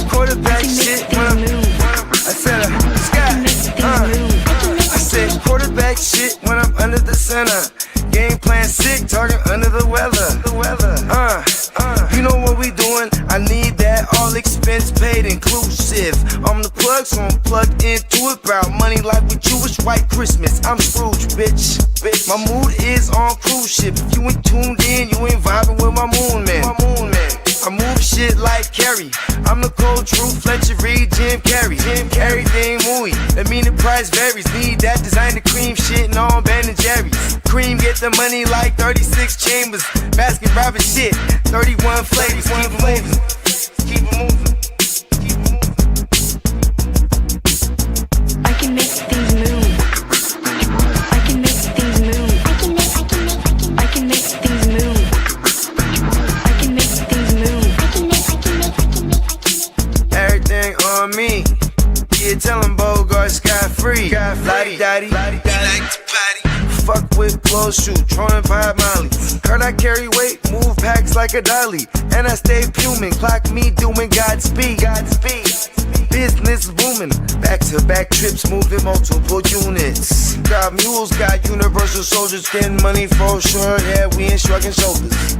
quarterback shit when I said I said quarterback shit when I'm under the center. Game plan sick, talking under the weather. You know what we doing? I need that all expense paid inclusive. I'm the plug, so I'm plugged into it. About money like with Jewish white Christmas. I'm Scrooge, bitch. My mood is on cruise ship. If you ain't tuned in, you ain't vibing with my moon man. I move shit like Kerry. I'm the cold truth, Fletcher Reed, Jim Carrey. Everything mooey, that mean the price varies. Need that designer cream shit and all Ben and Jerry's. Cream get the money like 36 chambers. Baskin Robbins shit, 31 flavors. Keep it moving. Keep it moving. I can make things move. I can make things move. I can make things move. I can make things move. Everything on me. Yeah, tell him Bogart scot-free. Lottie-dottie. Fuck with clothes, shoot, trolling 5 Molly. Heard I carry weight, move packs like a dolly. And I stay fuming, clock me doing Godspeed. Business booming, back-to-back trips, moving multiple units. Got mules, got universal soldiers, getting money for sure. Yeah, we ain't shrugging shoulders.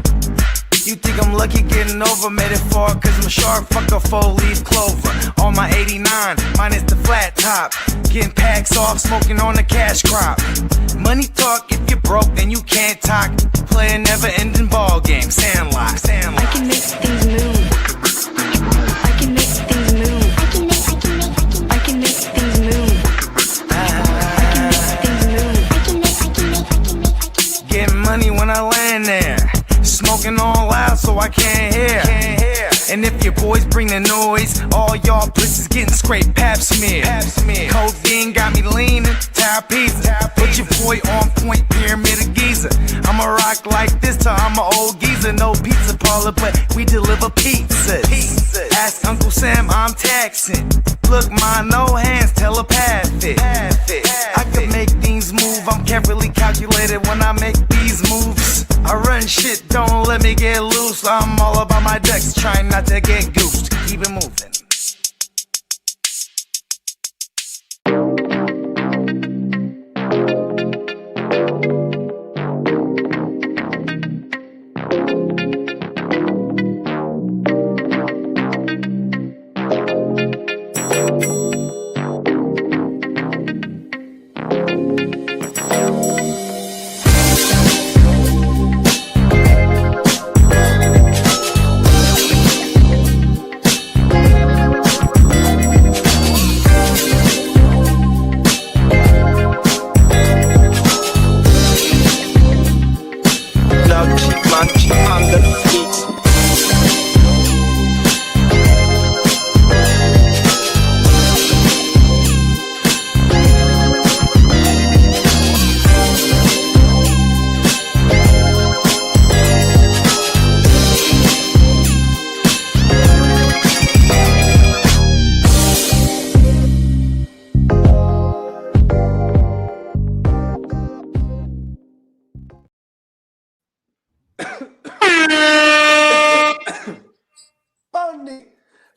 You think I'm lucky getting over, made it far, cause I'm sharp, fuck a 4-leaf clover. On my 89, minus the flat top. Getting packs off, smoking on the cash crop. Money talk, if you're broke, then you can't talk. Play a never-ending ball game, Sandlot. I can make things move. I can make things move. I can make things move. Getting money when I land there. Smoking all loud so I can't hear. And if your boys bring the noise, all y'all pussies getting scraped pap smear. Codeine got me leaning, trapeze. Put your boy on point, pyramid of Giza. I'ma rock like this till I'm an old geezer. No pizza parlor, but we deliver pizzas. Ask Uncle Sam, I'm taxing. Look, my no hands telepathic. I can make things move, I'm carefully calculated when I make these moves. I run shit, don't let me get loose. I'm all about my ducks, trying not to get goosed. Keep it moving.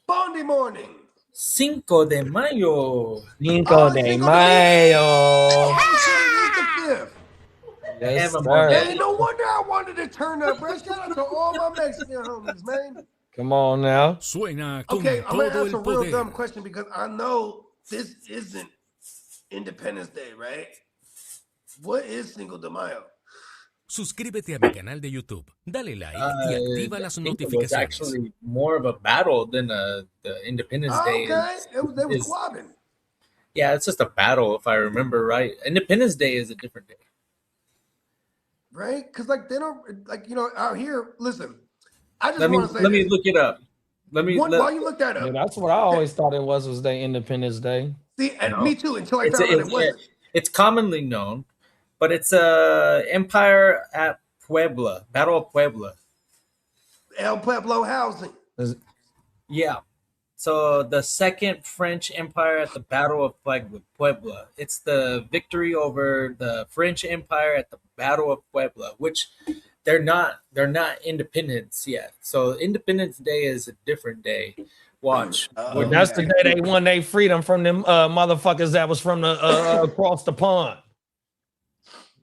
Bondy morning. Cinco de Mayo. Cinco de Mayo. Oh, shit, it is the 5th. Yes, Have a sir. Hey, no wonder I wanted to turn up, bro. Shout out to all my Mexican homies, man. Come on now. Suena con Okay, I'm going to todo ask a el real poder. dumb question because I know this isn't Independence Day, right? What is Cinco de Mayo? Suscríbete a mi canal de YouTube, dale like y activa las I think it was notificaciones. actually more of a battle than the Independence Day. Okay, they was is- squabbing. Yeah, it's just a battle, if I remember right. Independence Day is a different day. Right? Because, like, they don't, like, you know, out here, listen, I just Let want to say me this. look it up. While you look that Yeah, up. that's what I always thought it was their Independence Day. See, and No. me too, until I It's, found out it's, it wasn't. it's commonly known, but it's Empire at Puebla, Battle of Puebla. El Pueblo housing. Yeah. So the second French Empire at the Battle of Puebla. It's the victory over the French Empire at the Battle of Puebla, which they're not Independence yet. So Independence Day is a different day. Watch. But that's the day they won their freedom from them motherfuckers that was from the across the pond.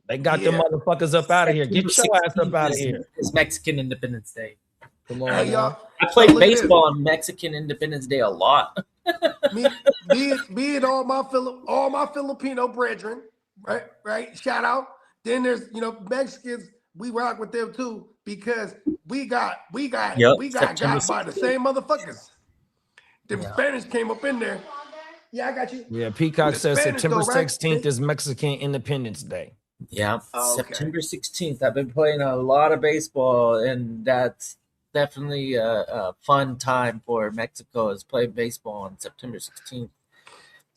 They got them motherfuckers up out of here. Get your ass up out of here. It's Mexican Independence Day. Come on, Hey, y'all. I played baseball on Mexican Independence Day a lot. Be it all my Filipino brethren, right? Shout out. Then there's Mexicans. We rock with them too because we got got by the same motherfuckers. The Spanish came up in there. Yeah, I got you. Yeah, Peacock says Spanish September though, right? 16th is Mexican Independence Day. Yeah, Oh, okay. September 16th. I've been playing a lot of baseball, and that's definitely a fun time for Mexico is playing baseball on September 16th.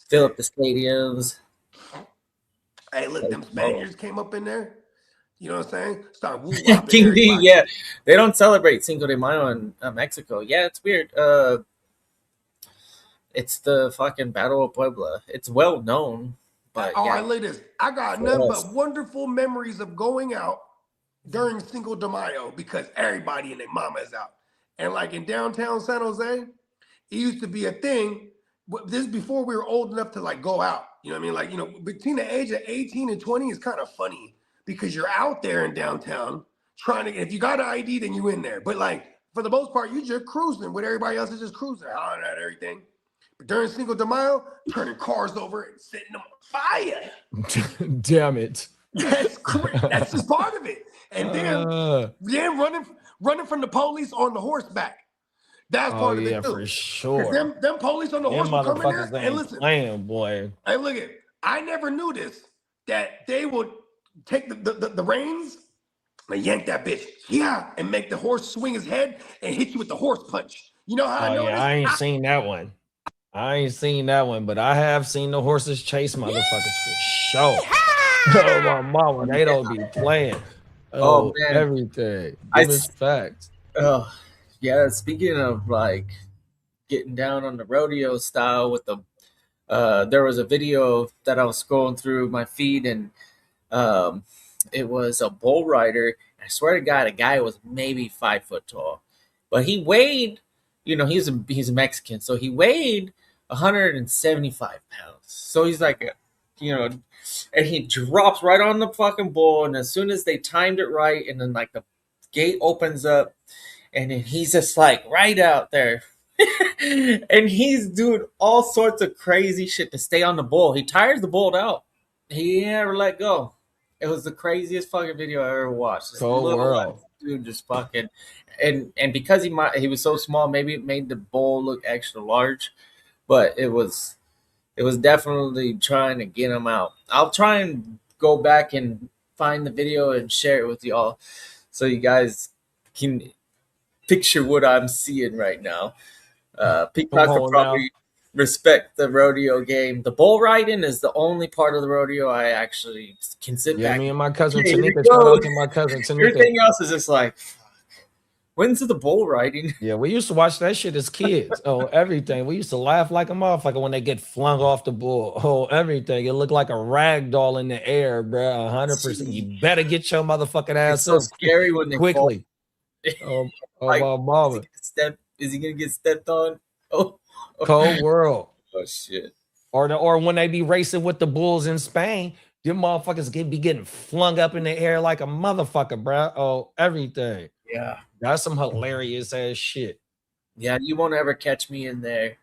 Fill up the stadiums. Hey, look, them Spaniards came up in there. You know what I'm saying? Start woo-wopping King D, everybody. yeah. They don't celebrate Cinco de Mayo in Mexico. Yeah, it's weird. It's the fucking Battle of Puebla. It's well known, but Oh, yeah. I look at this. I got What nothing else? but wonderful memories of going out during Cinco de Mayo because everybody and their mama is out. And like in downtown San Jose, it used to be a thing. This is before we were old enough to like go out. You know what I mean? Like, between the age of 18 and 20 is kind of funny because you're out there in downtown trying to, if you got an ID, then you in there. But like, for the most part, you're just cruising with everybody else is just cruising, hollering at everything. But during Cinco de Mayo, turning cars over and setting them on fire. Damn it. That's great. That's just part of it. And then running from the police on the horseback. That's part of it too. For sure. Them police on the horse will come in there Motherfuckers and ain't listen. playing, boy. Hey, look at. I never knew this. That they would take the reins and yank that bitch, and make the horse swing his head and hit you with the horse punch. You know how I know this? I ain't seen that one. But I have seen the horses chase motherfuckers for sure. Oh, my mama, they don't be playing. Oh, man. Everything. It's facts. Oh, yeah. Speaking of like getting down on the rodeo style with the, there was a video that I was scrolling through my feed, and it was a bull rider. I swear to God, a guy was maybe 5 foot tall, but he weighed, he's a Mexican, so he weighed 175 pounds. So he's like, and he drops right on the fucking bull, and as soon as they timed it right, and then like the gate opens up, and then he's just like right out there. And he's doing all sorts of crazy shit to stay on the bull. He tires the bull out. He never let go. It was the craziest fucking video I ever watched. This Cold little world. dude just fucking, and because he was so small, maybe it made the bull look extra large, but it was definitely trying to get him out. I'll try and go back and find the video and share it with y'all so you guys can picture what I'm seeing right now. Peacock could probably respect the rodeo game. The bull riding is the only part of the rodeo I actually can sit back. Me and my cousin Hey, Tanika. Shout out to my cousin Tanika. Everything else is just like, when's the bull riding? Yeah, we used to watch that shit as kids. Oh, everything. We used to laugh like a motherfucker when they get flung off the bull. Oh, everything. It looked like a rag doll in the air, bro. 100%. You better get your motherfucking ass It's so up scary when they quickly. fall. My mama. Is he gonna get stepped on? Oh, Cold world. oh shit. Or when they be racing with the bulls in Spain, them motherfuckers be getting flung up in the air like a motherfucker, bro. Oh, everything. Yeah. That's some hilarious ass shit. Yeah, you won't ever catch me in there.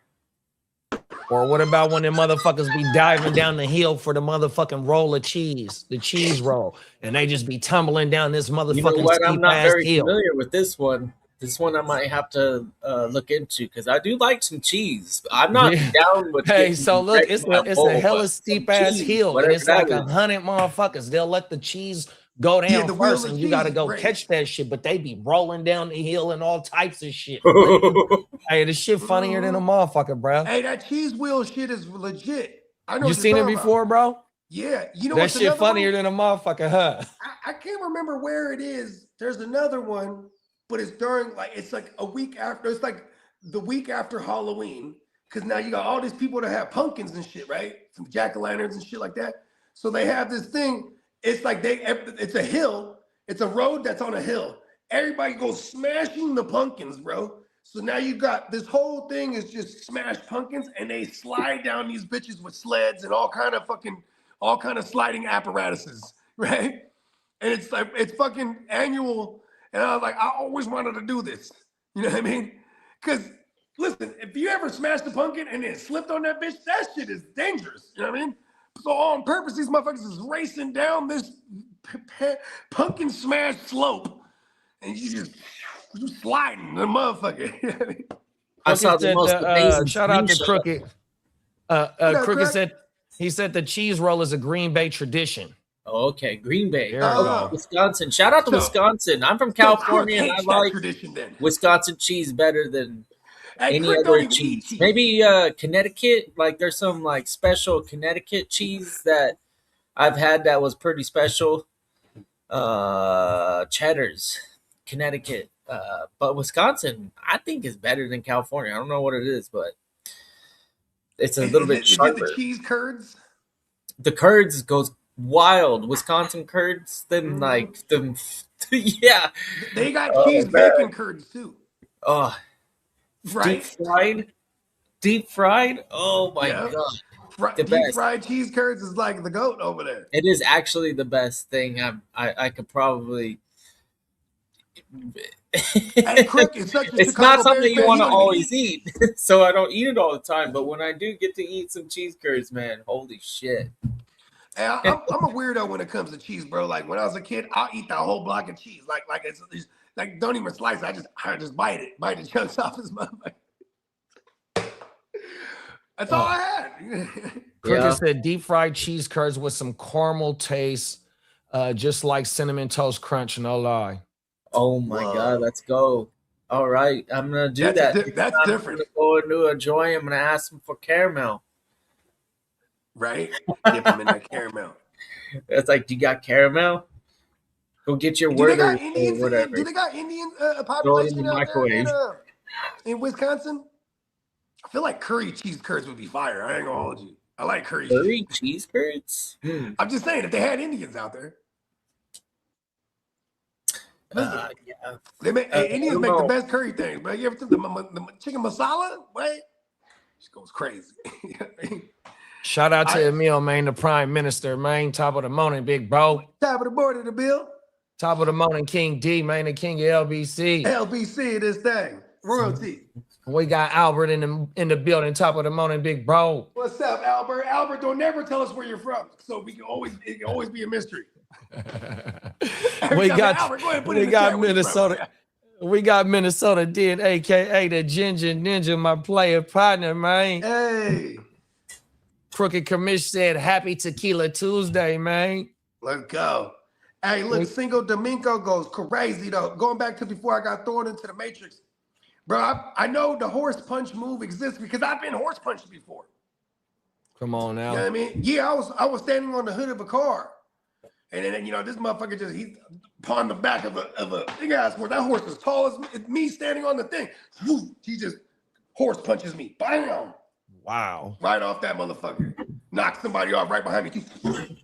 Or what about when them motherfuckers be diving down the hill for the motherfucking roll of cheese, the cheese roll, and they just be tumbling down this motherfucking You know what? I'm steep not ass very hill. familiar with this one. This one I might have to look into because I do like some cheese. I'm not down with. Hey, so look, it's a hella steep ass cheese, hill, and it's like that is. 100 motherfuckers. They'll let the cheese go down the wheel first, of and you got to cheese go is catch that shit. But they be rolling down the hill and all types of shit. Hey, this shit funnier than a motherfucker, bro. Hey, that cheese wheel shit is legit. I know You what seen you're it talking before, about. bro? Yeah, you know That what's shit another funnier one? than a motherfucker, huh? I can't remember where it is. There's another one, but it's during it's like a week after. It's like the week after Halloween, because now you got all these people that have pumpkins and shit, right? Some jack-o'-lanterns and shit like that. So they have this thing. It's like it's a hill. It's a road that's on a hill. Everybody goes smashing the pumpkins, bro. So now you got this whole thing is just smashed pumpkins, and they slide down these bitches with sleds and all kind of sliding apparatuses, right? And it's like it's fucking annual. And I was like, I always wanted to do this. You know what I mean? Because listen, if you ever smashed a pumpkin and then slipped on that bitch, that shit is dangerous. You know what I mean? So on purpose, these motherfuckers is racing down this pumpkin smash slope, and you sliding the motherfucker. I saw the most amazing shout out to screenshot. Crooked. Crooked said the cheese roll is a Green Bay tradition. Oh, okay, Green Bay, There we go. Wisconsin. Shout out to Wisconsin. I'm from California, and I like tradition then. Wisconsin cheese better than Hey, any Crick don't other even eat cheese. Maybe Connecticut. Like there's some like special Connecticut cheese that I've had that was pretty special. Cheddar's, Connecticut. But Wisconsin, I think is better than California. I don't know what it is, but it's a little bit sharper. The cheese curds? The curds goes wild. Wisconsin curds, them like them. Yeah, They got cheese bacon curds too. Oh, Right? Deep fried. Oh my god, the Deep best. fried cheese curds is like the goat over there. It is actually the best thing. I could probably. Hey, Crick, it's such a It's Chicago not something Bears you fan, want to don't even always eat, so I don't eat it all the time. But when I do get to eat some cheese curds, man, holy shit! Hey, I'm a weirdo when it comes to cheese, bro. Like when I was a kid, I'll eat the whole block of cheese. Like it's like don't even slice it. I just bite the chunks off his motherfucker. That's all I had. Crooked said deep fried cheese curds with some caramel taste, just like cinnamon toast crunch. No lie. Oh my god, let's go! All right, I'm gonna do that. That's different. I'm gonna go into a joint. I'm gonna ask him for caramel. Right? Dip them in that caramel. It's like, you got caramel? Go get your Do they got Waiver or Indians? whatever. Do they got Indian Throw it in population the out there microwave. in Wisconsin? I feel like curry cheese curds would be fire. I ain't gonna hold you. I like curry cheese curds? I'm just saying, if they had Indians out there. Yeah. They make Indians make the best curry things, but you ever took the chicken masala? Wait, she goes crazy. Shout out to Emil, man, the Prime Minister, man. Top of the morning, big bro. Top of the board of the bill. Top of the morning, King D, man, the king of LBC. LBC, this thing. Royalty. We got Albert in the building. Top of the morning, big bro. What's up, Albert? Albert, don't never tell us where you're from, so it can always be a mystery. we got Albert, go ahead and put it in the chat where you're from. Minnesota. We got Minnesota Did, aka the Ginger Ninja, my player partner, man. Hey. Crooked Commish said, "Happy Tequila Tuesday, man." Let's go. Hey, look, Cinco de Mayo goes crazy though. Going back to before I got thrown into the Matrix, bro. I know the horse punch move exists because I've been horse punched before. Come on now. You know what I mean? Yeah, I was standing on the hood of a car, and then this motherfucker he's upon the back of a big ass horse. That horse is tall as me standing on the thing. He just horse punches me. Bam! Wow. Right off that motherfucker. Knock somebody off right behind me.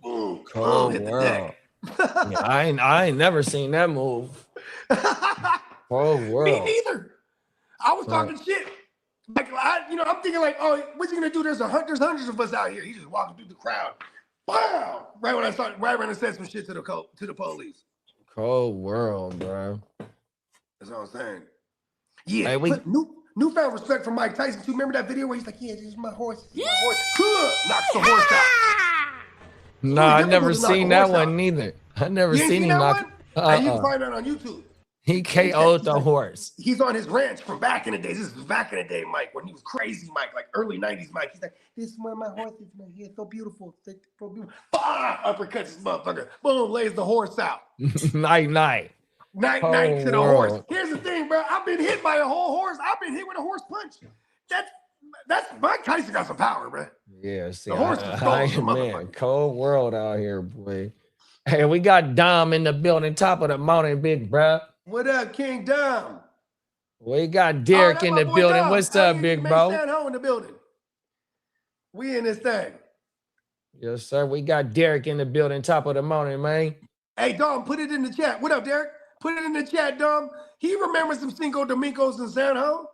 Boom. Cold Hit the world. deck. Yeah, I ain't never seen that move. Cold world. Me neither. I was talking shit. Like I'm thinking like, oh, what's he gonna do? There's hundreds of us out here. He just walking through the crowd. Wow! Right when I said some shit to the police. Cold world, bro. That's what I'm saying. Yeah. Hey, Newfound respect for Mike Tyson too. Remember that video where he's like, "Yeah, this is my horse. This is my horse." Knocks the horse out. No, I never seen that one neither. I never seen him knock. You can find that on YouTube. He KO'd the horse. He's on his ranch from back in the days. This is back in the day, Mike, when he was crazy, Mike, like early 90s, Mike. He's like, "This is one of my horses, man. He's so beautiful. So beautiful." Uppercuts this motherfucker. Boom, lays the horse out. Night. Night to the horse. Here's the thing, bro. I've been hit by a whole horse. I've been hit with a horse punch. That's Mike Tyson got some power, bro. Yeah, see, the horse is man, cold world out here, boy. Hey, we got Dom in the building. Top of the morning, big bro. What up, King Dom? We got Derek in the building. Dom. What's up, big bro? Stand home in the building. We in this thing. Yes, sir. We got Derek in the building. Top of the morning, man. Hey, Dom, put it in the chat. What up, Derek? Put it in the chat, Dom. He remembers some Cinco de Micos in San Jose.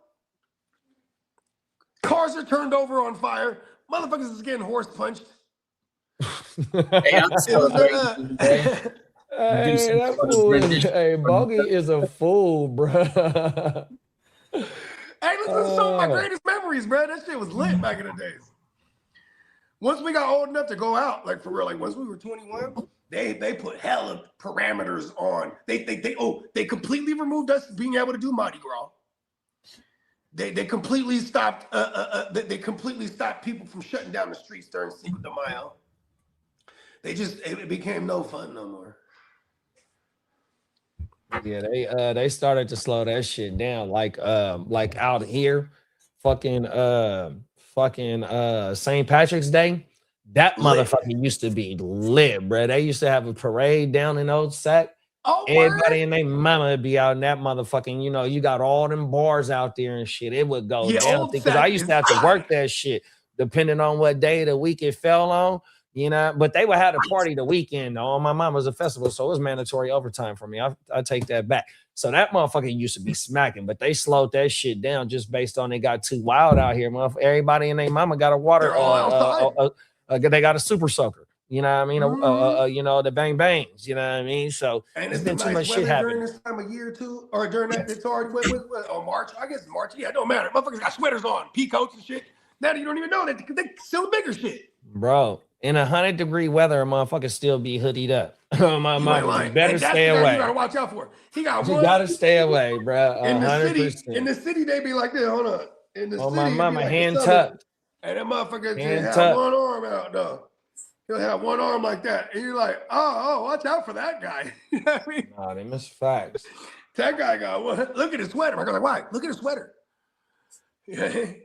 Cars are turned over on fire. Motherfuckers is getting horse punched. Hey, I'm celebrating today. Hey, that fool is, hey, Bogey is a fool, bro. Hey, listen to some of my greatest memories, bro. That shit was lit back in the days. Once we got old enough to go out, like for real, like once we were 21, they put hella parameters on. They completely removed us being able to do Mardi Gras. They completely stopped they completely stopped people from shutting down the streets during Cinco de Mayo. It became no fun no more. Yeah, they started to slow that shit down. Like out here, fucking St. Patrick's Day. That motherfucker used to be lit, bro. They used to have a parade down in Old Sac. Oh, everybody and their mama would be out in that motherfucking, you got all them bars out there and shit. It would go down because I used to have to work that shit depending on what day of the week it fell on. But they would have a party the weekend on my mama's a festival, so it was mandatory overtime for me. I take that back. So that motherfucker used to be smacking, but they slowed that shit down just based on they got too wild out here. Everybody and their mama got a water. They got a super soaker. You know what I mean? The bang bangs. You know what I mean? So it's been too much shit happening during this time of year too, or during that. It's already March. I guess March. Yeah, it don't matter. Motherfuckers got sweaters on, pea coats and shit. Now you don't even know that they still bigger shit, bro. In 100-degree weather, a motherfucker still be hoodied up. My mama, you better stay away. You gotta watch out for. He got one. You gotta stay away, bro. 100%. In the city, they be like this. Hold on. In the city, my mama, like hand tucked. And that motherfucker just have one arm out though. He'll have one arm like that, and you're like, oh, watch out for that guy. You know what I mean? Nah, they miss facts. That guy got one. Look at his sweater. I go like, why? Look at his sweater.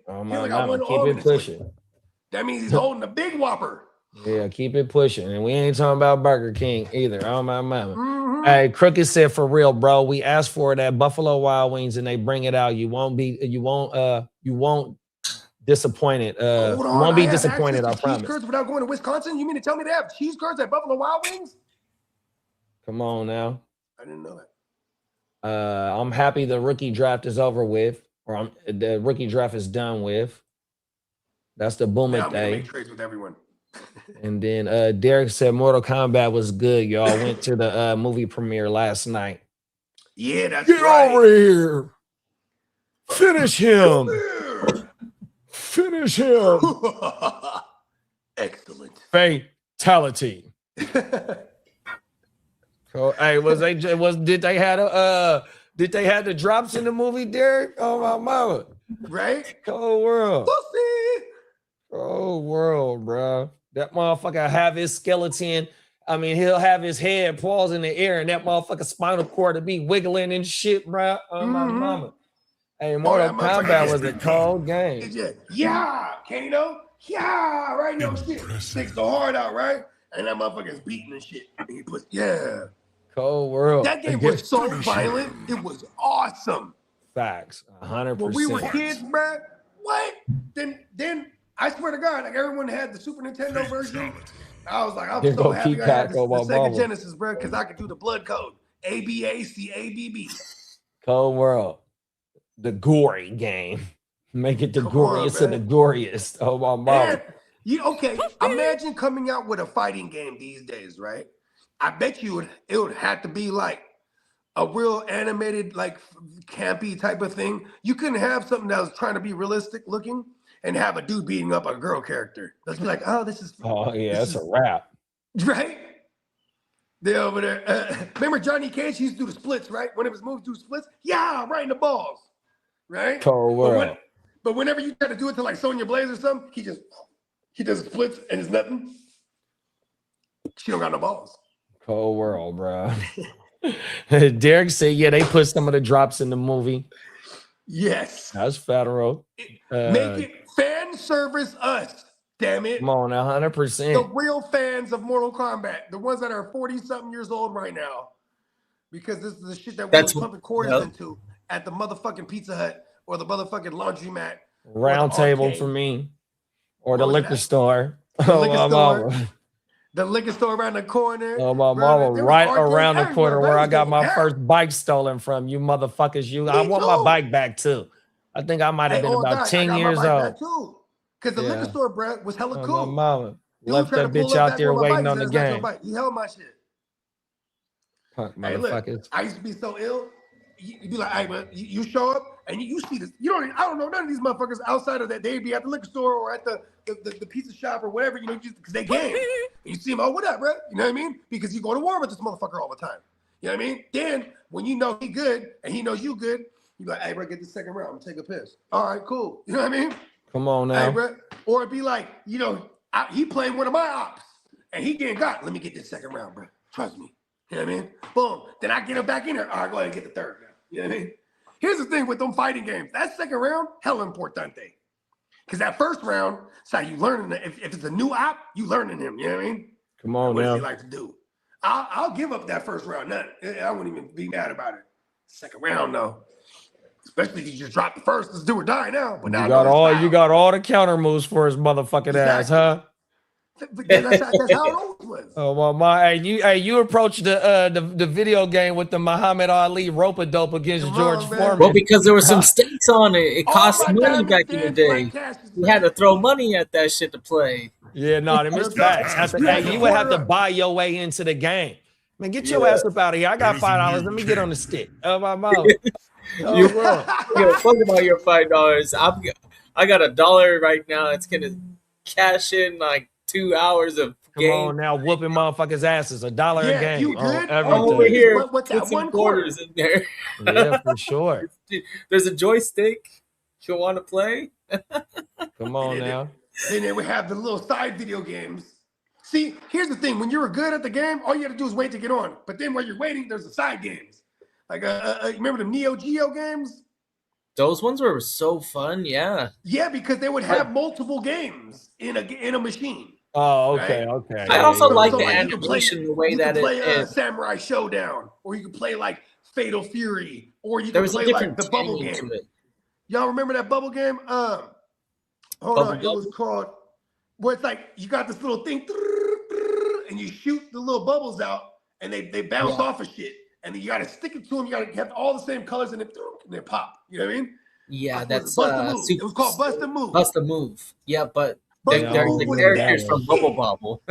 Oh my mama, keep it pushing. That means he's holding a big whopper. Yeah, keep it pushing. And we ain't talking about Burger King either. Oh my mama. Hey, Crooked said for real, bro. We asked for it at Buffalo Wild Wings and they bring it out. You won't disappointed. You won't be disappointed, I promise. Cheese curds without going to Wisconsin? You mean to tell me they have cheese curds at Buffalo Wild Wings? Come on now. I didn't know that. I'm happy the rookie draft is over with, or the rookie draft is done with. That's the boomer thing. Make trades with everyone. And then Derek said Mortal Kombat was good. Y'all went to the movie premiere last night. Yeah, that's Get over here. Finish him. Finish him. Excellent. Fatality. So, hey, did they have the drops in the movie, Derek? Oh my mama. Right? Cold world. Pussy. Cold world, bro. That motherfucker have his skeleton. I mean, he'll have his head paws in the air, and that motherfucker spinal cord to be wiggling and shit, bro. Oh my mama. Hey, Mortal Kombat was a cold game. Yeah, Kano. Yeah, right now shit. Sticks the heart out, right? And that motherfucker's beating and shit. And he puts, Cold world. That game was so violent. It was awesome. Facts. 100%. When we were kids, bro, what? Then I swear to God, like everyone had the Super Nintendo version. I was like, I'm so happy I had the Sega Genesis, bro, because I could do the blood code. ABACABB. Cold world. The gory game. Make it the goriest of the goriest. Oh my mom. Okay, imagine coming out with a fighting game these days, right? I bet you it would have to be like a real animated, like campy type of thing. You couldn't have something that was trying to be realistic looking and have a dude beating up a girl character. Let's be like, oh, this is. Oh yeah, that's a wrap, right? They over there. Remember Johnny Cage used to do the splits, right? When it was moved to splits, right in the balls, right? Cold world. But whenever you try to do it to like Sonya Blaze or something, he does splits and it's nothing. She don't got no balls. Cold world, bro. Derek said, yeah, they put some of the drops in the movie. Yes. That's federal. Make it fan service us, damn it. Come on, 100%. The real fans of Mortal Kombat, the ones that are 40-something years old right now, because this is the shit that we're pumping quarters into at the motherfucking Pizza Hut or the motherfucking laundromat. Round table for me. Or the liquor store. The liquor store. The liquor store around the corner. Oh, my bro, mama, there was right arcades around the everywhere, corner bro. where I It got was my going first down. bike stolen from. You motherfuckers, I want my too. bike back too. I think I might have Hey, been oh about God, 10 I got years my bike old. back too. Because the liquor Yeah. store, bro, was hella Oh, my cool. mama He was left trying that to pull bitch up out back there where my waiting bike on the is. That's your game. bike. He held my shit. Punk Hey, look, motherfuckers. I used to be so ill. You be like, hey, man, you show up and you see this. You don't. I don't know none of these motherfuckers outside of that. They'd be at the liquor store or at the pizza shop or whatever. You know, because they game. And you see them, oh, what up, bro? You know what I mean? Because you go to war with this motherfucker all the time. You know what I mean? Then when you know he good and he knows you good, you be like, hey, bro, get the second round. I'm gonna take a piss. All right, cool. You know what I mean? Come on Hey, now. bro. Or it'd be like, you know, he playing one of my ops and he getting got. Let me get this second round, bro. Trust me. You know what I mean? Boom. Then I get him back in there. All right, go ahead and get the third round. You know what I mean? Here's the thing with them fighting games. That second round, hella importante. Because that first round, it's like you learning. If it's a new op, you learning him. You know what I mean? Come on What does now. he like to do? I'll give up that first round. None. I wouldn't even be mad about it. Second round, though. Especially if you just drop the first. Let's do or die now. But now You got all the counter moves for his motherfucking ass, huh? But that's how it always was. Oh my! Hey, you approached the video game with the Muhammad Ali rope-a-dope against Come George on, man. Foreman. Well, because there were some stakes on it. It All cost my money diamond back in the stands day. like Cassius, You had to throw money at that shit to play. Yeah, no, them is facts. You would have to buy your way into the game. Man, get your ass up out of here. I got $5. Let me get on the stick. Oh my mouth. You fuck about your $5. I got $1 right now. It's gonna cash in like 2 hours of Come game. on now, whooping motherfuckers' asses. $1 a game. You good? I'm Everything. over here. What Put that some one quarter? quarters in there. Yeah, for sure. There's a joystick. You want to play? Come on now. Then they would have the little side video games. See, here's the thing: when you were good at the game, all you had to do is wait to get on. But then while you're waiting, there's the side games. Like, remember the Neo Geo games? Those ones were so fun. Yeah. Yeah, because they would have multiple games in a machine. Oh, okay, Right? okay. I also like the like you could play- animation, the way you that could play it. Samurai Showdown, or you could play like Fatal Fury, or you There could was a play different like the bubble tang game. to it. Y'all remember that bubble game? Hold Bubble on, it was called where it's like you got this little thing, and you shoot the little bubbles out, and they bounce off of shit, and then you got to stick it to them. You got to have all the same colors, and they pop. You know what I mean? Yeah, that's Bust a Move. It was called Bust a Move. Bust a Move. Yeah, but Bust they're a Move the was characters that from shit. Bubble Bobble.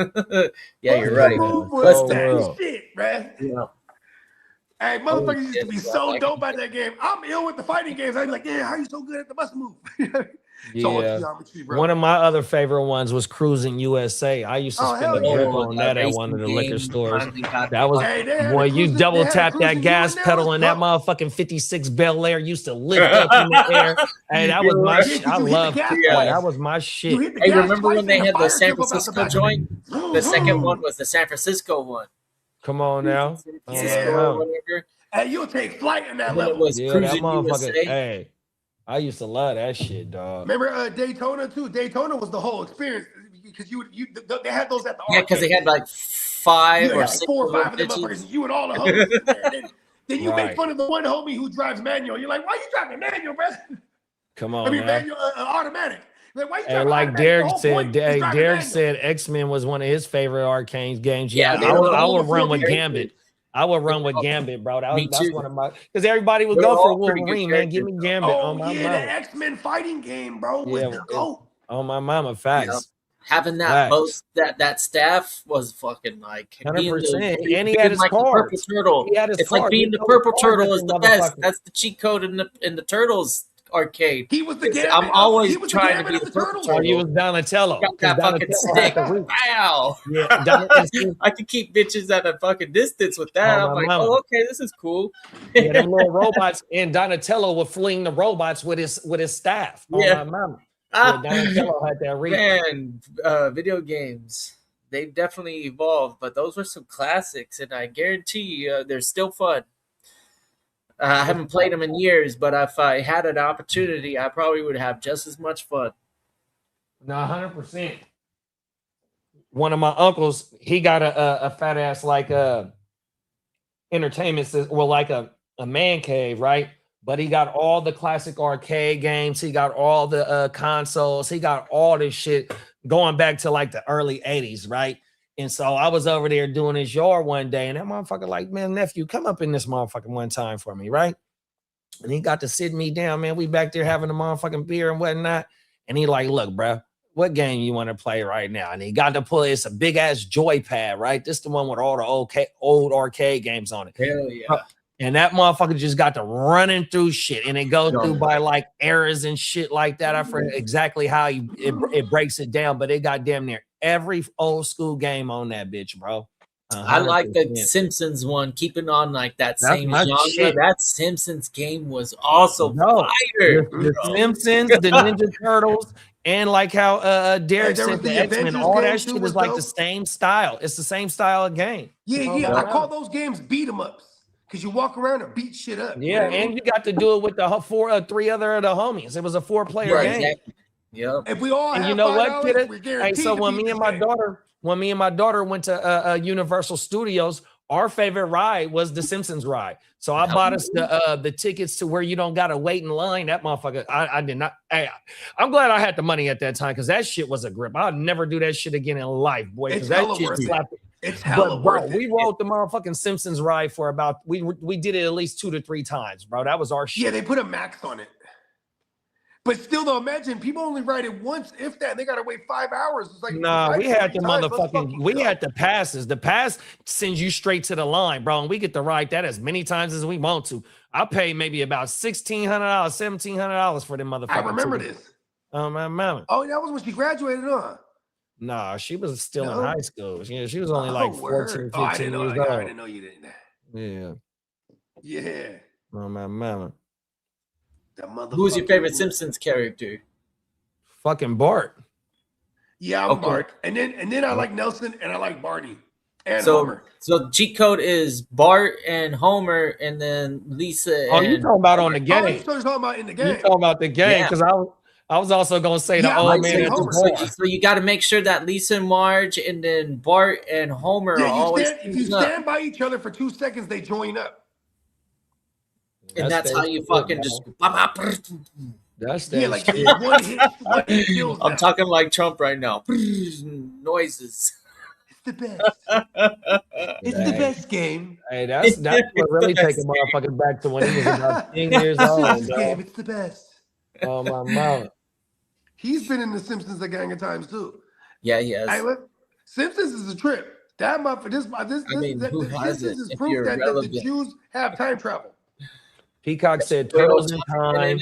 Yeah, you're Bust right. a Move was Bust a that Move. shit, man. Yeah. Hey, motherfuckers used to be yeah, so like- dope at that game. I'm ill with the fighting games. I'd be like, yeah, how you so good at the Bust a Move? It's all Yeah. geometry, bro. One of my other favorite ones was Cruising USA. I used to Oh, spend hell a yeah. grip on that at one of the racing liquor game stores. finally got That was Hey, they had boy, a you cruising- double they had a tap that cruising gas U in there, pedal let's and that go. motherfucking 56 Bel Air used to lift up in the air. Hey, that was my Yeah, shit. 'cause I you hit the love gas boy, twice. that was my You shit. hit the Hey, gas remember twice when they and had the fire San jump up out the Francisco back. joint? The second one was the San Francisco one. Come on now. San Oh, Francisco Yeah. or whatever. Hey, you'll take flight in that And then it level. was Yeah, that Cruising motherfucker. USA. Hey, I used to love that shit, dog. Remember Daytona too? Daytona was the whole experience because they had those at the Yeah, because they had like You 5 had or like 6 4 or 5 of them digits. motherfuckers. You and all the homies. in there. Then you Right. make fun of the one homie who drives manual. You're like, why you driving manual, bro? Come on I mean, now. manual, automatic. Like, why you Hey, driving like automatic? Derek The whole said, point is driving Derek manual. said X-Men was one of his favorite arcade games. Yeah, Yeah, they I were would all run the with 4D. Gambit. I would run with Gambit, bro. Me That's too. one of my because everybody would They go were for all pretty good Wolverine, man. Give me characters, Gambit Oh on my yeah, the mama. X-Men fighting game, bro, was Yeah, the GOAT. on my mama. Facts. Having that Facts. most that staff was fucking like being 100%. the, And he being had his like the purple cards. turtle. He had his It's like cards. being He the threw purple cards turtle at is them the best. motherfuckers. That's the cheat code in the Turtles arcade. He was the It's- Gambit. I'm always he was the trying to Gambit be of the the purple turtles. Oh, you turtle. was Donatello. Got 'Cause that fucking Donatello had stick. the reach. Wow. Yeah, Donatello. I could keep bitches at a fucking distance with that. Oh, I'm my like, mama. oh, okay, this is cool. Yeah, them little robots, and Donatello would fling the robots with his staff. Yeah. On my mama. Yeah, Donatello had that reach. Man, video games, they've definitely evolved, but those were some classics, and I guarantee you they're still fun. I haven't played them in years, but if I had an opportunity, I probably would have just as much fun. No, 100%. One of my uncles, he got a fat ass like entertainment system, well, like a man cave, right? But he got all the classic arcade games. He got all the consoles. He got all this shit going back to like the early 80s, right? And so I was over there doing his yard one day, and that motherfucker like, man, nephew, come up in this motherfucking one time for me, right? And he got to sit me down, man. We back there having a motherfucking beer and whatnot. And he like, look, bro, what game you want to play right now? And he got to pull, it's a big ass joypad, right? This the one with all the old arcade games on it. Hell yeah. And that motherfucker just got to running through shit. And it goes through by like errors and shit like that. I forget exactly how it breaks it down, but it got damn near every old school game on that bitch, bro. 100%. I like the Simpsons one, keeping on like that same genre. Shit. That Simpsons game was also fire. The Simpsons, the Ninja Turtles, and like how Derek said, the X-Men, all that shit is like the same style. It's the same style of game. Yeah. I call those games beat 'em ups because you walk around and beat shit up. Yeah, and you got to do it with the three other of the homies. It was a 4-player game. Exactly. Yep. If we all and have you know $5, what, we're kid? guaranteed Hey, so to when beat me and this my game. daughter went to Universal Studios, our favorite ride was the Simpsons ride. So I bought us the tickets to where you don't gotta wait in line. That motherfucker, I did not. I'm glad I had the money at that time because that shit was a grip. I'd never do that shit again in life, boy. It's that hella shit worth slapped. It's hella worth it. We rode the motherfucking Simpsons ride for about we did it at least 2 to 3 times, bro. That was our shit. Yeah, they put a max on it. But still, though, imagine people only ride it once, if that, and they gotta wait 5 hours. It's like, nah, we had the motherfucking. we had the passes. The pass sends you straight to the line, bro. And we get to ride that as many times as we want to. I paid maybe about $1,600, $1,700 for them motherfuckers. I remember this. Oh my mama. Oh, that was when she graduated, huh? Nah, she was still in high school. Yeah, she was only like 14, 15 I didn't know, years old. I didn't know you didn't. Yeah. Yeah. Oh my mama. Who's your favorite Simpsons character? Fucking Bart. Yeah, I'm Bart. And then I like Nelson and I like Barney and Homer. So cheat code is Bart and Homer and then Lisa. Oh, you talking about on the game? Oh, you're talking about in the game. You talking about the game? Because I was also gonna say the old man at the bar. So you got to make sure that Lisa and Marge and then Bart and Homer are always. If you stand by each other for 2 seconds, they join up. And that's how you fucking just. That's that. Yeah, like one hit kills I'm talking like Trump right now. Noises. It's the best. It's the best game. Hey, that's what really take a motherfucker back to when he was about 10 years old. Game. It's the best. Oh my mouth. He's been in the Simpsons a gang of times too. Yeah, he has. Hey, look, Simpsons is a trip. That Simpsons is proof that the Jews have time travel. Peacock said Turtles in Time,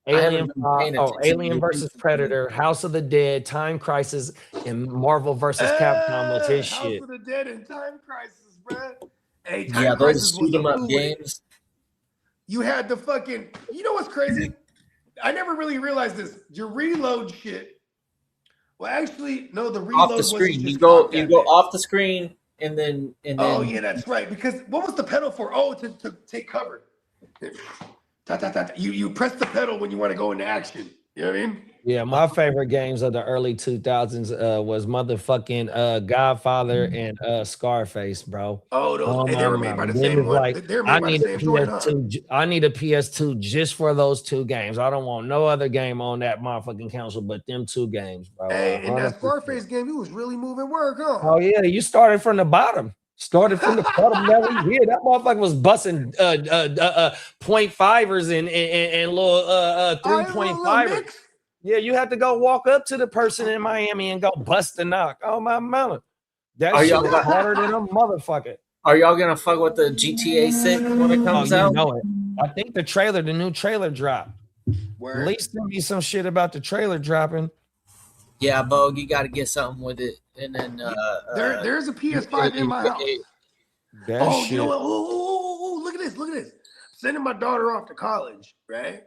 Alien versus Predator, House of the Dead, Time Crisis, and Marvel versus Capcom was his shit. House of the Dead and Time Crisis, bro. Hey, those shoot 'em up games. You had the fucking. You know what's crazy? I never really realized this. Your reload shit. Well, actually, no. The reload off the screen. You go off the screen and then. Oh yeah, that's right. Because what was the pedal for? Oh, to take cover. You press the pedal when you want to go into action. You know what I mean? Yeah, my favorite games of the early 2000s was motherfucking Godfather and Scarface, bro. Oh, they were made by the same one. Like, I need a PS2. I need a PS2 just for those 2 games. I don't want no other game on that motherfucking console but them 2 games, bro. Hey, in that Scarface game, you was really moving work, huh? Oh yeah, you started from the bottom. Started from the bottom level. Yeah, that motherfucker was busting 0.5ers and little 3.5ers. Yeah, you have to go walk up to the person in Miami and go bust the knock. Oh my mama. That shit was harder than a motherfucker. Are y'all gonna fuck with the GTA 6 when it comes out? Know it. I think the new trailer dropped. At least send me some shit about the trailer dropping. Yeah, Bo, you got to get something with it, and then there's a PS5 in my house. You know what? Oh, look at this! Sending my daughter off to college, right?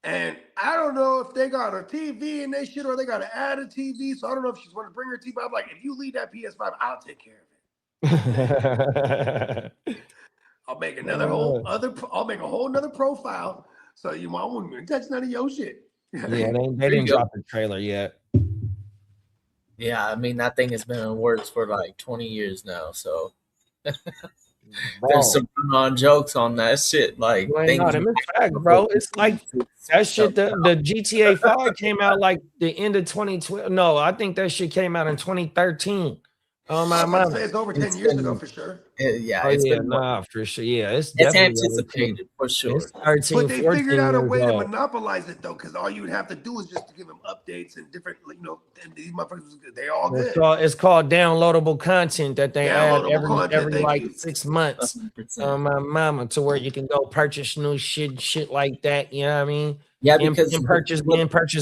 And I don't know if they got a TV in their shit or they got to add a TV. So I don't know if she's going to bring her TV. I'm like, if you leave that PS5, I'll take care of it. I'll make I'll make a whole nother profile. So you won't even touch none of your shit. Yeah, they didn't drop the trailer yet. Yeah, I mean, that thing has been in works for like 20 years now, so there's some on jokes on that shit. Like, fact, bro. It's like that shit. The GTA 5 came out like the end of 2012. No, I think that shit came out in 2013 Oh I my was about to mama. say it's over 10 It's years been- ago for sure. Yeah, Oh it's yeah, been nah, for sure. Yeah, it's it's definitely over 10. anticipated for sure. It's 13, But they 14 figured out a years way to old. monopolize it though, because all you would have to do is just to give them updates and different, and these motherfuckers, they all good. It's called downloadable content that they add Downloadable content, every thank like you. 6 months. 100%. My mama, to where you can go purchase new shit like that. You know what I mean? Yeah, And because purchase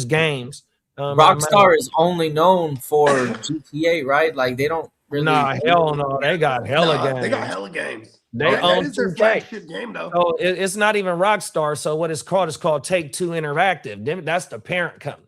games. My Rockstar is only known for GTA, right? Like they don't really. Nah, hell no. They got hella Nah, games. they got hella games. They that own is their 2K. flagship game though. So it's not even Rockstar. So what it's called Take-Two Interactive. That's the parent company.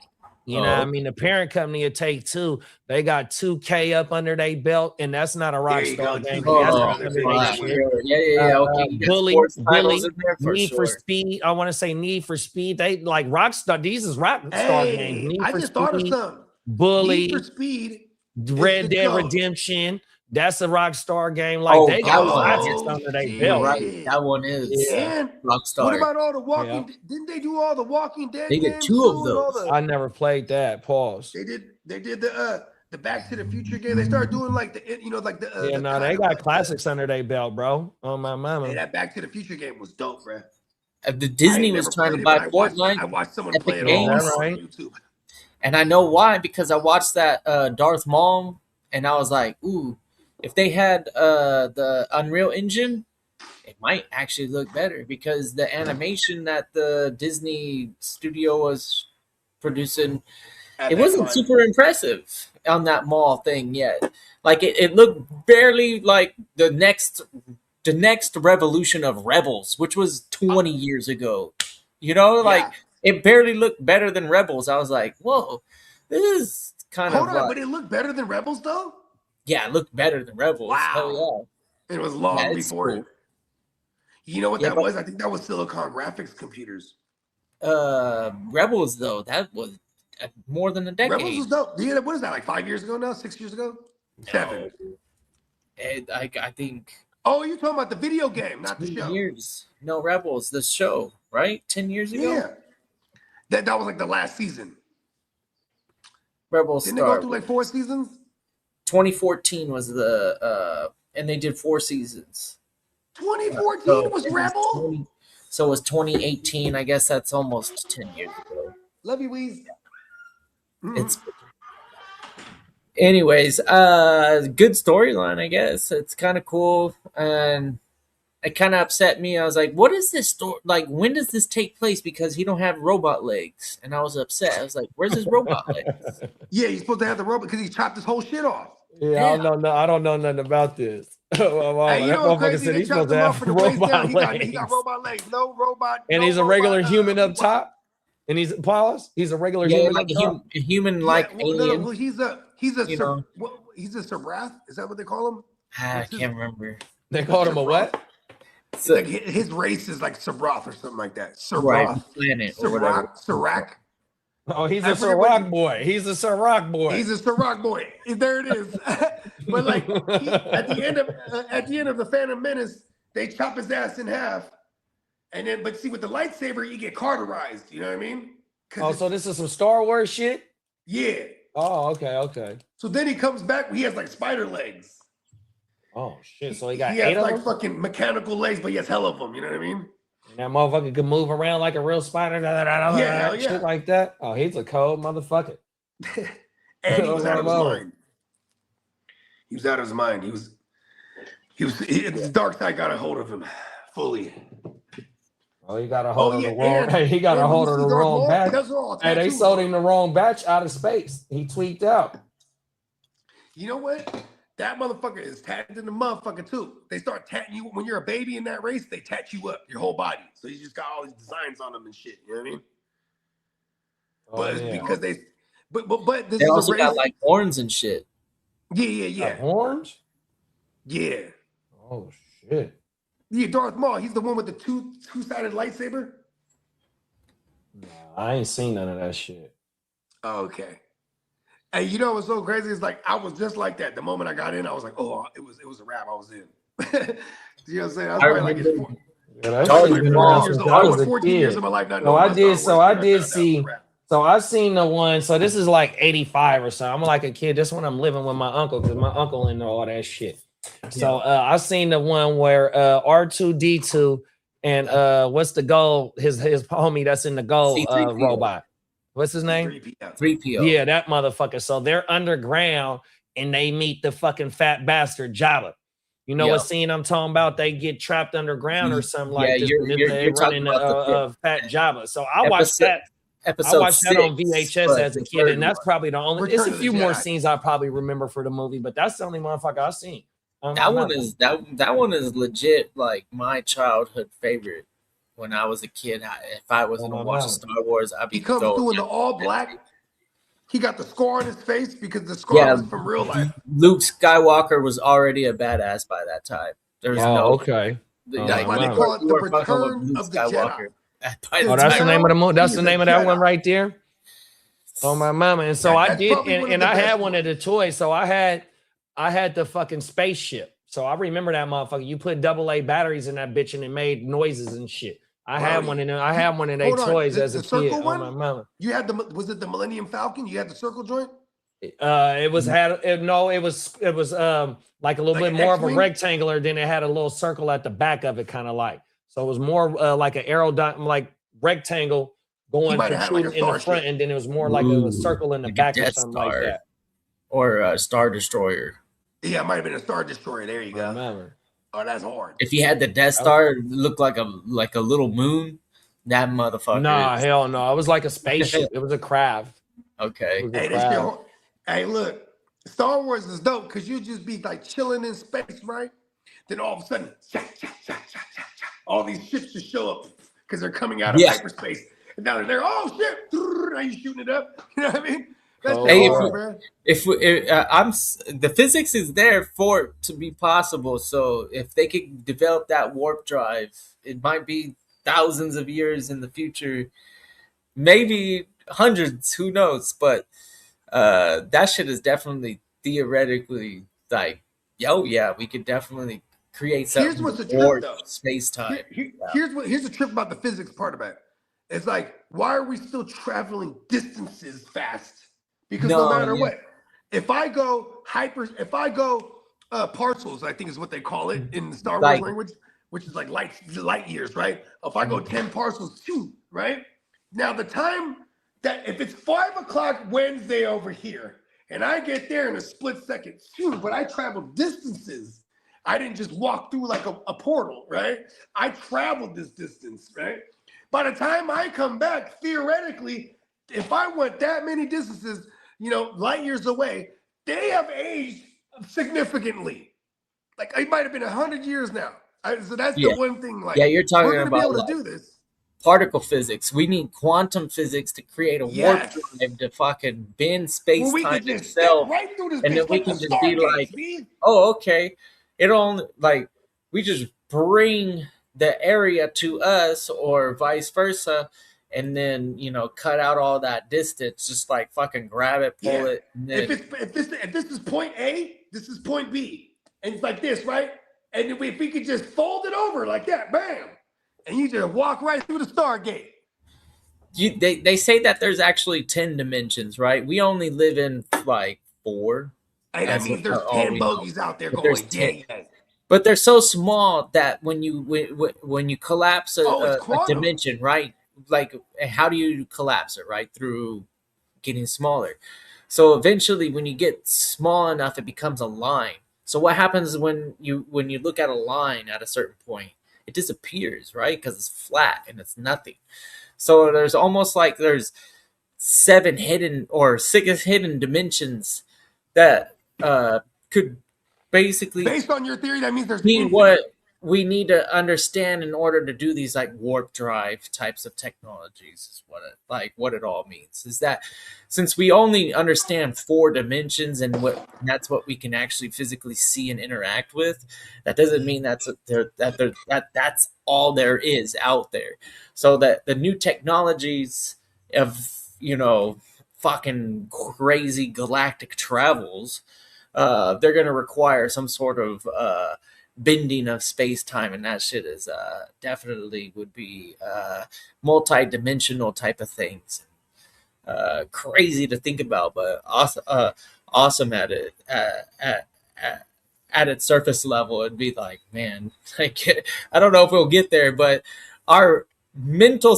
You know what I mean? The parent company of Take-Two, they got 2K up under their belt, and that's not a There you go, Rockstar game. 2K. That's Oh, up under their wow. shit. Yeah. Okay, you got Bully, sports titles in there for Need sure. for Speed. I want to say Need for Speed. They like Rockstar. These is Rockstar games. Hey, Need I for just thought of Speed, something. Bully, Need for Speed, Red the Dead GOAT. Redemption. That's a Rockstar game. Like Oh, they that got one. classics under their shit. You're belt. right. That one is And Rockstar. what about all the Walking? Didn't they do all the Walking Dead They did games 2 of too, and all those. the- I never played that. Pause. They did the Back to the Future game. They started doing like the like the Yeah, the no, kind they of got like classics under their belt, bro. On my mama. Hey, that Back to the Future game was dope, bro. The Disney was trying to buy Fortnite. I watched someone Epic play it Games. on Right. YouTube. And I know why, because I watched that Darth Maul, and I was like, ooh, if they had the Unreal Engine, it might actually look better, because the animation that the Disney studio was producing, it wasn't super impressive on that Maul thing yet. Like it looked barely like the next revolution of Rebels, which was 20 years ago. You know, like it barely looked better than Rebels. I was like, whoa, this is kind Hold of on, like, but it looked better than Rebels though. yeah, it looked better than Rebels. Wow. Hell It was long Yeah, it's before cool. it. You know what Yeah, that but- was? I think that was Silicon Graphics computers. yeah. Rebels though, that was more than a decade. Rebels was dope. Yeah, what is that? Like 5 years ago now? 6 years ago? 7. I think Oh, you're talking about the video game, not the 10 show. years. No, Rebels, the show, right? 10 years ago. Yeah. That was like the last season. Rebels Didn't they go started. through like 4 seasons? 2014 was the and they did 4 seasons. 2014 was Rebel? So it was 2018. I guess that's almost 10 years ago. Love you, Weez. It's anyways, good storyline, I guess. It's kind of cool, and it kind of upset me. I was like, what is this story? Like, when does this take place? Because he don't have robot legs. And I was upset. I was like, where's his robot legs? Yeah, he's supposed to have the robot because he chopped his whole shit off. Yeah, I don't know nothing about this. Hey, you that know what's motherfucker crazy? said They he's chopped supposed to him off have for the waist down. robot He legs. got robot legs. No robot. And no he's a regular robot, human up top. And he's pause. He's a regular Yeah, human like up top. a human like well, alien. No, he's a You know. he's a Sarath. Is that what they call him? I can't remember. They called him a what? So, Like his race is like Sarath or something like that. right, Sarath. planet or whatever. Sirac. Oh, he's I a forget what Ciroc boy. He's a Ciroc boy. He's a Ciroc boy. There it is. But like at the end of the Phantom Menace, they chop his ass in half, and then but see with the lightsaber, you get carterized. You know what I mean? Oh, so this is some Star Wars shit? Yeah. Oh, okay. So then he comes back. He has like spider legs. Oh shit! So he got He 8 has of like them. fucking mechanical legs, but he has hell of them. You know what I mean? And that motherfucker can move around like a real spider. hell Shit yeah. like that. Oh, he's a cold motherfucker. And he was out of his Oh. mind. He was out of his mind. The dark side got a hold of him fully. Oh, he got a hold of the wrong. and- Hey, he got a and hold when of you the see Darth wrong Maul, batch. those are all Hey, they tattoos. sold him the wrong batch out of space. He tweaked out. You know what? That motherfucker is tatted in the motherfucker too. They start tatting you when you're a baby in that race. They tat you up your whole body, so you just got all these designs on them and shit. You know what I mean? But it's because but this They is also a race. got like horns and shit. Yeah. Horns? Yeah. Oh shit! Yeah, Darth Maul. He's the one with the two-sided lightsaber. Nah, I ain't seen none of that shit. Okay. And you know what's so crazy? It's like I was just like that. The moment I got in, I was like, oh, it was a wrap. I was in. You know what I'm saying? I was probably like in Yeah, that Charlie shit been Brown. around years since old. I I was was a 14 years kid. of my life not So knowing I my did. Star So Wars. I That did was a see. wrap. So I seen the one. So this is like 85 or so. I'm like a kid. This one I'm living with my uncle because my uncle into all that shit. So I seen the one where R2D2 and what's the gold? His homie that's in the gold C3PO. robot. What's his name? 3PO. Yeah, that motherfucker. So they're underground and they meet the fucking fat bastard Jabba. You know what scene I'm talking about? They get trapped underground or something like this. You're talking about fat Jabba. So I watched that. I watched that on VHS as a kid, and that's probably the only. It's a few more scenes I probably remember for the movie, but that's the only motherfucker I've seen. That one is legit like my childhood favorite. When I was a kid, if I was gonna watch Star Wars, I'd be. He comes through in the all black. He got the scar on his face because the scar was from real life. Luke Skywalker was already a badass by that time. There's okay. That's why they call it the Return of the Jedi. Oh, that's the name of the movie. That's the name of that one right there. Oh my mama! And so I did, and I had one of the toys. So I had the fucking spaceship. So I remember that motherfucker. You put AA batteries in that bitch, and it made noises and shit. I had one in their toys as a kid. Oh my mama! You had was it the Millennium Falcon? You had the circle joint? It was like a little bit more of a rectangular. Then it had a little circle at the back of it, kind of like. So it was more like an like rectangle going protruding in the front, and then it was more like a circle in the back or something like that. Or a Star Destroyer. Yeah, it might have been a Star Destroyer. There you go. Remember. Oh, that's hard. If you had the Death Star, it looked like a little moon. That motherfucker. Nah, hell no. It was like a spaceship. It was a craft. Okay. Hey, look, Star Wars is dope because you just be like chilling in space, right? Then all of a sudden, all these ships just show up because they're coming out of hyperspace. And now they're there. Oh shit! Now you shooting it up. You know what I mean? That's the physics is there for it to be possible. So if they could develop that warp drive, it might be thousands of years in the future, maybe hundreds. Who knows? But that shit is definitely theoretically like, we could definitely create something. Here's what's the trip though. Space time. Here's the trip about the physics part of it. It's like, why are we still traveling distances fast? Because no matter what, if I go parcels, I think is what they call it in the Star Wars language, which is like light years, right? If I go 10 parcels, right? Now the time that if it's 5 o'clock Wednesday over here, and I get there in a split second, but I traveled distances. I didn't just walk through like a portal, right? I traveled this distance, right? By the time I come back, theoretically, if I went that many distances, light years away, they have aged significantly. Like it might have been 100 years now. So that's the one thing. Like, you're talking we're about be able to do this. Particle physics. We need quantum physics to create a warp drive to fucking bend space time itself, right through this and then we can just be like, "Oh, okay." We just bring the area to us, or vice versa. And then cut out all that distance. Just like fucking grab it, pull it. And then... if this is point A, this is point B, and it's like this, right? And if we could just fold it over like that, bam, and you just walk right through the Stargate. They say that there's actually 10 dimensions, right? We only live in like 4. Hey, that means there's 10 bogeys out there going. But they're so small that when you collapse a dimension, right? Like, how do you collapse it, right? Through getting smaller. So eventually when you get small enough, it becomes a line. So what happens when you look at a line at a certain point? It disappears, right? Because it's flat and it's nothing. So there's almost like there's 7 hidden or 6 hidden dimensions that could basically, based on your theory, that means there's what we need to understand in order to do these like warp drive types of technologies is what it all means. Is that since we only understand 4 dimensions and that's what we can actually physically see and interact with, that doesn't mean that's all there is out there. So that the new technologies of fucking crazy galactic travels, they're going to require some sort of bending of space-time, and that shit is definitely would be multi-dimensional type of things. crazy to think about, but awesome at it at its surface level. It'd be like, man, like I don't know if we'll get there, but our mental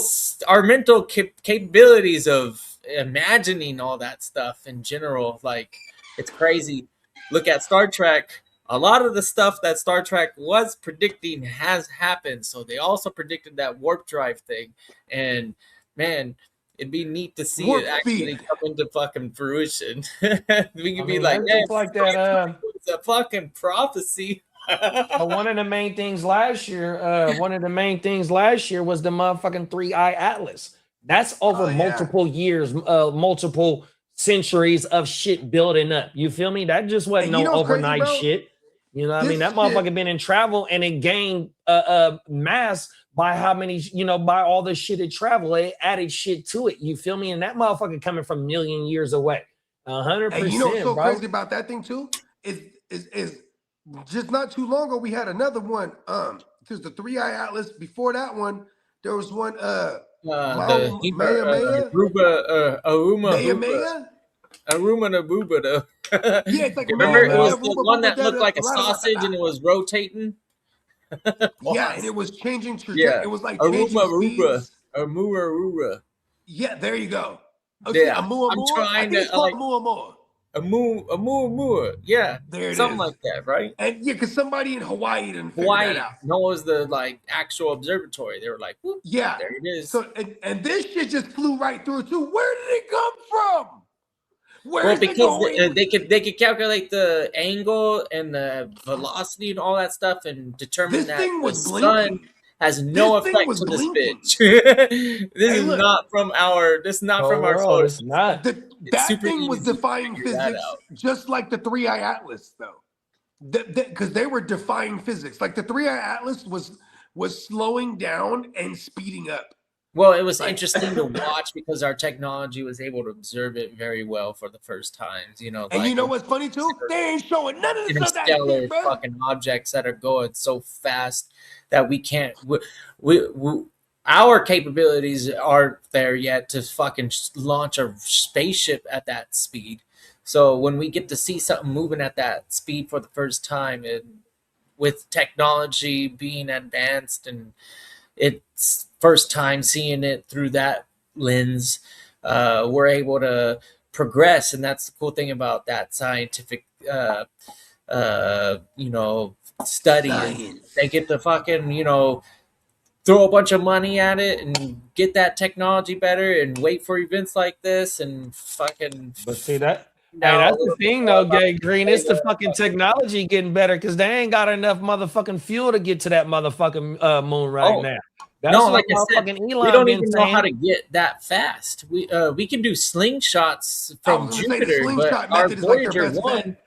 capabilities of imagining all that stuff in general, like it's crazy. Look at Star Trek. A lot of the stuff that Star Trek was predicting has happened. So they also predicted that warp drive thing. And man, it'd be neat to see Warp it actually speed. come into fucking fruition. We could be mean, like, that's hey, just like that. it's a fucking prophecy. One of the main things last year, was the motherfucking 3-eye atlas. That's over Oh, yeah. multiple years, multiple centuries of shit building up. You feel me? That just wasn't And you no know what's crazy, overnight bro? shit. You know what I This mean? That shit- motherfucker been in travel and it gained mass by how many, by all the shit it traveled. It added shit to it. You feel me? And that motherfucker coming from a million years away. 100%, And you know what's so bro. crazy about that thing too? Is just not too long ago we had another one. There's the 3-eye atlas. Before that one, there was one. The Maya. Aruma Nabuba. Yeah, it's like Remember, Maya, it was Maya, the Ruba, one Ruba, that looked like a sausage and it was rotating. Yeah, and it was changing trajectory. Yeah, It was like Aruma changing Ruba, speeds. Aruma. Yeah, there you go. Yeah, Amu I'm Amu. I trying think it's to called like Amu. Amu. Yeah, There it something is. like that, right? And yeah, because somebody in Hawaii didn't figure Hawaii. that out. No, it was the like actual observatory. They were like, whoop, Yeah. there it is. So and this shit just flew right through too. Where did it come from? Where's Well, it because going? they could calculate the angle and the velocity and all that stuff and determine This that thing the was sun blinking. has no This thing effect was to this blinking. bitch. This Hey, is look. not from our. This is not from our world, solar it's system. not. That super thing was easy to defying figure that physics, out. just like the 3-eye atlas, though. Because they were defying physics. Like the 3-eye atlas was slowing down and speeding up. Well, it was Like- interesting to watch because our technology was able to observe it very well for the first times. You know, And like you know what's funny too? They ain't showing none of this stuff that interstellar shit, bro. fucking objects that are going so fast that we can't. We our capabilities aren't there yet to fucking launch a spaceship at that speed. So when we get to see something moving at that speed for the first time, and with technology being advanced and it's first time seeing it through that lens, we're able to progress, and that's the cool thing about that scientific study. Science. They get to fucking throw a bunch of money at it and get that technology better and wait for events like this and fucking. But see that. Now, Hey, that's the thing though, Gay Green. It's the fucking technology getting better because they ain't got enough motherfucking fuel to get to that motherfucking moon right now. That's no, what like I said, motherfucking we Elon don't been even know saying. how to get that fast. We can do slingshots I from was gonna say the Jupiter, but slingshot our method is like their Voyager best 1, bet.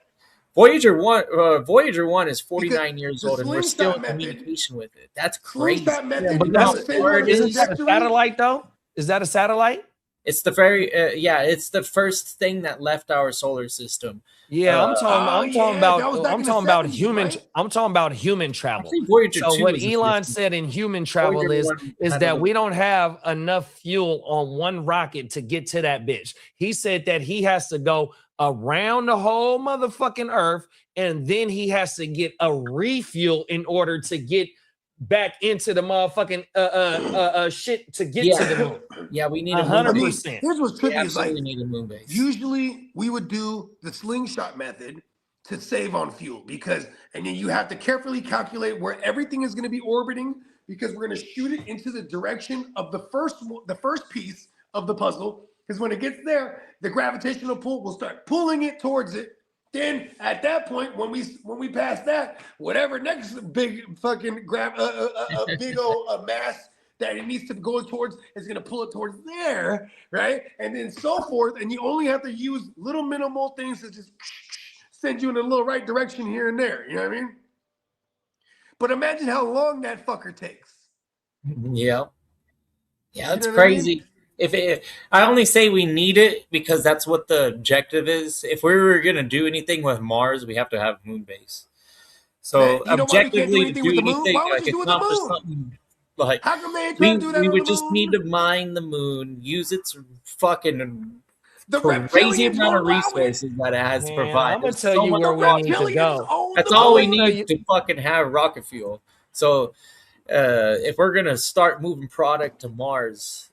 Voyager 1 is 49 Because years the old, and we're still in slingshot method- communication with it. That's crazy. Slingshot method, But you that's know, the same where kind it of Isn't that a trajectory. satellite though? Is that a satellite? It's the very it's the first thing that left our solar system. Yeah, I'm talking about that was back I'm in the talking about 70s, human right? I'm talking about human travel. Actually, Voyager So 2 what is the Elon first. said in human travel Voyager is 1 is had that a- we don't have enough fuel on one rocket to get to that bitch. He said that he has to go around the whole motherfucking earth and then he has to get a refuel in order to get back into the motherfucking shit to get to the moon. Yeah, we need a moon 100%. base. Here's what's We trippy is like absolutely need a moon base. usually we would do the slingshot method to save on fuel and then you have to carefully calculate where everything is going to be orbiting because we're going to shoot it into the direction of the first piece of the puzzle because when it gets there, the gravitational pull will start pulling it towards it. Then at that point, when we pass that, whatever next big fucking big old mass that it needs to go towards is going to pull it towards there, right? And then so forth. And you only have to use little minimal things to just send you in a little right direction here and there. You know what I mean? But imagine how long that fucker takes. Yeah, it's know what I mean? crazy. I only say we need it because that's what the objective is. If we were gonna do anything with Mars, we have to have a moon base. So Man, you know why we can't do objectively, to anything do with the moon? anything, Why would like you do it's it with not the just moon? something. Like, How come they ain't trying to do that we on would the just moon? need to mine the moon, use its fucking The crazy reptilians amount won't of allow it. resources that it has to Man, provide. I'm gonna There's tell so you much where The we need to reptilians go. own That's the all we moon. need to fucking have rocket fuel. So if we're gonna start moving product to Mars,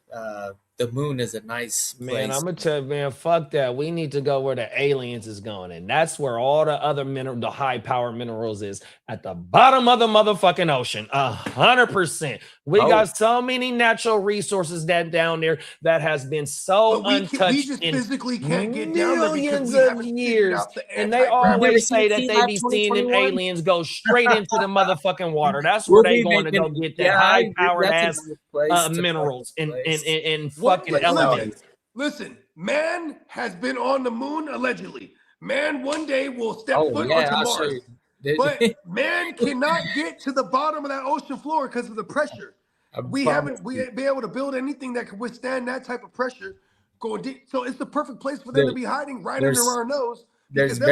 the moon is a nice place. Man, I'm gonna tell you, man, fuck that. We need to go where the aliens is going, and that's where all the other the high power minerals is at the bottom of the motherfucking ocean. 100%. We Oh. got so many natural resources that down there that has been so But we untouched just in physically can't get down there because millions we of haven't figured years. out the And they anti-gravity. always Never say seen that they Lab be seeing them 2021? aliens go straight into the motherfucking water. That's We'll where they be going to go making- get yeah, that I high agree. powered That's ass a nice place to minerals fucking place. and What- fucking listen, elements. Listen, man has been on the moon allegedly. Man one day will step Oh foot yeah, onto I'll show Mars. you. But man cannot get to the bottom of that ocean floor because of the pressure. We ain't been able to build anything that can withstand that type of pressure going deep. So it's the perfect place for them to be hiding right under our nose because they'll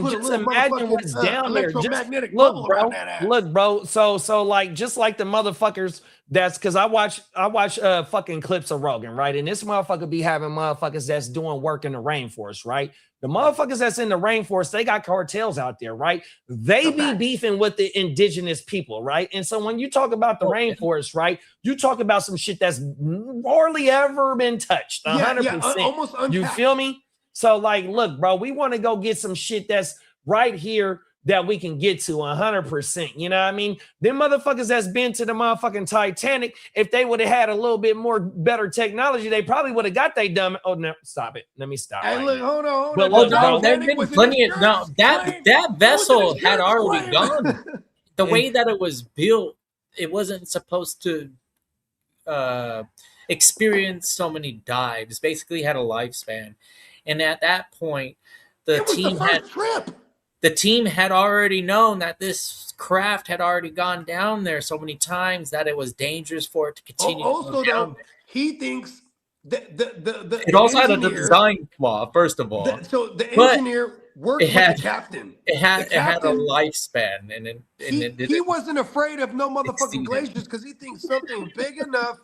put a just little imagine what's motherfucking down there. Just electromagnetic look, bubble bro. around that ass. Look, bro. So like just like the motherfuckers. That's because I watch fucking clips of Rogan, right? And this motherfucker be having motherfuckers that's doing work in the rainforest, right? The motherfuckers that's in the rainforest, they got cartels out there, right? They be beefing with the indigenous people, right? And so when you talk about the rainforest, right, you talk about some shit that's hardly ever been touched, 100%. Almost untapped. You feel me? So like, look, bro, we want to go get some shit that's right here that we can get to 100%. You know what I mean? Them motherfuckers that's been to the motherfucking Titanic, if they would have had a little bit more better technology, they probably would have got they dumb. Oh no, stop it. Let me stop. Hey, look, hold on. But Oh look, no, bro, there've been plenty of that vessel had already gone. The way that it was built, it wasn't supposed to experience so many dives. Basically, had a lifespan, and at that point, the team had already known that this craft had already gone down there so many times that it was dangerous for it to continue. Also, though, he thinks that the it also had a design flaw. First of all, so the engineer worked with the captain. It had a lifespan, and he wasn't afraid of no motherfucking glaciers because he thinks something big enough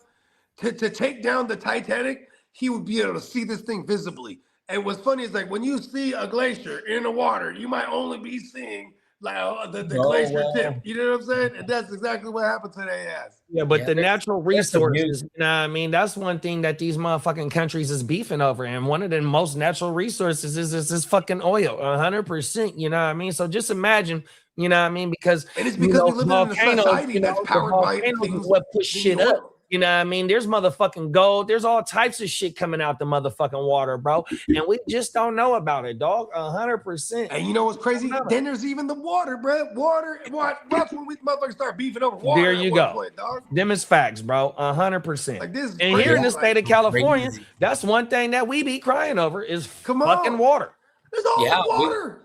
to take down the Titanic, he would be able to see this thing visibly. And what's funny is like when you see a glacier in the water, you might only be seeing like the glacier tip. You know what I'm saying? And that's exactly what happened to their ass. Yeah, but the natural resources, you know what I mean? That's one thing that these motherfucking countries is beefing over. And one of the most natural resources is this fucking oil, 100%. You know what I mean? So just imagine, you know what I mean? Because and it's because we live in a society that's powered by things what push shit up. You know what I mean? There's motherfucking gold. There's all types of shit coming out the motherfucking water, bro. And we just don't know about it, dog. 100%. And you know what's crazy? Then there's even the water, bro. That's when we motherfuckers start beefing over water. There you go. Point, dog. Them is facts, bro. 100%. Like this and here in the state of California, that's one thing that we be crying over is fucking water. There's all water.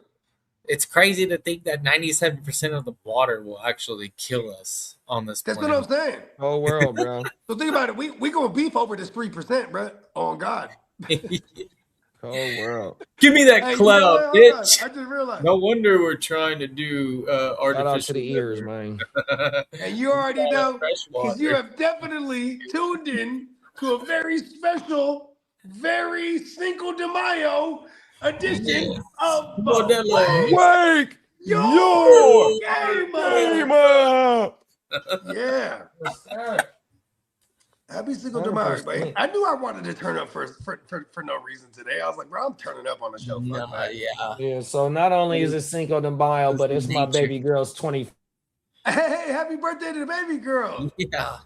It's crazy to think that 97% of the water will actually kill us on this planet. That's what I'm saying. Whole world, bro. So think about it. We gonna beef over this 3%, bro. On God. Whole world. Give me that cloud, bitch. I just realized. No wonder we're trying to do artificial. Shout out to the ears, man. And you already know because you have definitely tuned in to a very special, very Cinco de Mayo edition of Wake Your Game Up. Yeah. Happy Cinco de Mayo, man. I knew I wanted to turn up for no reason today. I was like, bro, I'm turning up on the show. Yeah, so not only is it Cinco de Mayo, but it's my baby girl's 20. Hey, happy birthday to the baby girl. Yeah.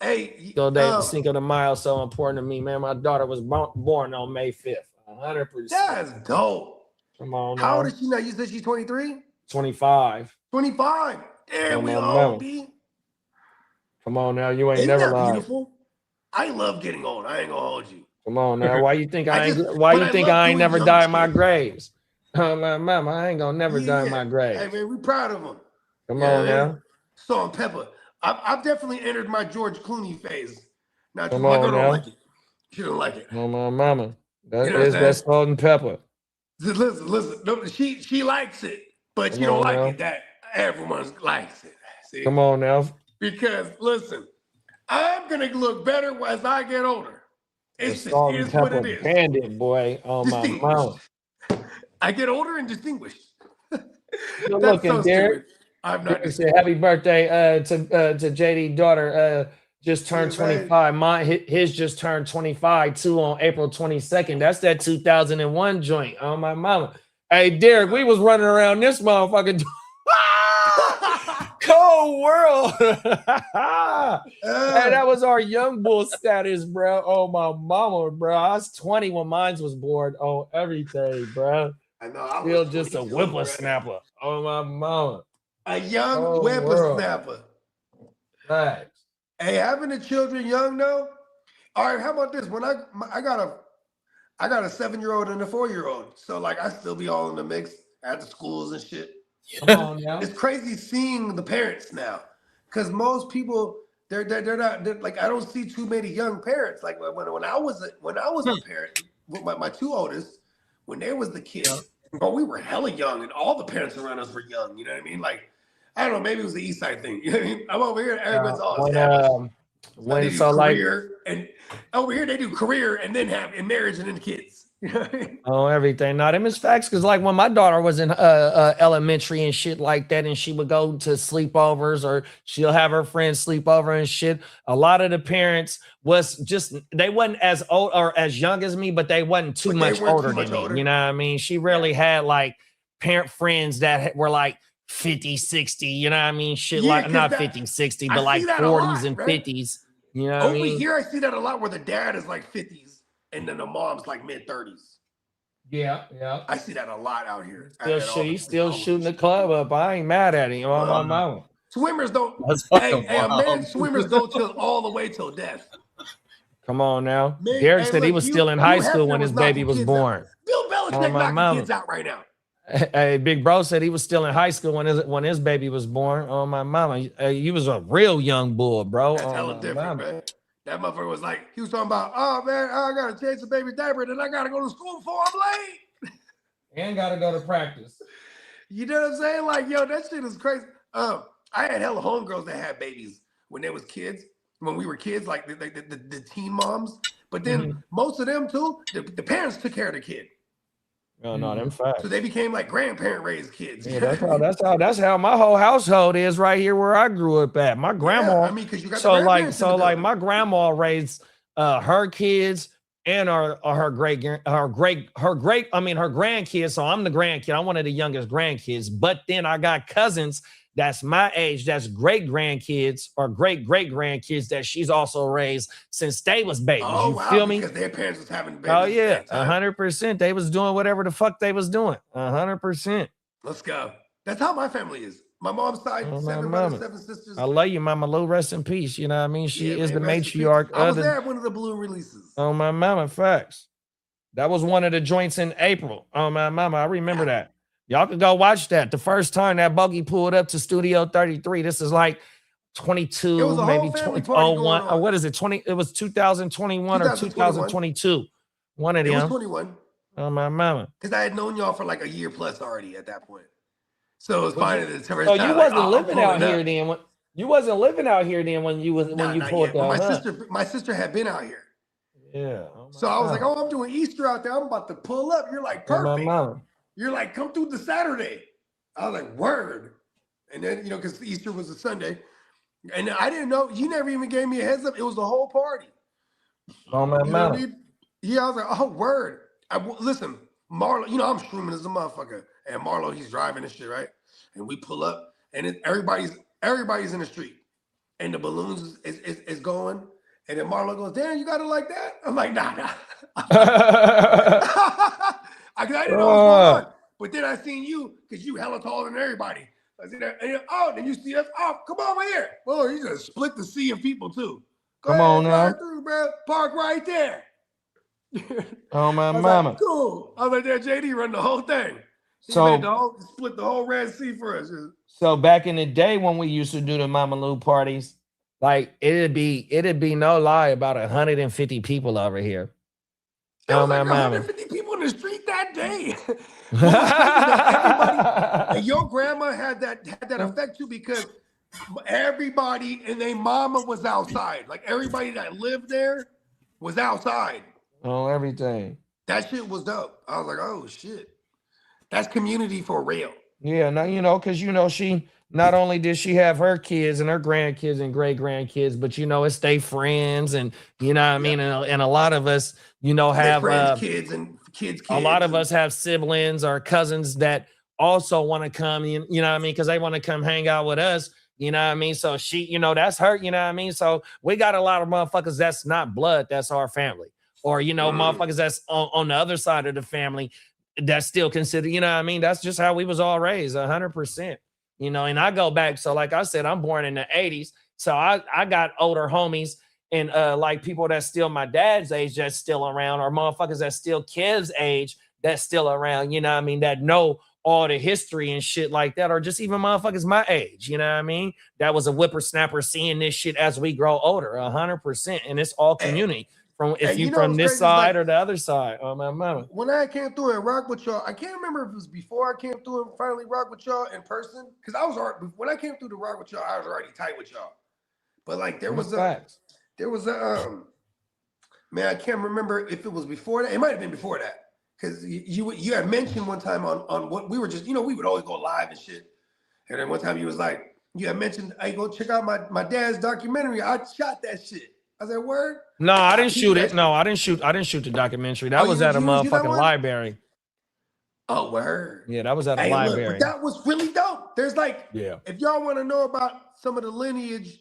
Hey, Cinco de Mayo so important to me, man. My daughter was born on May 5th. 100%. That's dope. Come on. How old is she now? You said she's 23? 25. 25. Damn, we old, B. Come on now. You ain't never lied. Beautiful? I love getting old. I ain't gonna hold you. Come on now. Why you think I ain't never dye my graves? Mama, I ain't gonna never dye my graves. Hey man, we proud of him. Come on now. Salt and pepper. I've definitely entered my George Clooney phase. Now, come on now. Don't like it. She don't like it. Oh my mama. That's salt and pepper. Listen. No, she likes it, but she don't like it. That everyone likes it. See? Come on now. Because listen, I'm gonna look better as I get older. The It's just salt is and what pepper it is. bandit, boy. Oh my mouth. I get older and distinguished. Good That's so looking, Derek. stupid. I'm Derek not said, "Happy birthday to JD daughter. Just turned Yeah, man. 25. His just turned 25 too on April 22nd. That's that 2001 joint. Oh my mama. Hey Derek, we was running around this motherfucker. Cold world. Hey, that was our young bull status, bro. Oh my mama, bro. I was 20 when mine was born. Oh, everything, bro. I know. I Still was just a 22, whippersnapper. Oh my mama. a young Oh, whippersnapper. Right. Hey, having the children young though. All right, how about this? When I got a 7-year-old and a 4-year-old, so like I still be all in the mix at the schools and shit. Come on now. It's crazy seeing the parents now, because most people they're like I don't see too many young parents. Like when I was a parent with my two oldest, when they was the kids, bro, we were hella young, and all the parents around us were young. You know what I mean? Like I don't know, maybe it was the East Side thing. You know what I mean? I'm over here, everybody's all established. And over here they do career and then have in marriage and then kids. You know what I mean? Oh, everything. No, them is facts. Cause like when my daughter was in elementary and shit like that, and she would go to sleepovers or she'll have her friends sleep over and shit. A lot of the parents was just they wasn't as old or as young as me, but they wasn't too much older than me. You know what I mean? She really had like parent friends that were like 50, 60, you know what I mean? Shit, like not 50, 60, but like 40s and 50s. You know what I mean? Over here, I see that a lot where the dad is like 50s and then the mom's like mid-30s. Yeah. I see that a lot out here. He's still shooting the club up. I ain't mad at him. On my mouth. Swimmers don't. Hey, swimmers go till all the way till death. Come on now. Derek said he was still in high school when his baby was born. Bill Belichick knocking kids out right now. Hey, Big Bro said he was still in high school when his baby was born. Oh my mama, you was a real young bull, bro. That's hella different, man. That motherfucker was like, he was talking about, oh man, I gotta change the baby diaper, then I gotta go to school before I'm late. And gotta go to practice. You know what I'm saying? Like, yo, that shit is crazy. I had hella homegirls that had babies when they was kids, when we were kids, like the teen moms. But then most of them too, the parents took care of the kid. Oh no, them facts. So they became like grandparent raised kids. Yeah, that's how my whole household is right here where I grew up at. My grandma. Yeah, I mean, because you got my grandma raised her kids and her grandkids. So I'm the grandkid. I'm one of the youngest grandkids. But then I got cousins that's my age, that's great grandkids or great grandkids that she's also raised since they was babies. Oh, you wow, feel me? Because their parents was having babies. Oh yeah, 100%. They was doing whatever the fuck they was doing. 100%. Let's go. That's how my family is. My mom's side, 7 brothers, 7 sisters. I love you, Mama Lou. Rest in peace. You know what I mean? She is the matriarch. I was there at one of the balloon releases. Oh my mama, facts. That was one of the joints in April. Oh my mama, I remember that. Y'all can go watch that. The first time that buggy pulled up to Studio 33, this is like 22, maybe 2001. Or what is it? It was 2021 or 2022. One of them. It was 21. Oh my mama. Because I had known y'all for like a year plus already at that point. So it was fine. So you wasn't living out here then. You wasn't living out here then when you pulled that. My sister had been out here. Yeah. So I was like, oh, I'm doing Easter out there. I'm about to pull up. You're like, perfect. You're like, come through the Saturday. I was like, word. And then, because Easter was a Sunday. And I didn't know. You never even gave me a heads up. It was the whole party. Oh, my mama. Yeah, I was like, oh, word. Listen, Marlo, I'm streaming as a motherfucker. And Marlo, he's driving and shit, right? And we pull up, and everybody's in the street. And the balloons is going. And then Marlo goes, damn, you got it like that? I'm like, nah. I didn't know what's going on. But then I seen you, because you hella taller than everybody. I see that, and then you see us. Oh, come over here. Oh, you just split the sea of people, too. Come on now. Through, bro. Park right there. Oh, my mama. Like, cool. I was like, there, JD run the whole thing. He split the whole Red Sea for us. So back in the day when we used to do the Mama Lou parties, like it'd be no lie about 150 people over here. There was like 150 people in the street that day. And your grandma had that effect too, because everybody and their mama was outside. Like everybody that lived there was outside. On everything. That shit was dope. I was like, oh shit. That's community for real. Yeah, now you know, because you know, she not only did she have her kids and her grandkids and great grandkids, but you know, it's they friends, and you know what I mean, and a lot of us, you know, have friends, kids and kids. A lot of us have siblings or cousins that also want to come, you know what I mean, because they want to come hang out with us. You know what I mean? So she, you know, that's her, you know what I mean? So we got a lot of motherfuckers that's not blood, that's our family. Or, you know, motherfuckers that's on the other side of the family that's still considered, you know what I mean? That's just how we was all raised, 100%. You know, and I go back, so like I said, I'm born in the 80s. So I got older homies and like people that's still my dad's age that's still around, or motherfuckers that's still Kev's age that's still around, you know what I mean, that know all the history and shit like that, or just even motherfuckers my age, you know what I mean? That was a whippersnapper seeing this shit as we grow older, 100%. And it's all community. From if you from this side or the other side. Oh my mama. When I came through and rock with y'all, I can't remember if it was before I came through and finally rock with y'all in person. Because I was already, when I came through to rock with y'all, I was already tight with y'all. But like there was a man, I can't remember if it was before that. It might have been before that. Because you had mentioned one time on what we were just, you know, we would always go live and shit. And then one time you was like, you had mentioned, hey, go check out my dad's documentary. I shot that shit. I said, word? No, I didn't shoot it. No, I didn't shoot the documentary. That was at a motherfucking library. Oh, word. Yeah, that was at a library. Look, but that was really dope. There's like, yeah, if y'all want to know about some of the lineage,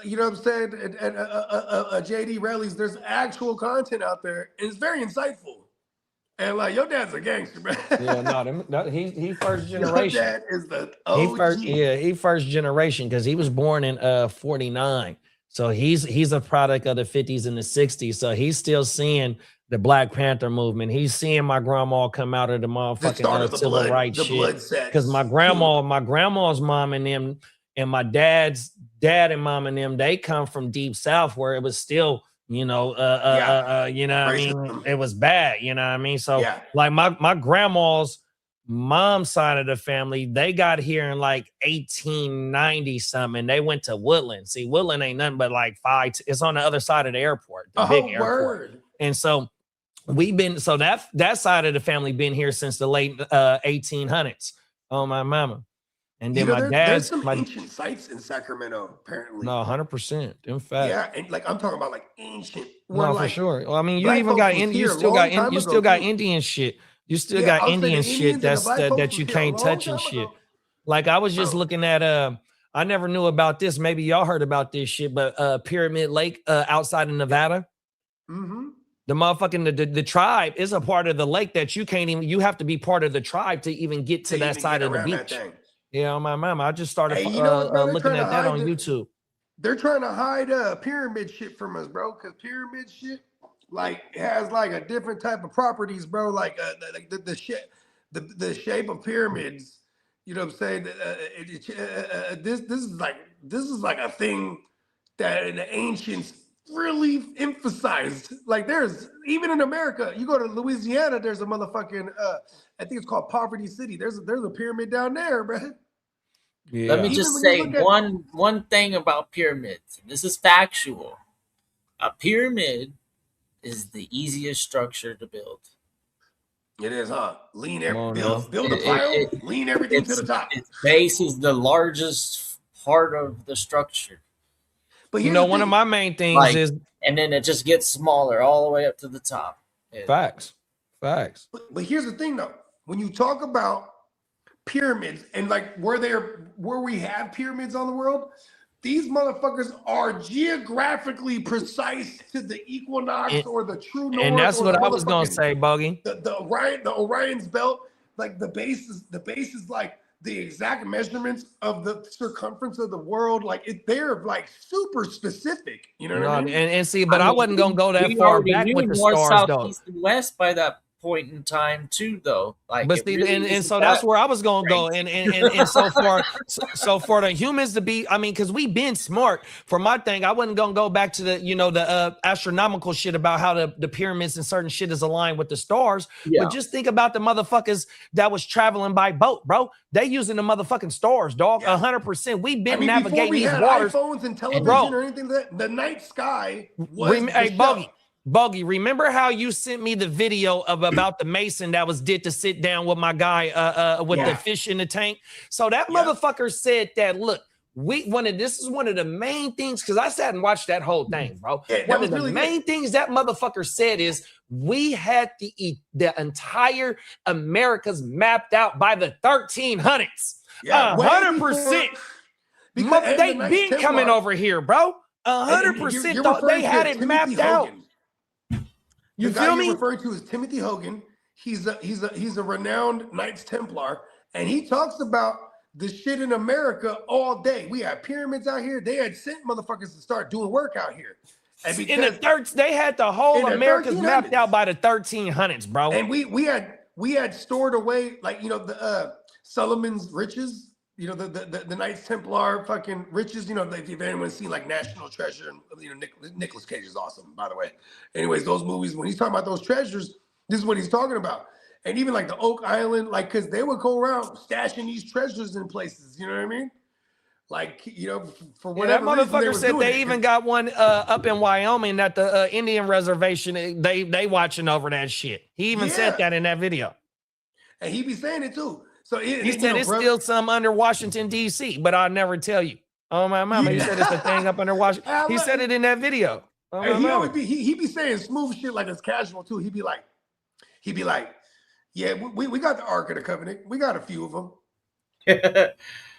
you know what I'm saying, and JD Rallies, there's actual content out there, and it's very insightful. And like, your dad's a gangster, man. Yeah, no, he first generation. Your dad is the OG. He first generation because he was born in 49. So he's a product of the 50s and the 60s. So he's still seeing the Black Panther movement. He's seeing my grandma come out of the motherfucking civil rights shit. Because my grandma's mom and them, and my dad's dad and mom and them, they come from deep south where it was still, you know, you know what I mean? It was bad, you know what I mean? So like my grandma's mom's side of the family, they got here in like 1890 something. They went to Woodland. See, Woodland ain't nothing but like it's on the other side of the airport, the big airport. And so that side of the family been here since the late 1800s. Oh my mama. And then there's some ancient sites in Sacramento, apparently. No, 100%. In fact. Yeah, and like I'm talking about like ancient. No, for sure. Well, I mean, you even got you still got Indian shit. You still got Indian shit that you can't touch and shit. Like I was just looking at I never knew about this. Maybe y'all heard about this shit, but Pyramid Lake outside of Nevada. Mm-hmm. The motherfucking the tribe is a part of the lake that you can't even. You have to be part of the tribe to even get to that side of the beach. Yeah, on my mama. I just started looking at that on YouTube. They're trying to hide pyramid shit from us, bro. Because pyramid shit like has like a different type of properties, bro. Like the shape of pyramids. You know what I'm saying? This is like a thing that in the ancients really emphasized. Like there's even in America, you go to Louisiana, there's a motherfucking I think it's called Poverty City. There's a pyramid down there, bro. Yeah. Let me just say one thing about pyramids. This is factual. A pyramid is the easiest structure to build. It is, huh? Build a pile, lean everything to the top. Its base is the largest part of the structure. But you know, one of my main things is, and then it just gets smaller all the way up to the top. Facts. But here's the thing, though. When you talk about pyramids and like where we have pyramids on the world, these motherfuckers are geographically precise to the equinox or the true north. And that's what I was gonna say, Bogey. The Orion's belt, like the base is like the exact measurements of the circumference of the world. Like they're like super specific. You know what I mean? And see, but I wasn't gonna go that far back with the stars, though. East and west by that point in time too, though. Like, But it see, really and isn't so that's that where I was gonna go. great. And so for the humans to be, I mean, because we've been smart. For my thing, I wasn't gonna go back to the astronomical shit about how the pyramids and certain shit is aligned with the stars. Yeah. But just think about the motherfuckers that was traveling by boat, bro. They using the motherfucking stars, dog. 100%. We've been navigating before we these had waters. iPhones and television Bro, or anything like that, the night sky was the hey, show. Bogey, remember how you sent me the video about the Mason that was did to sit down with my guy with the fish in the tank? So that motherfucker said that, look, this is one of the main things, because I sat and watched that whole thing, bro. One of the main things that motherfucker said is we had the entire Americas mapped out by the 1300s. 100%. They been coming over here, bro. 100%. They had it mapped out. You feel me? You're referring to is Timothy Hogan. He's a renowned Knights Templar, and he talks about the shit in America all day. We had pyramids out here. They had sent motherfuckers to start doing work out here. And because they had the whole Americas mapped out by the 1300s, bro. And we had stored away, like, the Solomon's riches. The Knights Templar fucking riches. If anyone's seen like National Treasure, and Nicolas Cage is awesome, by the way. Anyways, those movies, when he's talking about those treasures, this is what he's talking about. And even like the Oak Island, like, because they would go around stashing these treasures in places. You know what I mean? Like, for whatever that motherfucker said they even got one up in Wyoming at the Indian reservation. They watching over that shit. He even said that in that video. And he be saying it too. So he said it's still some under Washington, D.C., but I'll never tell you. Oh, my mama. He said it's a thing up under Washington. He said it in that video. Oh, and he be saying smooth shit like it's casual too. He'd be like, yeah, we got the Ark of the Covenant. We got a few of them.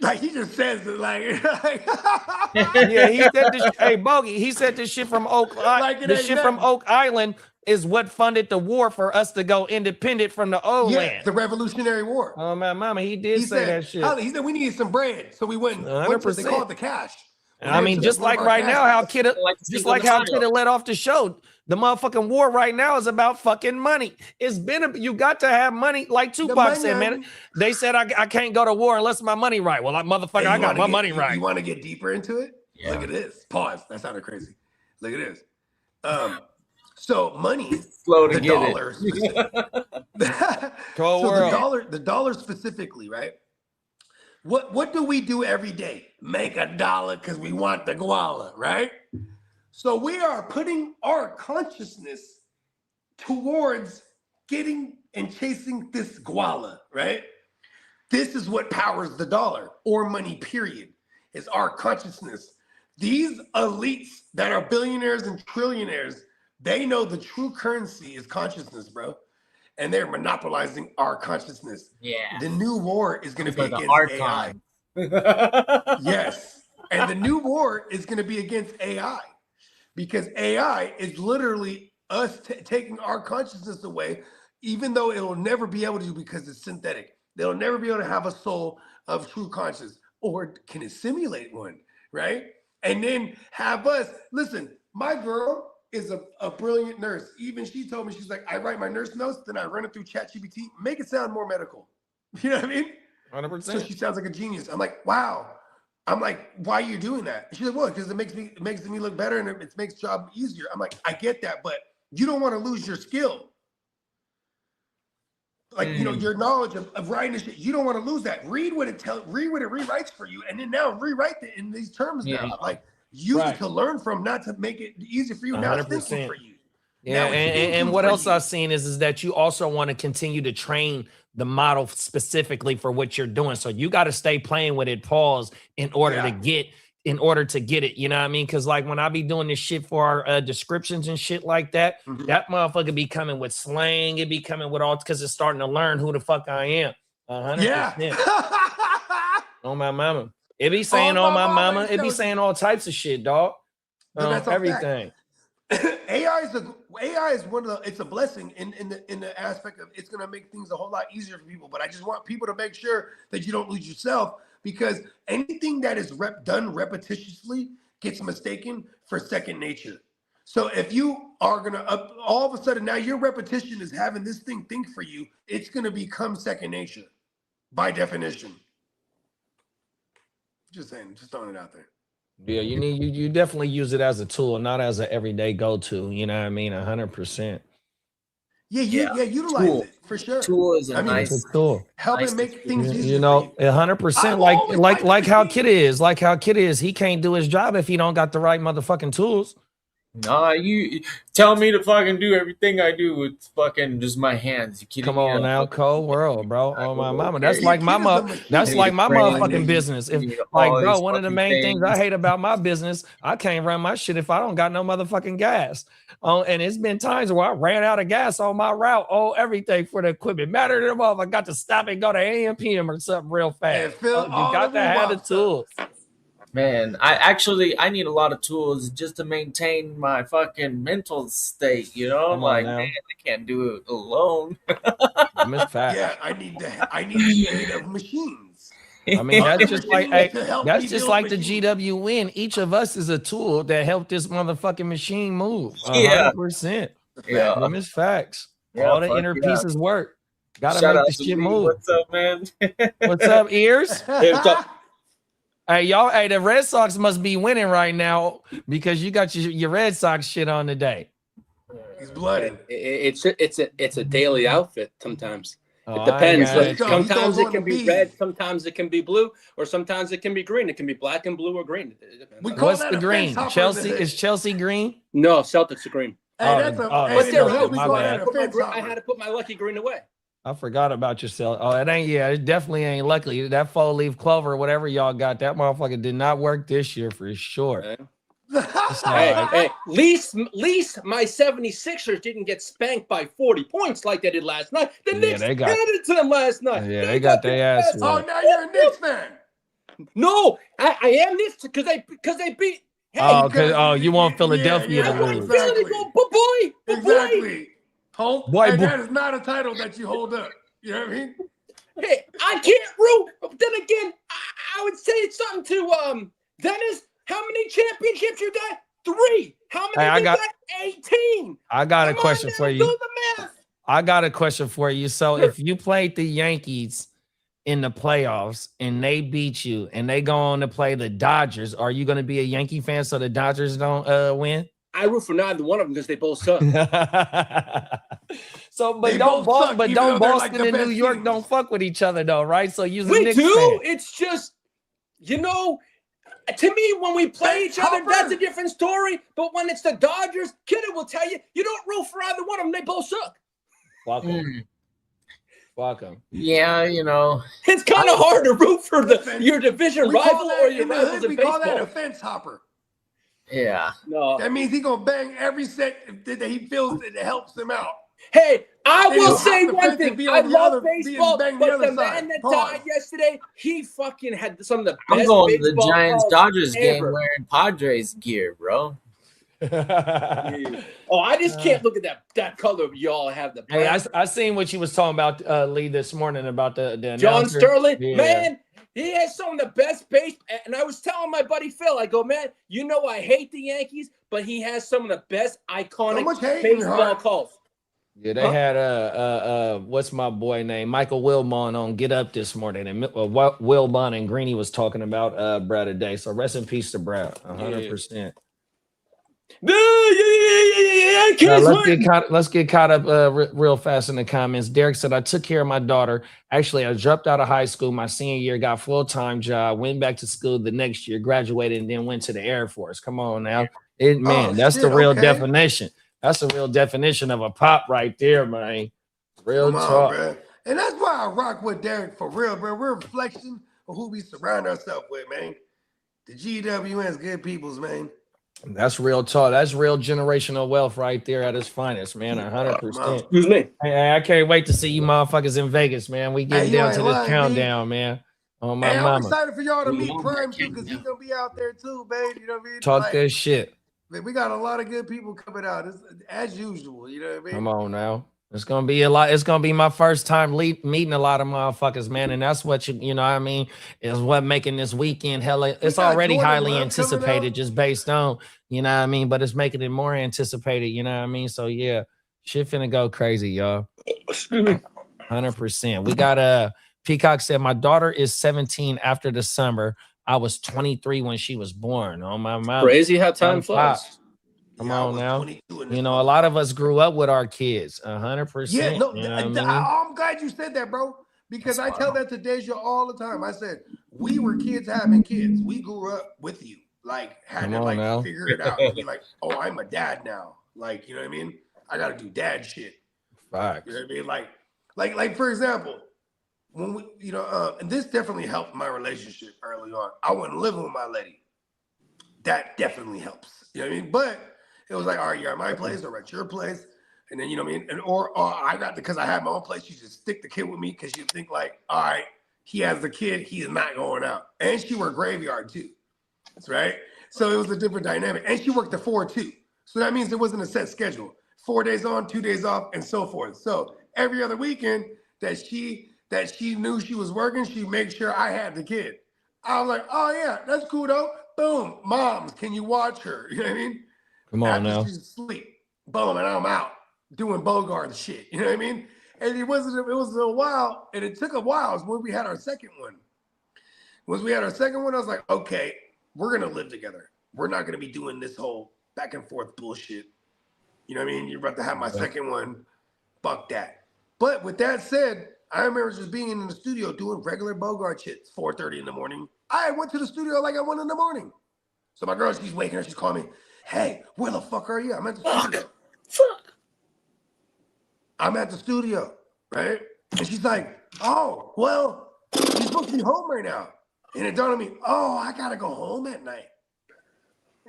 Like, he just says it like yeah, he said this. Hey, Bogey, he said this shit from Oak from Oak Island is what funded the war for us to go independent from the old land. The Revolutionary War. Oh, my mama, he say that shit. He said we needed some bread, so we went to, they call it the cash. I mean, just like right now, how Kidda let off the show. The motherfucking war right now is about fucking money. It's been you got to have money, like Tupac said, man. They said I can't go to war unless my money right. Well, motherfucker, I got my money right. You want to get deeper into it? Yeah. Look at this. Pause. That sounded crazy. Look at this. So money, the dollar, the dollar specifically, right? What do we do every day? Make a dollar because we want the guala, right? So we are putting our consciousness towards getting and chasing this guala, right? This is what powers the dollar or money, period, is our consciousness. These elites that are billionaires and trillionaires, they know the true currency is consciousness, bro. And they're monopolizing our consciousness. Yeah. The new war is going to be against AI. Yes. And the new war is going to be against AI. Because AI is literally us taking our consciousness away, even though it'll never be able to, because it's synthetic. They'll never be able to have a soul of true conscience, or can it simulate one, right? And then have us, listen, my girl is a brilliant nurse. Even she told me, she's like, I write my nurse notes, then I run it through ChatGPT, make it sound more medical. You know what I mean? 100%. So she sounds like a genius. I'm like, wow. I'm like, why are you doing that? She's like, well, because it makes me look better and it makes the job easier. I'm like, I get that, but you don't want to lose your skill. Like, your knowledge of writing this shit, you don't want to lose that. Read what it rewrites for you, and then now rewrite it in these terms now. Like, use it to learn from, not to make it easier for you. Now it's thinking for you. Yeah, and what else I've seen is that you also want to continue to train the model specifically for what you're doing. So you got to stay playing with it, pause, in order to get it. You know what I mean? Because like when I be doing this shit for our descriptions and shit like that, that motherfucker be coming with slang. It be coming with all, because it's starting to learn who the fuck I am. 100%. Yeah. On my mama. It be saying on my mama. It be saying all types of shit, dog. Everything. AI is one of the, it's a blessing in the aspect of it's going to make things a whole lot easier for people. But I just want people to make sure that you don't lose yourself, because anything that is done repetitiously gets mistaken for second nature. So if you are gonna all of a sudden now your repetition is having this thing think for you, it's gonna become second nature by definition. Just saying, just throwing it out there. Yeah, you definitely use it as a tool, not as an everyday go-to. You know what I mean? 100%. Yeah, utilize Tool. it for sure. Tool is a It's nice a tool. Help nice it make to things use. easier. You know, 100%. I've always Like liked how machines. Kid is. Like how Kid is. He can't do his job if he don't got the right motherfucking tools. Nah, you tell me to fucking do everything I do with fucking just my hands. You kidding Come me? on now, Fucking- cold world, bro. Oh my mama. Okay. That's like my Kid is a mother. machine. That's I like need my a frame, motherfucking nigga. business. I If need like, all bro, these one of the fucking main things I things. hate about my business, I can't run my shit if I don't got no motherfucking gas. Oh, and it's been times where I ran out of gas on my route. Oh, everything for the equipment. Matter to them, I got to stop and go to AM PM or something real And fast. fill You all got the to have the woo-wop stuff. tools. Man, I need a lot of tools just to maintain my fucking mental state, you know? Come on Like, now. man, I can't do it alone. Miss Fat. Yeah, I need the aid of machines. I mean, that's Other just like machines to help that's me just build like the machines. GWN. Each of us is a tool that helped this motherfucking machine move. Yeah. 100%. Yeah. Them is facts. Yeah, All the fuck inner yeah. pieces work. Gotta Shout make out the to shit Lee. move. What's up, man? What's up, ears? Hey, what's up? Hey, y'all. Hey, the Red Sox must be winning right now because you got your Red Sox shit on today. He's blooded. It's a daily outfit sometimes. Oh, It depends. I ain't Like, got it. sometimes He it goes can on be the red, bees. sometimes it can be blue, or sometimes it can be green. It can be black and blue or green. It depends We on- call What's that the a green? fence hopper in the Chelsea hood. is Chelsea green? No, Celtics are green. Hey, Oh, that's a. oh, hey, But in they're the hood, blue. we my call bad. that a fence I hopper. had to put my lucky green away. I forgot about yourself. Oh, it ain't. Yeah, it definitely ain't lucky. That 4-leaf clover, whatever y'all got, that motherfucker did not work this year for sure. Okay? It's all Hey, right. hey, least my 76ers didn't get spanked by 40 points like they did last night. The Yeah, Knicks they got- handed it to them last night. Yeah, they got their ass best- Oh, whooped. now you're a Knicks fan. No, I am Knicks because they beat. Hey, Oh, because you want yeah, Philadelphia yeah, to yeah, lose. exactly. go, boy. Exactly. Hold, Boy, and boy. that is not a title that you hold up. You know what I mean? Hey, I can't root. But then again, I would say it's something to Dennis. How many championships you got? 3. How many? Hey, I we got- 18. I got a Come on question now, for Do you. the math. I got a question for you. So Sure. if you played the Yankees in the playoffs and they beat you and they go on to play the Dodgers, are you going to be a Yankee fan so the Dodgers don't win? I root for neither one of them because they both suck. So, but They don't both suck, even though they're like Boston the and New best York teams. don't fuck with each other though, right? So you're a We Knicks do. fan. It's just, to me, when we play each other, that's a different story. But when it's the Dodgers, Kidder will tell you, you don't root for either one of them. They both suck. Fuck 'em. Mm, Fuck 'em. yeah, you know. It's kind of hard to root for Listen, your division We call rival that, or your in the rivals hood, in we call that baseball. a fence hopper. Yeah. No. That means he gonna bang every set that he feels that helps him out. Hey, I Then will he'll say have to one fence and thing. be I on the love other- be baseball, bang the but other the man side. that Pause. died yesterday, he fucking had some of the I'm best going to the baseball Giants calls Dodgers game ever. wearing Padres gear, bro. Oh, I just can't look at that color y'all have. The Hey, brown. I seen what you was talking about, Lee, this morning about the John announcer. Sterling, Yeah. man, he has some of the best base. And I was telling my buddy Phil, I go, man, you know I hate the Yankees, but he has some of the best iconic much hate in your baseball heart. calls. Yeah, they had what's my boy name, Michael Wilbon on Get Up this morning, and Wilbon and Greeny was talking about Brad today. So rest in peace to Brad, 100%. Let's get caught up real fast in the comments. Derek said, I took care of my daughter. Actually, I dropped out of high school my senior year, got full-time job, went back to school the next year, graduated, and then went to the Air Force. Come on now. That's the real definition. That's the real definition of a pop right there, man. Real talk. Bro. And that's why I rock with Derek for real, bro. We're a reflection of who we surround ourselves with, man. The GWN's good peoples, man. That's real talk. That's real generational wealth right there at its finest, man. 100%. Excuse me. Hey, I can't wait to see you motherfuckers in Vegas, man. We getting Hey, you down ain't to this lying, countdown, man. On my Hey, I'm mama. excited for y'all to We meet love Prime that too, because he's countdown. gonna be out there too, babe. You know what I mean? Talk Like, that shit. man, we got a lot of good people coming out. It's, as usual, you know what I mean? Come on now. It's gonna be a lot. It's gonna be my first time meeting a lot of motherfuckers, man, and that's what you know. What I mean, is what making this weekend hella. It's already highly anticipated, just based on you know what I mean. But it's making it more anticipated. You know what I mean. So yeah, shit finna go crazy, y'all. 100%. We got Peacock said my daughter is 17 after the summer. I was 23 when she was born. On my mouth. Crazy how time flies. Come on now. You know, a lot of us grew up with our kids. 100%. Yeah, no, you know what I mean? I'm glad you said that, bro. Because I tell that to Deja all the time. I said, we were kids having kids. We grew up with you. Like, had to like figure it out. And be like, oh, I'm a dad now. Like, you know what I mean? I gotta do dad shit. Facts. You know what I mean? Like for example, when we, you know, and this definitely helped my relationship early on. I wasn't living with my lady. That definitely helps. You know what I mean? But it was like, all right, you're at my place or at your place. And then, you know what I mean? And or I got because I had my own place, you just stick the kid with me because you think like, all right, he has the kid, he's not going out. And she worked graveyard too. That's right. So it was a different dynamic. And she worked the 4 too. So that means it wasn't a set schedule. 4 days on, 2 days off, and so forth. So every other weekend that she knew she was working, she made sure I had the kid. I was like, oh yeah, that's cool though. Boom, moms, can you watch her? You know what I mean? Come on now. She's asleep. Boom, and I'm out doing Bogart shit. You know what I mean? And it was a while, and it took a while. It was when we had our second one. Once we had our second one, I was like, okay, we're gonna live together. We're not gonna be doing this whole back and forth bullshit. You know what I mean? You're about to have my second one. Fuck that. But with that said, I remember just being in the studio doing regular Bogart shit. 4:30 in the morning. I went to the studio like at 1 in the morning. So my girl, she's waking up. She's calling me, hey, where the fuck are you? I'm at the studio. Fuck. I'm at the studio, right? And she's like, oh, well, you're supposed to be home right now. And it dawned on me, oh, I got to go home at night.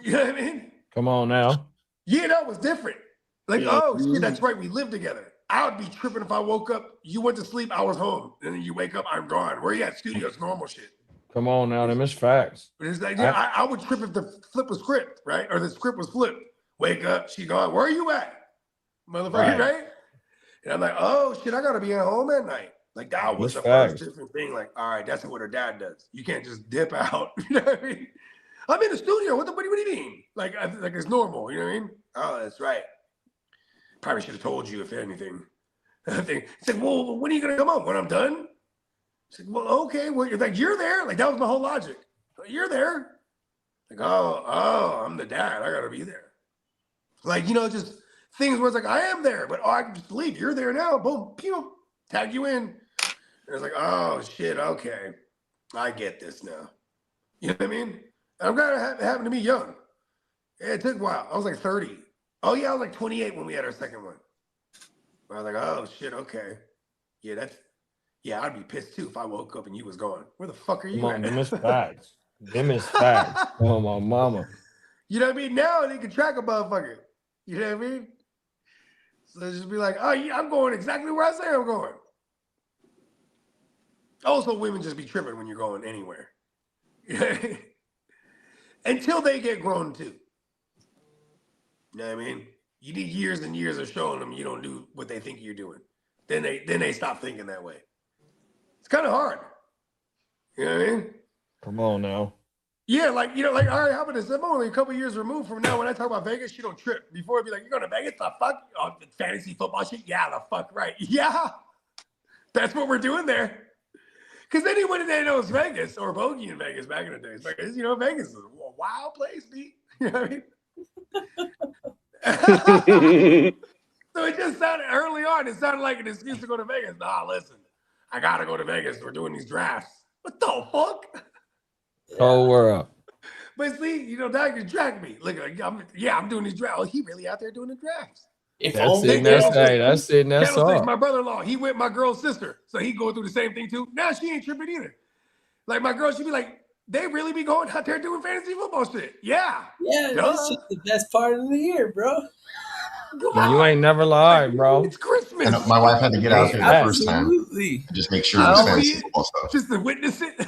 You know what I mean? Come on now. Yeah, that was different. Like, oh, shit, that's right. We live together. I would be tripping if I woke up, you went to sleep, I was home. And then you wake up, I'm gone. Where you at? Studio's normal shit. Come on now, them is facts. But it's like, yeah, I would trip if the flip was script, right? Or the script was flipped. Wake up, she gone. Where are you at? Motherfucker, right? And I'm like, oh, shit, I got to be at home at night. Like, that was the first different thing. Like, all right, that's what her dad does. You can't just dip out. You know what I mean? I'm in the studio. What do you mean? Like it's normal. You know what I mean? Oh, that's right. Probably should have told you, if anything. He said, well, when are you going to come home? When I'm done? I said, well, okay. Well, you're like, you're there. Like, that was my whole logic. You're there. Like, oh, I'm the dad. I got to be there. Like, you know, just things where it's like, I am there, but I can just leave. You're there now. Boom, pew, tag you in. And it's like, oh, shit, okay. I get this now. You know what I mean? And I'm glad it happened to me young. Yeah, it took a while. I was like 30. Oh, yeah, I was like 28 when we had our second one. I was like, oh, shit, okay. Yeah, I'd be pissed too if I woke up and you was gone. Where the fuck are you at? Them is facts. Them is facts. Oh, my mama. You know what I mean? Now they can track a motherfucker. You know what I mean? So just be like, oh, yeah, I'm going exactly where I say I'm going. Also, women just be tripping when you're going anywhere. Until they get grown too. You know what I mean? You need years and years of showing them you don't do what they think you're doing. Then they stop thinking that way. It's kind of hard. You know what I mean? Come on now. Yeah, like, you know, like, all right, how about this? I'm only a couple years removed from now. When I talk about Vegas, you don't trip. Before it'd be like, you're going to Vegas? The fuck? Oh, fantasy football shit? Yeah, the fuck right. Yeah. That's what we're doing there. Because anyone that knows Vegas or bogey in Vegas back in the days, because, you know, Vegas is a wild place, B. You know what I mean? So it just sounded, early on, it sounded like an excuse to go to Vegas. Nah, listen, I got to go to Vegas. We're doing these drafts. What the fuck? Oh, we're up. But see, you know, that can track me. Look, I'm doing these drafts. Oh, he really out there doing the drafts. That's it. That's all. My brother-in-law, he with my girl's sister. So he going through the same thing too. Now she ain't tripping either. Like my girl, she be like, they really be going out there doing fantasy football shit. Yeah. Yeah, that's just the best part of the year, bro. You ain't never lied, bro. It's Christmas. And my wife had to get out there the first time. Just make sure it's fantasy football stuff. Just to witness it.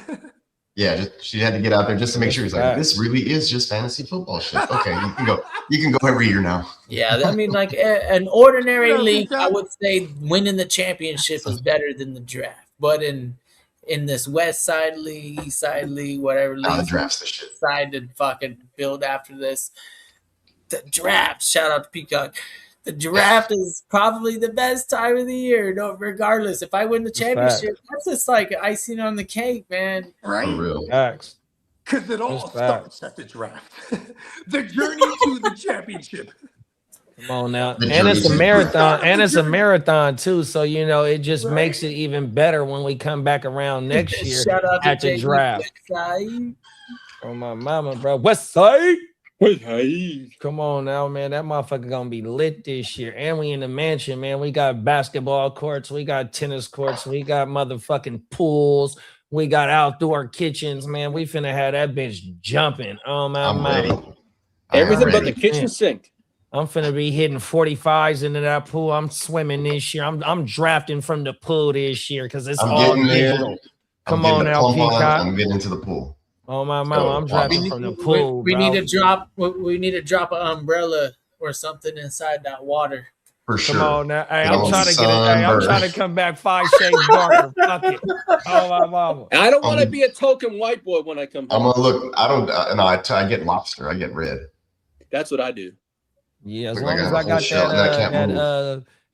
Yeah, she had to get out there just to make sure. He's like, this really is just fantasy football shit. Okay, you can go every year now. Yeah, I mean, like an ordinary league, I would say winning the championship is better than the draft. But in this West Side League, East Side League, whatever league, the draft's the shit. Decide to fucking build after this. The draft, shout out to Peacock. The draft is probably the best time of the year. No, regardless, if I win the championship, that's just like icing on the cake, man. Right? For real. Facts. Because it all starts at the draft. The journey to the championship. Come on now. And it's a marathon. And it's a marathon too. So it just makes it even better when we come back around next year at the draft. Oh my mama, bro. West Side. Come on now, man. That motherfucker gonna be lit this year. And we in the mansion, man. We got basketball courts, we got tennis courts, we got motherfucking pools, we got outdoor kitchens, man. We finna have that bitch jumping. Oh my mama. Everything but the kitchen sink. I'm finna be hitting 45s into that pool. I'm swimming this year. I'm drafting from the pool this year because it's all digital. Come on now, Peacock. I'm getting into the pool. Oh my mama, I'm drafting from the pool. We need to drop. We need to drop an umbrella or something inside that water. For sure. Come on now. Hey, I'm trying to get it. Hey, I'm trying to come back 5 shades darker. Fuck it. Oh my mama. And I don't want to be a token white boy when I come home. I'm gonna look. I don't. No, I get lobster. I get red. That's what I do. Yeah, as long as I got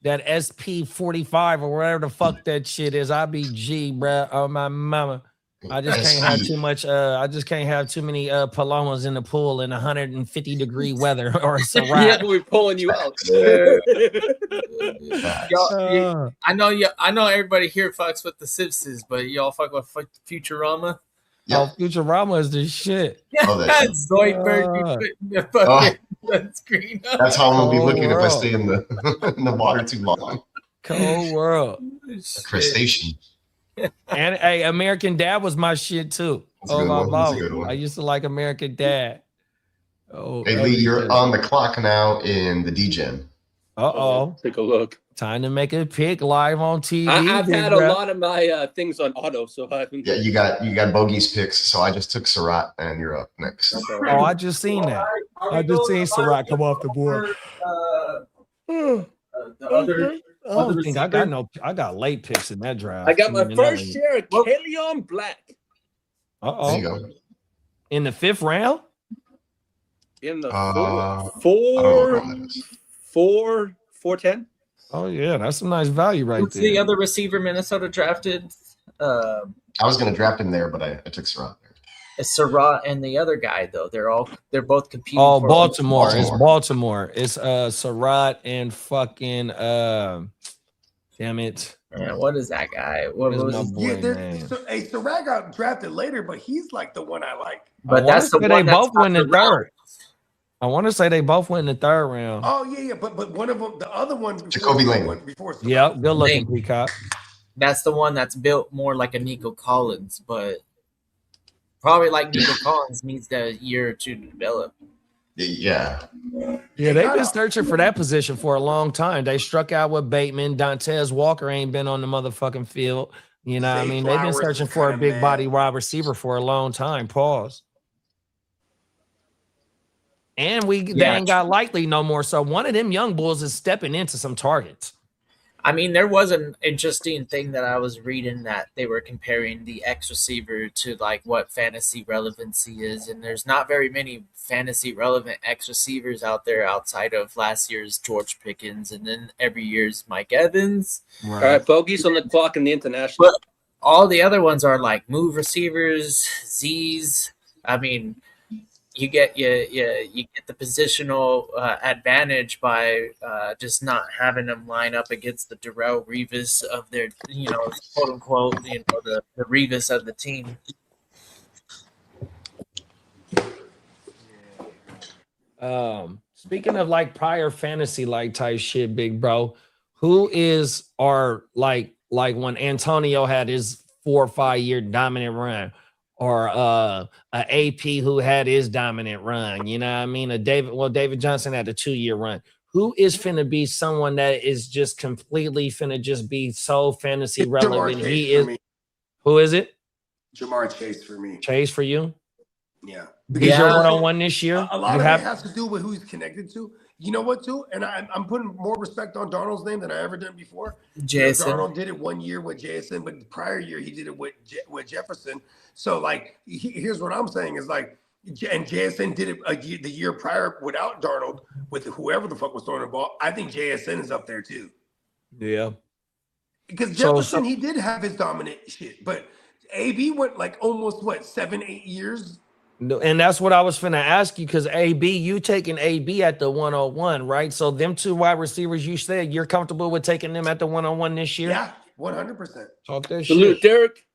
that SP 45 or whatever the fuck that shit is, I be G, bro. Oh my mama. I just can't have too much. I just can't have too many palomas in the pool in 150-degree weather or it's a wrap. Yeah, we're pulling you out. I know everybody here fucks with the Simpsons, but y'all fuck with Futurama. Yeah. Oh, Futurama is the shit. Zoidberg, you put the screen up. That's how I'm gonna be looking if I stay in the water too long. Cold world. A crustacean. And hey, American Dad was my shit too. Oh my mom. I used to like American Dad. Oh, hey Lee, you're on the clock now in the DGen. Uh-oh. Take a look. Time to make a pick live on TV. I've had a lot of my things on auto, so I haven't. Yeah, you got Bogey's picks, so I just took Surratt, and you're up next. Okay. Oh, I just seen that. I just seen Surratt come off the board. I got late picks in that draft. I got my first share of Kalion Black. Uh-oh. There you go. In the 5th round? In the 410. Oh yeah, that's some nice value right What's there. The other receiver Minnesota drafted? I was going to draft him there, but I took Surratt there. It's Surratt and the other guy though. They're both competing. Oh, Baltimore. It's Baltimore. It's Surratt and fucking damn it. Man, what is that guy? What was his name? Hey, Surratt got drafted later, but he's like the one I like. But that's the one they both went in the third. I want to say they both went in the 3rd round. Oh yeah, but one of them, the other one, Jacoby Lane. Yeah, good looking Peacock. That's the one that's built more like a Nico Collins, but probably like Nico Collins needs a year or two to develop. Yeah. Yeah, they've been searching for that position for a long time. They struck out with Bateman. Dantez Walker ain't been on the motherfucking field. You know what I mean? They've been searching for a big body wide receiver for a long time. Pause. And they ain't got Likely no more. So one of them young bulls is stepping into some targets. I mean, there was an interesting thing that I was reading that they were comparing the X receiver to like what fantasy relevancy is. And there's not very many fantasy relevant X receivers out there outside of last year's George Pickens and then every year's Mike Evans. Right. All right, Bogey's on the clock in the international. But all the other ones are like move receivers, Z's. I mean, you get the positional advantage by just not having them line up against the Darrelle Revis of their, quote unquote, the Revis of the team. Speaking of like prior fantasy like type shit, big bro, who is our like when Antonio had his 4 or 5 year dominant run? Or a AP who had his dominant run, you know what I mean? David Johnson had a 2-year run. Who is finna be someone that is just completely finna just be so fantasy relevant? He is. Who is it? Jamar Chase for me. Chase for you? Yeah. He's your one-on-one this year? A lot of it has to do with who he's connected to. You know what, too? And I'm putting more respect on Darnold's name than I ever done before. Jason. You know, Darnold did it 1 year with JSN, but the prior year he did it with Jefferson. So, like, here's what I'm saying is, like, and JSN did it the year prior without Darnold, with whoever the fuck was throwing the ball. I think JSN is up there, too. Yeah. Because Jefferson, he did have his dominant shit, but AB went, like, almost, 7-8 years? And that's what I was finna ask you, because AB, you taking AB at the 101, right? So them two wide receivers, you said you're comfortable with taking them at the 101 this year? Yeah, 100%. Talk that Salute, shit. Derek.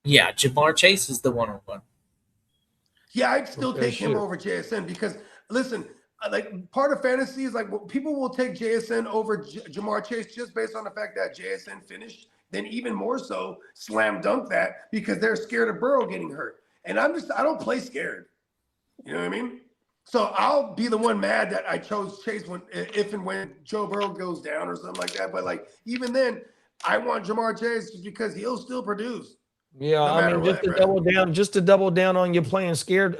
Yeah, Jamar Chase is the 101. Yeah, I'd still take him over JSN because, listen, like part of fantasy is like people will take JSN over Jamar Chase just based on the fact that JSN finished. Then even more so, slam dunk that because they're scared of Burrow getting hurt. And I don't play scared. You know what I mean? So I'll be the one mad that I chose Chase if and when Joe Burrow goes down or something like that. But like even then, I want Jamar Chase just because he'll still produce. Yeah, I mean, just to double down on your playing scared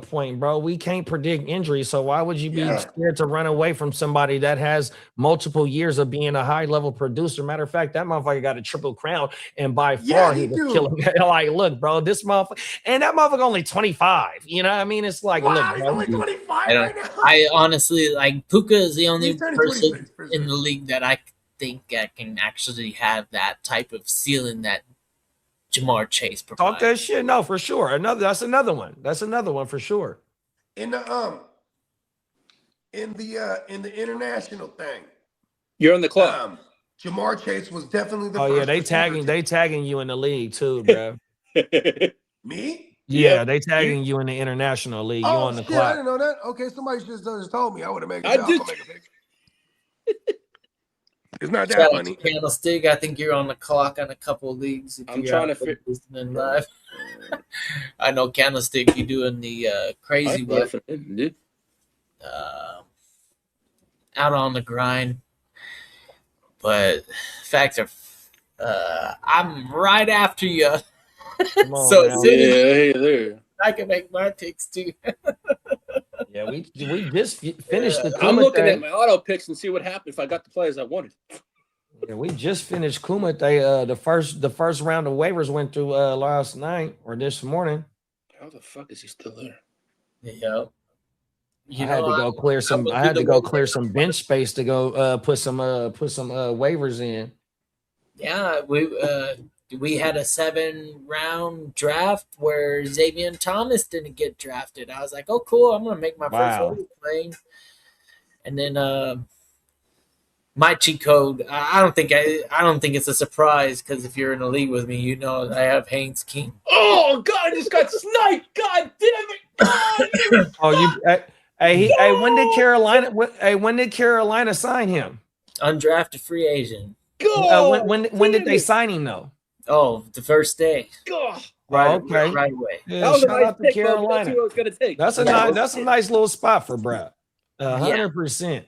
point, bro. We can't predict injury, so why would you be scared to run away from somebody that has multiple years of being a high level producer? Matter of fact, that motherfucker got a triple crown, and by far he was killing. Like, look, bro, this motherfucker, and that motherfucker only 25. You know what I mean? It's like, look, he's only 25 right now. I honestly like Puka is the only person in the league that I think I can actually have that type of ceiling that Jamar Chase provides. Talk that shit. No, for sure. That's another one. That's another one for sure. In the international thing, you're on the clock. Jamar Chase was definitely the. Oh yeah, they tagging you in the league too, bro. Me? Yeah, they tagging you in the international league. You on the clock. I didn't know that. Okay, somebody just told me. I would have made it. I did. It's not that funny. Candlestick, I think you're on the clock on a couple of leagues. If I'm trying to listening live. I know Candlestick, you doing the crazy work. Out on the grind. But facts are, I'm right after you. So as soon as I can make my picks too. Yeah, we just finished the. I'm looking at my auto picks and see what happened if I got the players I wanted. Yeah, we just finished Kumite. The first round of waivers went through last night or this morning. How the fuck is he still there? Yeah, I had to go clear some. I had to go clear some bench space to go put some waivers in. Yeah, we had a 7-round draft where Xavier Thomas didn't get drafted. I was like, oh, cool. I'm going to make my first waiver play. And then my cheat code, I don't think it's a surprise because if you're in a league with me, you know I have Haynes King. Oh, God, I just got sniped. God damn it. God. When did Carolina sign him? Undrafted free agent. When did they sign him, though? Oh, the first day. Right away. Yeah, that was shout out to pick, Carolina. That's what I was gonna take. That's a nice little spot for Brad. 100%.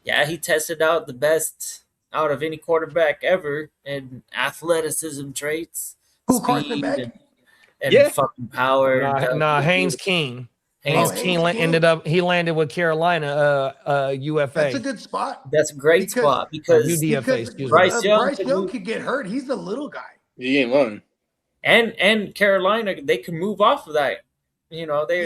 Yeah, he tested out the best out of any quarterback ever in athleticism traits. Who, Carson Beck? And fucking power. Haynes King. Haynes King landed with Carolina UFA. That's a good spot. That's a great spot because Bryce Young could get hurt. He's a little guy. He ain't lying. And Carolina, they can move off of that. You know, they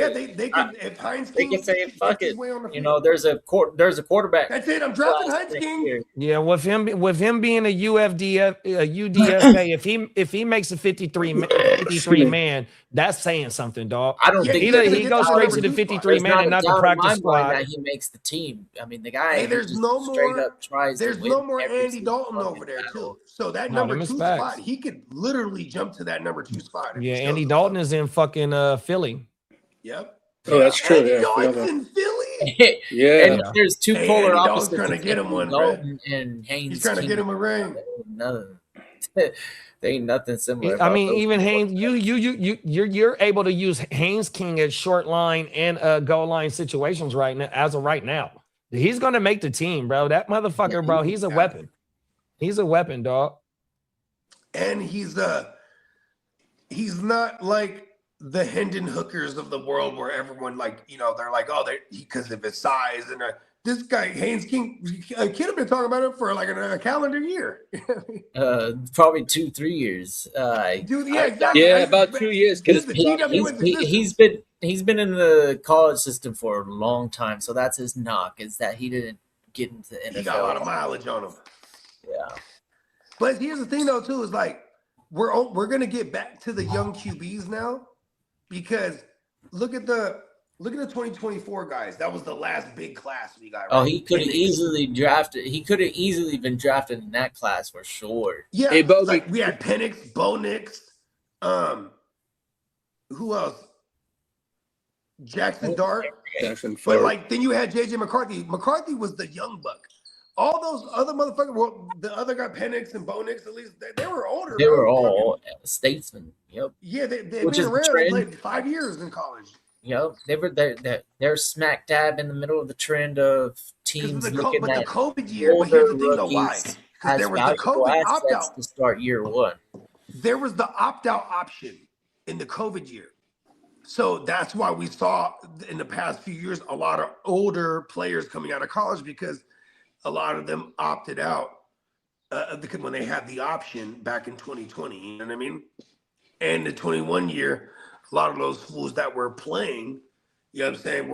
can. If Hines King, they can say fuck it. You know, there's a quarterback. That's it. I'm drafting Hines King. Yeah, with him being a UDFA, if he makes a 53 man, that's saying something, dog. I don't think he goes straight to the 53 man and not the practice squad. That he makes the team. I mean, the guy. Hey, there's no more Andy Andy Dalton over there too. So that number 2 spot, he could literally jump to that number 2 spot. Yeah, Andy Dalton is in fucking Philly. Yep. Oh, that's true. Andy Dalton's in Philly. Yeah. And there's two polar opposites. Trying to get him one, Dalton and Haynes. He's trying to get him a ring. There ain't nothing similar. I mean, even Haynes, you're able to use Haynes King at short line and goal line situations right now. As of right now, he's gonna make the team, bro. That motherfucker, bro. He's a weapon. He's a weapon, dog. And he's he's not like the Hendon Hookers of the world where everyone like, they're like, oh, because of his size. And this guy, Haynes King, a kid have been talking about him for like a calendar year. Probably 2-3 years. Dude, yeah, exactly. Yeah, about 2 years. He's the GWN's existence. He's been in the college system for a long time, so that's his knock, is that he didn't get into the NFL. He got a lot of mileage on him. Yeah. But here's the thing though, too, is like we're gonna get back to the young QBs now, because look at the 2024 guys. That was the last big class we got. Right? Oh, he could have easily drafted. He could have easily been drafted in that class for sure. Yeah, Hey, like we had Penix, Bo Nix, who else? Jackson Dart. But like then you had JJ McCarthy. McCarthy was the young buck. All those other motherfuckers, well, the other guy Penix and Bo Nix, at least they were older. They were all statesmen. Yep. Yeah, they've been around. They played 5 years in college. Yep. They're smack dab in the middle of the trend of teams looking at the COVID year. But here's the thing, though, why? Because there was the COVID opt-out to start year one. There was the opt-out option in the COVID year. So that's why we saw in the past few years a lot of older players coming out of college, because a lot of them opted out when they had the option back in 2020. You know what I mean? And the 21 year, a lot of those fools that were playing, you know what I'm saying,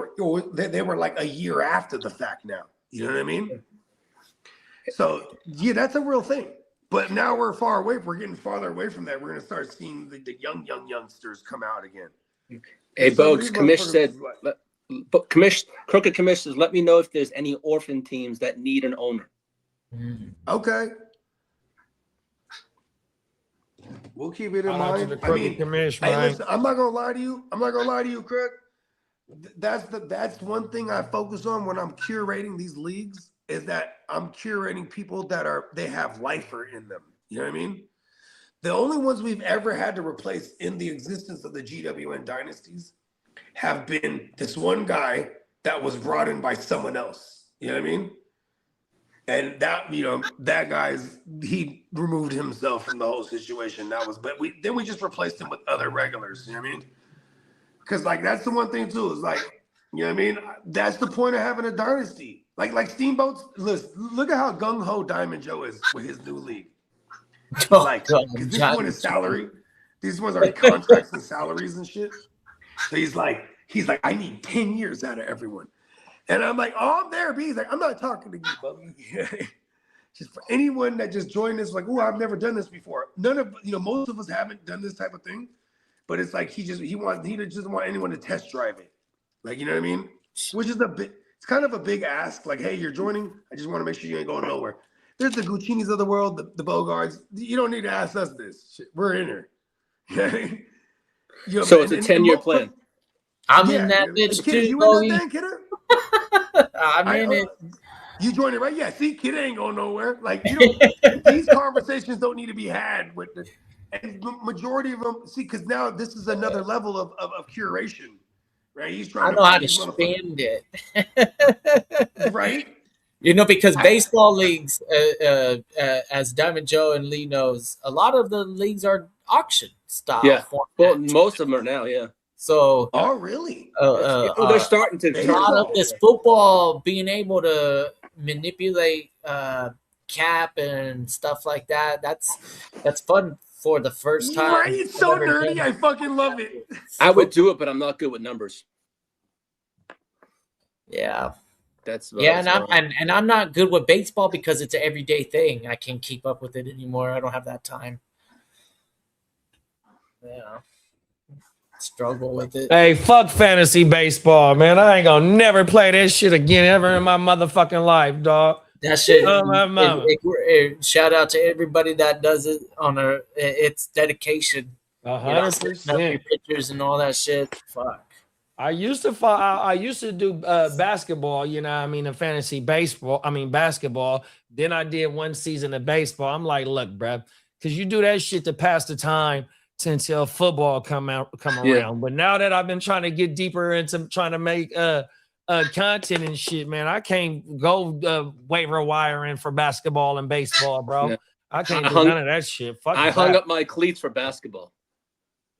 they were like a year after the fact now. You know what I mean? So, yeah, that's a real thing. But now we're far away. We're getting farther away from that. We're going to start seeing the youngsters come out again. Hey, Bogues, Commish said, Crooked Commish says, let me know if there's any orphan teams that need an owner. Okay. We'll keep it in mind. Commish, hey, listen, I'm not gonna lie to you, Craig. That's one thing I focus on when I'm curating these leagues, is that I'm curating people that they have lifer in them. You know what I mean? The only ones we've ever had to replace in the existence of the GWN dynasties have been this one guy that was brought in by someone else. You know what I mean? And that, that he removed himself from the whole situation. But we just replaced him with other regulars. You know what I mean? Because like that's the one thing too, is like, you know what I mean? That's the point of having a dynasty. Like Steamboats. Listen, look at how gung ho Diamond Joe is with his new league. Like, because this one is salary. These ones are contracts and salaries and shit. So he's like, I need 10 years out of everyone. And I'm like, oh, I'm there, B. He's like, I'm not talking to you, Bubby. Just for anyone that just joined this, like, oh, I've never done this before. Most of us haven't done this type of thing. But it's like he doesn't want anyone to test drive it. Like, you know what I mean? Which is it's kind of a big ask. Like, hey, you're joining. I just want to make sure you ain't going nowhere. There's the Guccinis of the world, the Bogarts. You don't need to ask us this. Shit, we're in here. So it's a 10-year plan. I'm in that bitch too, you in that thing, Kidder? I'm in it. You joined it, right? Yeah. See, Kid ain't going nowhere. Like, these conversations don't need to be had with and the majority of them. See, because now this is another level of curation, right? He's trying. I know how to spend it, right? Because baseball leagues, as Diamond Joe and Lee knows, a lot of the leagues are auction style. Yeah, well, most of them are now. Yeah. So, oh really? They're starting to. A lot of this football being able to manipulate cap and stuff like that. That's fun for the first time. Right? It's so nerdy. I fucking love it. I would do it, but I'm not good with numbers. Yeah. And I'm not good with baseball because it's an everyday thing. I can't keep up with it anymore. I don't have that time. Yeah. Struggle with it. Hey, fuck fantasy baseball, man. I ain't gonna never play that shit again ever in my motherfucking life, dog. That shit. Shout out to everybody that does it on it's dedication. 100%. Pictures and all that shit. Fuck. I used to do basketball, in fantasy baseball. Basketball. Then I did one season of baseball. I'm like, look, bruh, because you do that shit to pass the time until football come around. Yeah. But now that I've been trying to get deeper into trying to make content and shit, man, I can't go waiver wiring for basketball and baseball, bro. Yeah. I can't do none of that shit. Fuck I hung up my cleats for basketball.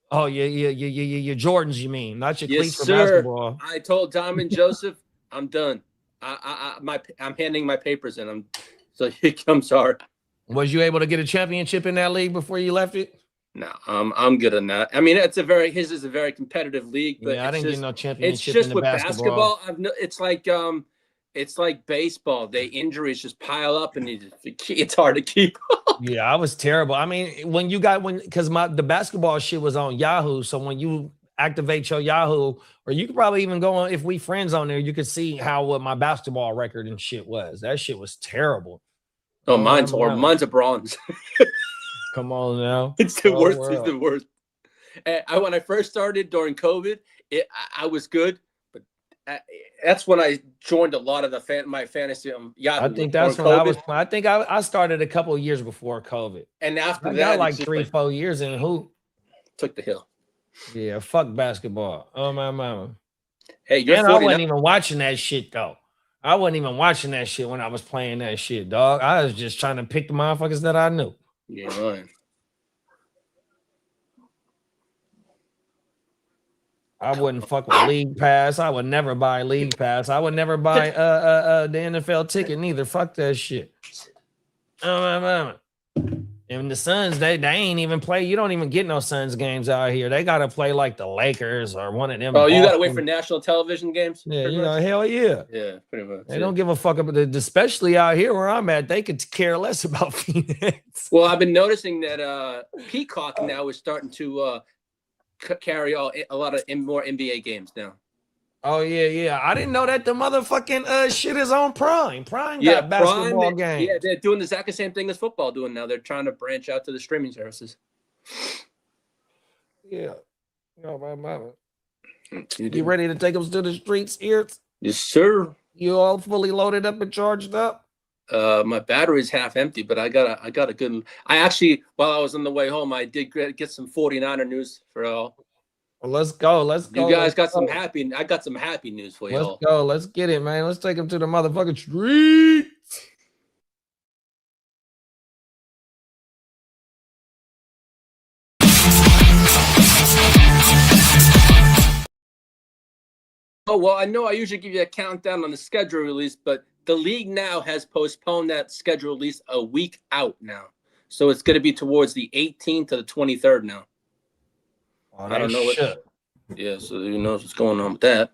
Oh, your Jordans, you mean, not your Yes, cleats for sir. basketball. I told Diamond Joseph, I'm done. I'm handing my papers in. I'm sorry. Was you able to get a championship in that league before you left it? No, I'm good on that. I mean, his is a very competitive league, but Yeah, I didn't get no it's championship just in the with basketball. It's like baseball. The injuries just pile up, and it's hard to keep. Yeah, I was terrible. I mean, because the basketball shit was on Yahoo. So when you activate your Yahoo, or you could probably even go on, if we friends on there, you could see what my basketball record and shit was. That shit was terrible. Oh, mine's horrible. Mine's a bronze. Come on now. It's the worst. It's the worst. When I first started during COVID, I was good, but that's when I joined a lot of my fantasy Yahoo. I think that's when COVID. I think I started a couple of years before COVID. And after I that, got like 3-4 years in hoop. Took the hill. Yeah, fuck basketball. Oh my mama. Hey, you're I wasn't even watching that shit though. I wasn't even watching that shit when I was playing that shit, dog. I was just trying to pick the motherfuckers that I knew. Yeah, man. I wouldn't fuck with League Pass. I would never buy League Pass. I would never buy the NFL ticket neither. Fuck that shit. And the Suns, they ain't even play. You don't even get no Suns games out here. They gotta play like the Lakers or one of them. Oh, you gotta wait for national television games? Yeah, hell yeah. Yeah, pretty much. They don't give a fuck about it, especially out here where I'm at. They could care less about Phoenix. Well, I've been noticing that Peacock now is starting to carry a lot of more NBA games now. Oh yeah. I didn't know that the motherfucking shit is on Prime. Prime got basketball games. Yeah, they're doing the exact same thing as football doing now. They're trying to branch out to the streaming services. Yeah. Oh, my mama. You ready to take them to the streets, Ears? Yes, sir. You all fully loaded up and charged up? My battery's half empty, but I got a good. I actually, while I was on the way home, I did get some 49er news for all. Well, let's go. You guys got some happy. I got some happy news for you. Let's go. Let's get it, man. Let's take them to the motherfucking streets. Oh well, I know I usually give you a countdown on the schedule release, but the league now has postponed that schedule release a week out now, so it's going to be towards the 18th to the 23rd now. Oh, I don't know what. Yeah, so who knows what's going on with that.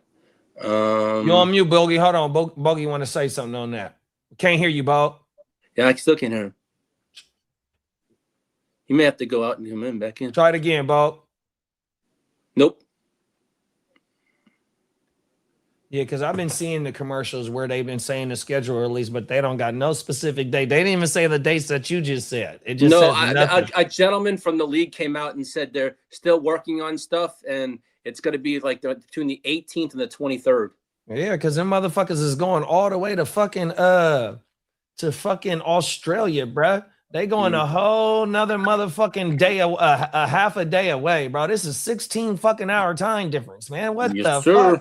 You on mute, Bogey? Hold on, Bogey want to say something on that. Can't hear you, Bo. Yeah, I still can't hear him. You may have to go out and come in back in. Try it again, Bo. Nope. Yeah, because I've been seeing the commercials where they've been saying the schedule release, but they don't got no specific date. They didn't even say the dates that you just said. It just says nothing. A gentleman from the league came out and said they're still working on stuff, and it's going to be like between the 18th and the 23rd. Yeah, because them motherfuckers is going all the way to fucking Australia, bruh. They going a whole nother motherfucking day, a half a day away, bro. This is 16 fucking hour time difference, man. What the fuck?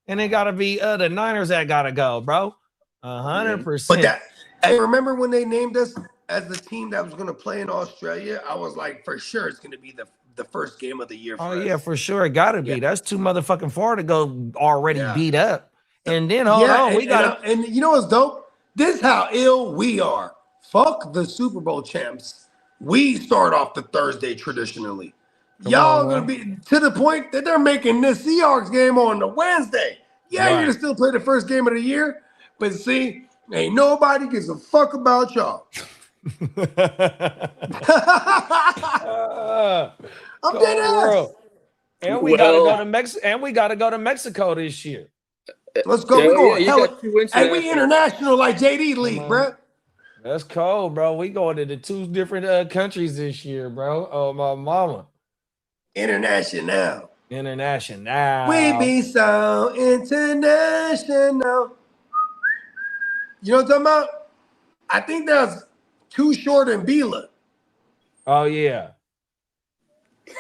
And it gotta be the Niners that gotta go, bro. 100%. But I remember when they named us as the team that was gonna play in Australia. I was like, for sure, it's gonna be the first game of the year. For us. Yeah, for sure, it gotta be. That's too motherfucking far to go already beat up. And then hold on, we got and you know what's dope? This is how ill we are. Fuck the Super Bowl champs. We start off the Thursday traditionally. Y'all gonna be to the point that they're making this Seahawks game on the Wednesday. Yeah, you're gonna still play the first game of the year, but see, ain't nobody gives a fuck about y'all. I'm dead ass. And we gotta go to Mexico. And we gotta go to Mexico this year. Let's go. We're going. Hey, we international like JD League, bro. That's cold, bro. We going to the 2 different countries this year, bro. Oh my mama. International. We be so international. You know what I'm talking about? I think that's Too Short and Bila. Oh yeah.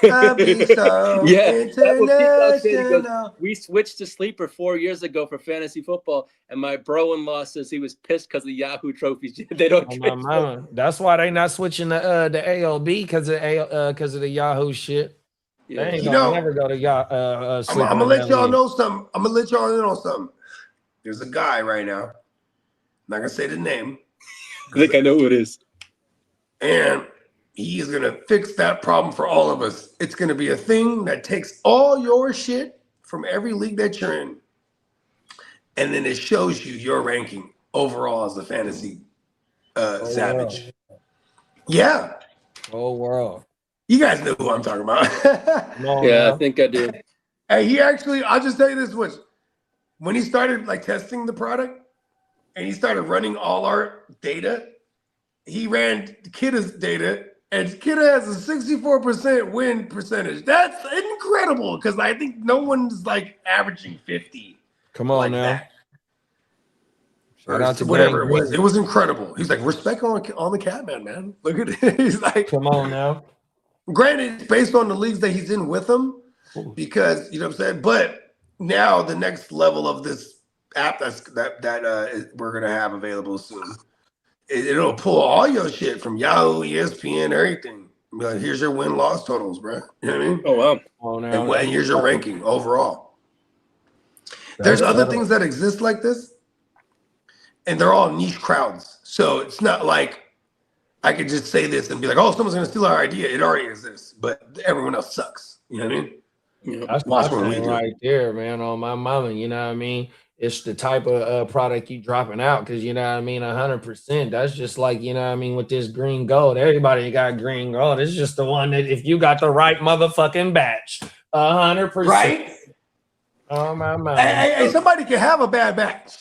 I be so international. We switched to Sleeper 4 years ago for fantasy football, and my bro-in-law says he was pissed because of the Yahoo trophies. They don't. That's why they not switching the AOB because of the Yahoo shit. They ain't You gonna know, never go to y'all. I'm gonna let y'all know something. I'm gonna let y'all in on something. There's a guy right now. I'm not gonna say the name. I think I know who it is. And he is gonna fix that problem for all of us. It's gonna be a thing that takes all your shit from every league that you're in, and then it shows you your ranking overall as a fantasy savage. Yeah. Whole world. You guys know who I'm talking about. I think I do. And he actually, I'll just tell you this was when he started like testing the product and he started running all our data, he ran Kidda's data, and Kidda has a 64% win percentage. That's incredible because I think no one's like averaging 50. Come on like now. that. Shout out to whatever Dan it was. Green. It was incredible. He's like, respect on the Catman, man. Look at it. He's like, come on now. Granted, it's based on the leagues that he's in with him, because you know what I'm saying. But now the next level of this app we're gonna have available soon, it'll pull all your shit from Yahoo, ESPN, everything. Be like, here's your win-loss totals, bro. You know what I mean? Oh wow. Oh, now, And here's your ranking overall. There's other things that exist like this, and they're all niche crowds. So it's not like I could just say this and be like, oh, someone's going to steal our idea. It already exists, but everyone else sucks. You know what I mean? Yeah. That's Watch my what we thing do. right there, man. On my mama, you know what I mean? It's the type of product you dropping out because, you know what I mean, 100%. That's just like, you know what I mean, with this green gold. Everybody got green gold. It's just the one that if you got the right motherfucking batch, 100%. Right? Oh, my mama. Hey, somebody can have a bad batch.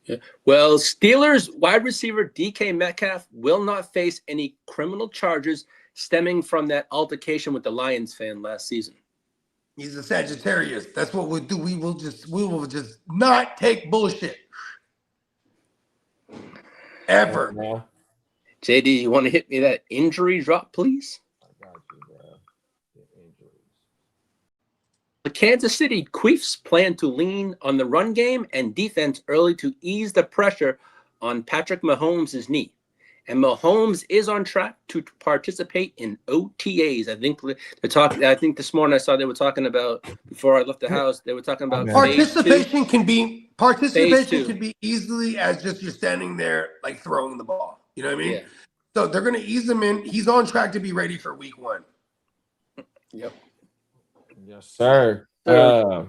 Yeah. Well, Steelers wide receiver DK Metcalf will not face any criminal charges stemming from that altercation with the Lions fan last season. He's a Sagittarius. That's what we'll do. We will just not take bullshit. Ever. Yeah. JD, you want to hit me that injury drop, please? I got you, bro. The Kansas City Chiefs plan to lean on the run game and defense early to ease the pressure on Patrick Mahomes' knee. And Mahomes is on track to participate in OTAs. I think they're talking. I think this morning I saw they were talking about, before I left the house, they were talking about participation can be Phase easily as just you're standing there like throwing the ball. You know what I mean? Yeah. So they're gonna ease him in. He's on track to be ready for week 1. Yep. Yes, sir. What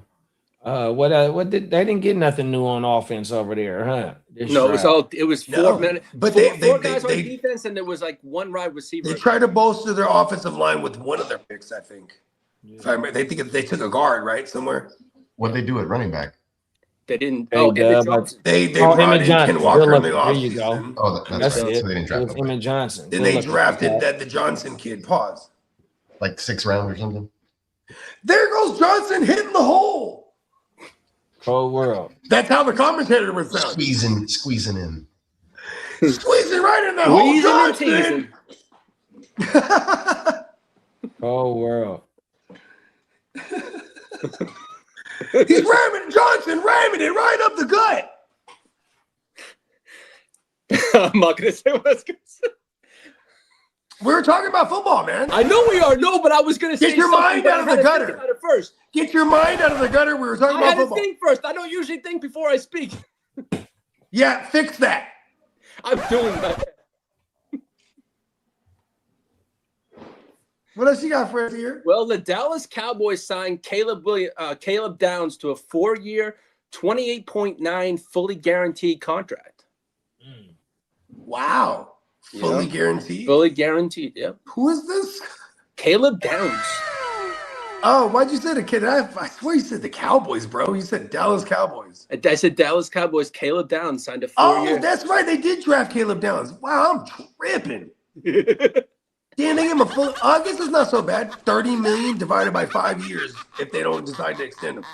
did they didn't get nothing new on offense over there, huh? No, it was 4 minutes. But four guys on defense, and there was like one wide receiver. They try to bolster their offensive line with one of their picks, I think. Yeah. They think they took a guard, right? Somewhere. What'd they do at running back? They didn't. Emmett Johnson. They brought Emmett in Johnson. Ken Walker in the There you go. offseason. Oh, that's right. it. So they didn't It draft was nobody. Emmett Johnson. Then they drafted the Johnson kid. Pause. Like 6th round or something. There goes Johnson hitting the hole. Cold world. That's how the commentator would sound. Squeezing in. Squeezing right in the hole, Squeezing and Johnson. Cold world. He's ramming it right up the gut. I'm not gonna say what I was gonna say. We were talking about football, man. I know we are. No, but I was gonna say Get your mind out of the gutter. First. Get your mind out of the gutter. We were talking I about had to football. think first. I don't usually think before I speak. Yeah, fix that. I'm doing that. What else you got for us here? Well, the Dallas Cowboys signed Caleb Downs to a 4-year, $28.9 fully guaranteed contract. Wow. Fully guaranteed? Fully guaranteed, yep. Who is this? Caleb Downs. Oh, why'd you say the kid? I swear you said the Cowboys, bro. You said Dallas Cowboys. I said Dallas Cowboys. Caleb Downs signed a 4-year. Oh, that's right. They did draft Caleb Downs. Wow, I'm tripping. Damn, they gave him a full. I guess it's not so bad. $30 million divided by 5 years if they don't decide to extend him.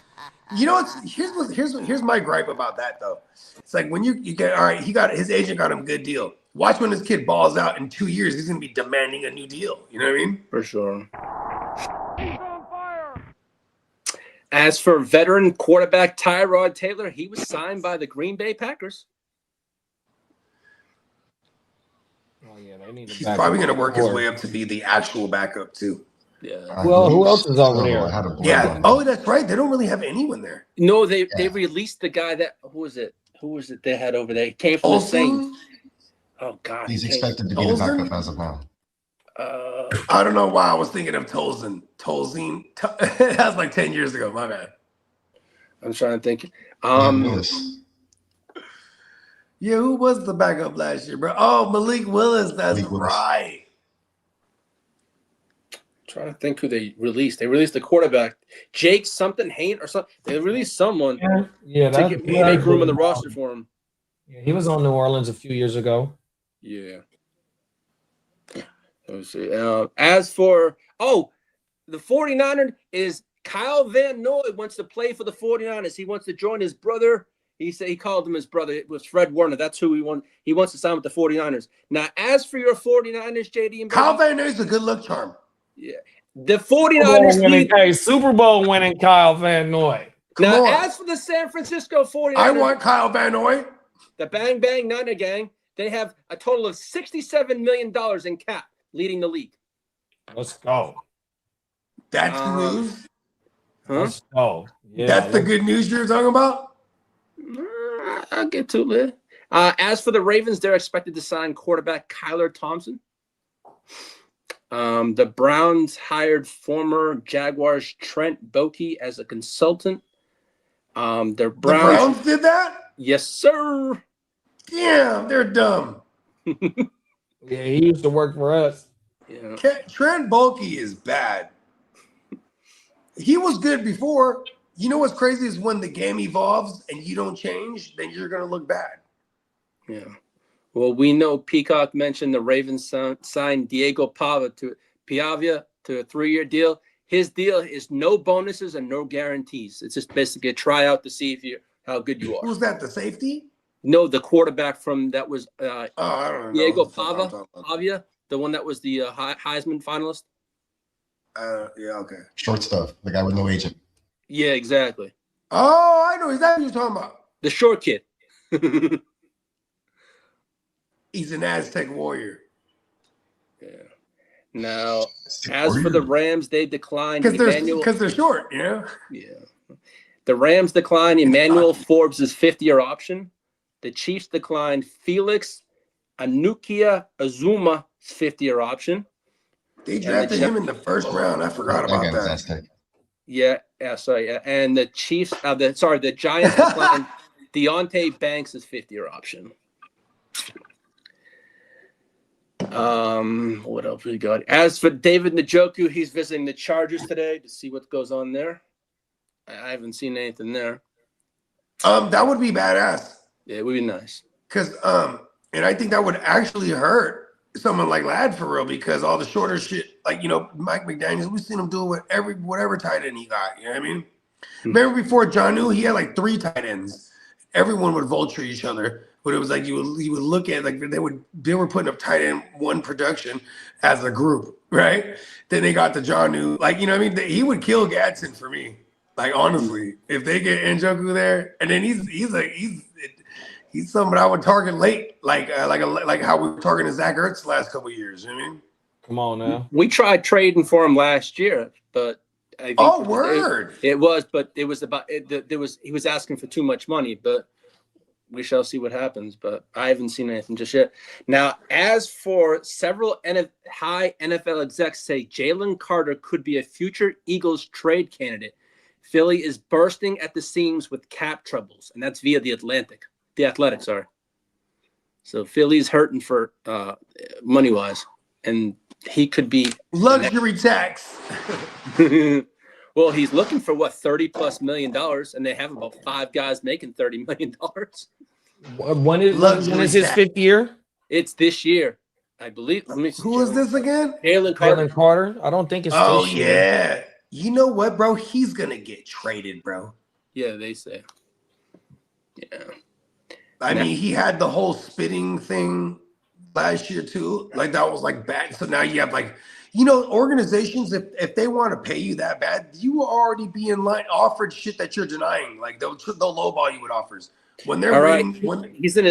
You know what's here's my gripe about that though. It's like when you get all right, his agent got him a good deal. Watch when this kid balls out in 2 years, he's gonna be demanding a new deal. You know what I mean? For sure. As for veteran quarterback Tyrod Taylor, he was signed by the Green Bay Packers. Oh yeah, they need. He's probably gonna work his way up to be the actual backup too. Yeah. Well, who else is over so there? I had a blood Yeah. line. Oh, that's right. They don't really have anyone there. No, they released the guy that who was it they had over there? He came from the Saints. Olsen? Oh God, He's he came- expected to be the Olsen? backup as of now. I don't know why I was thinking of Tolzien. That was like 10 years ago. My bad. I'm trying to think. Willis. Yeah, who was the backup last year, bro? Oh, Malik Willis. That's Malik Willis. right. Trying to think who they released. They released the quarterback, Jake something Hain or something. They released someone Yeah, to make room on the roster for him. Yeah, he was on New Orleans a few years ago. Yeah. Let's see. As for the 49ers is Kyle Van Noy wants to play for the 49ers. He wants to join his brother. He said he called him his brother. It was Fred Warner. That's who he wants to sign with the 49ers. Now, as for your 49ers, JD and Kyle Van Noy's a good luck charm. yeah. The 49ers Super Bowl winning Kyle Van Noy. Now, on. as for the San Francisco 49ers, I want Kyle Van Noy. the Bang Bang Niner gang, they have a total of $67 million in cap, leading the league. Let's go. That's the news. Huh? Let's go. Yeah, That's the good news you're talking about. I'll get to it. As for the Ravens, they're expected to sign quarterback Kyler Thompson. The Browns hired former Jaguars Trent Baalke as a consultant. The Browns did that? Yes, sir. Damn, they're dumb. Yeah, he used to work for us. Yeah. Trent Baalke is bad. He was good before. You know what's crazy is when the game evolves and you don't change, then you're going to look bad. Yeah. Well, we know Peacock mentioned the Ravens signed Diego Pavia to a 3-year deal. His deal is no bonuses and no guarantees. It's just basically a tryout to see how good you are. Who's that, the safety? No, the quarterback that was I don't know. Diego Pavia, the one that was the Heisman finalist. Yeah, okay. Short stuff. The guy with no agent. Yeah, exactly. Oh, I know. Is that what you're talking about? The short kid. He's an Aztec warrior. Yeah. Now, as for the Rams, they declined Because they're short, you know? Yeah. The Rams declined Emmanuel Forbes' 5th-year option. The Chiefs declined Felix Anukia Azuma's 5th-year option. They drafted him in the first round. I forgot about that. Aztec. Yeah, sorry. Yeah. And the Chiefs, the Giants declined Deontay Banks' 5th-year option. What else we got? As for David Njoku, he's visiting the Chargers today to see what goes on there. I haven't seen anything there. That would be badass. Yeah, it would be nice. Because and I think that would actually hurt someone like Ladd for real, because all the shorter shit, like, you know, Mike McDaniels, we've seen him do it with whatever tight end he got. You know what I mean? Remember before Jonnu, he had like 3 tight ends. Everyone would vulture each other, but it was like you would look at, like, they were putting up tight end 1 production as a group, right? Then they got the Jonnu, like, you know what I mean? He would kill Gadsden for me. Like, honestly, if they get Njoku there, and then he's someone I would target late, like how we were targeting Zach Ertz the last couple of years. You know what I mean? Come on now. We tried trading for him last year, but I think word! He was asking for too much money, but we shall see what happens. But I haven't seen anything just yet. Now, as for several high NFL execs say Jalen Carter could be a future Eagles trade candidate, Philly is bursting at the seams with cap troubles, and that's via The Athletic, sorry. So Philly's hurting for money-wise, and he could be luxury tax. Well, he's looking for $30+ million, and they have about 5 guys making $30 million. When is his 5th year? It's this year, I believe. Who is this again? Jalen Carter. I don't think it's this year. Yeah. You know what, bro? He's gonna get traded, bro. Yeah, they say. Yeah. I mean, he had the whole spitting thing last year too. Like, that was like bad. So now you have, like, you know, organizations, if they want to pay you that bad, you will already be in line, offered shit that you're denying. Like, they'll lowball you with offers. When they're rating, when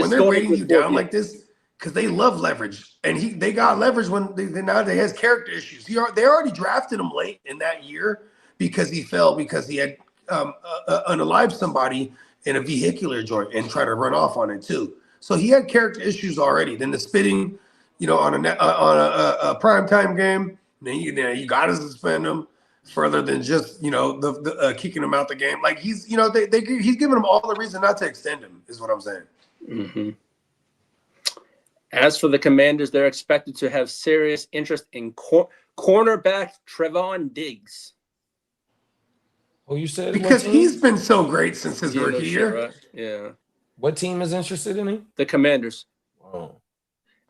they're rating you down like this, because they love leverage, and they got leverage when now they has character issues. They already drafted him late in that year because he fell because he had unalived somebody in a vehicular joint and tried to run off on it too. So he had character issues already. Then the spitting, on a primetime game, then you got to suspend him further than just the kicking him out the game. Like he's he's giving them all the reason not to extend him. Is what I'm saying. Mm-hmm. As for the Commanders, they're expected to have serious interest in cornerback Trevon Diggs. Oh, you said because he's been so great since his rookie year. Right? Yeah. What team is interested in him? The Commanders. Oh.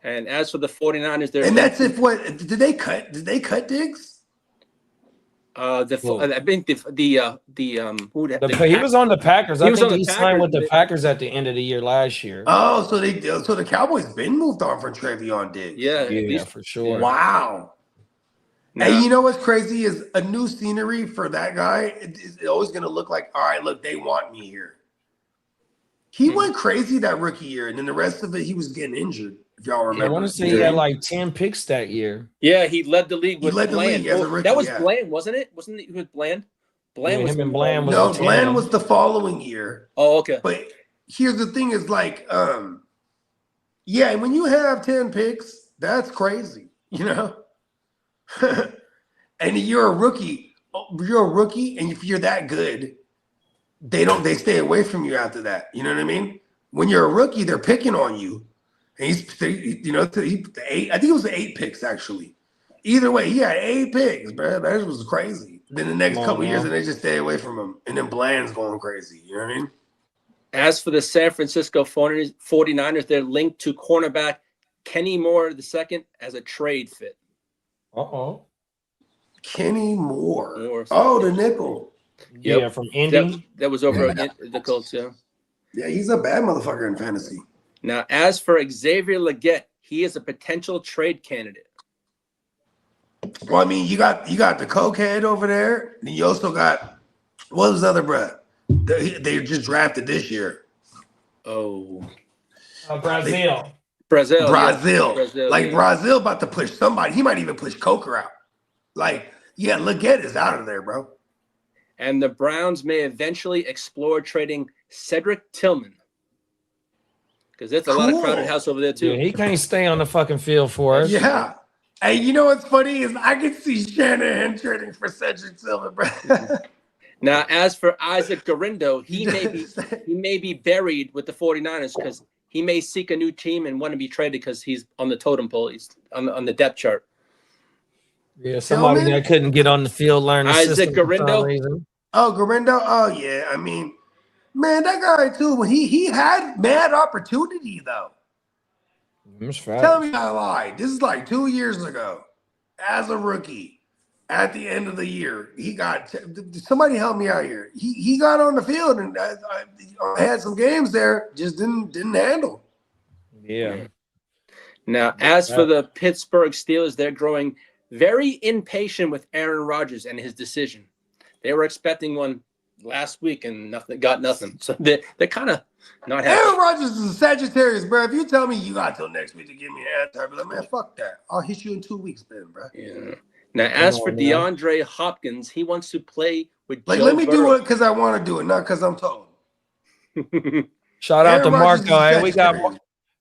And as for the 49ers, that's if what did they cut? Did they cut Diggs? I think he was on the Packers. I think he signed with the Packers at the end of the year last year. Oh, so the Cowboys been moved on from Trevion Diggs. Yeah, for sure. Wow. No. And you know what's crazy is a new scenery for that guy is always going to look like, all right, look, they want me here. He went crazy that rookie year, and then the rest of it, he was getting injured. If y'all remember, I want to say he had like 10 picks that year. Yeah, he led the league with Bland. As a rookie, that was Bland, wasn't it? Wasn't it with Bland? Bland was Bland. Bland was the following year. Oh, okay. But here's the thing: is like, yeah, when you have 10 picks, that's crazy, and you're a rookie. You're a rookie, and if you're that good, they stay away from you after that. You know what I mean? When you're a rookie, they're picking on you. And I think it was 8 picks actually. Either way, he had 8 picks, bro. That was crazy. Then the next couple years, and they just stay away from him. And then Bland's going crazy. You know what I mean? As for the San Francisco 49ers, they're linked to cornerback Kenny Moore II as a trade fit. Kenny Moore. Oh, the nickel. Yep. Yeah, from Indy. That was over the Colts, yeah. Yeah, he's a bad motherfucker in fantasy. Now, as for Xavier Leggett, he is a potential trade candidate. Well, I mean, you got the cokehead over there. And you also got what was the other brother? They just drafted this year. Oh, Brazil. Brazil. Like Brazil about to push somebody. He might even push Coker out. Like, yeah, Leggett is out of there, bro. And the Browns may eventually explore trading Cedric Tillman. Because it's a lot of crowded house over there, too. Yeah, he can't stay on the fucking field for us. Yeah. And you know what's funny is I can see Shanahan trading for Cedric Tillman, bro. Now, as for Isaac Garindo, he may be buried with the 49ers because he may seek a new team and want to be traded because he's on the totem pole. He's on the depth chart. Yeah, somebody that couldn't get on the field learning Isaac Garindo. Oh, Garindo? Oh, yeah. I mean, man, that guy, too, he had mad opportunity, though. Tell me I lied. This is like 2 years ago. As a rookie, at the end of the year, he got somebody help me out here. He got on the field and had some games there, just didn't handle. Yeah. Now, as for the Pittsburgh Steelers, they're growing very impatient with Aaron Rodgers and his decision. They were expecting one last week and got nothing. So they're kind of not happy. Aaron Rodgers is a Sagittarius, bro. If you tell me you got till next week to give me an answer, I'll be like, man, fuck that. I'll hit you in 2 weeks, then, bro. Yeah. Now, as for DeAndre Hopkins, he wants to play with Joe let me Burrow. do it because I want to do it, not because I'm told. Shout out to Marco. Hey,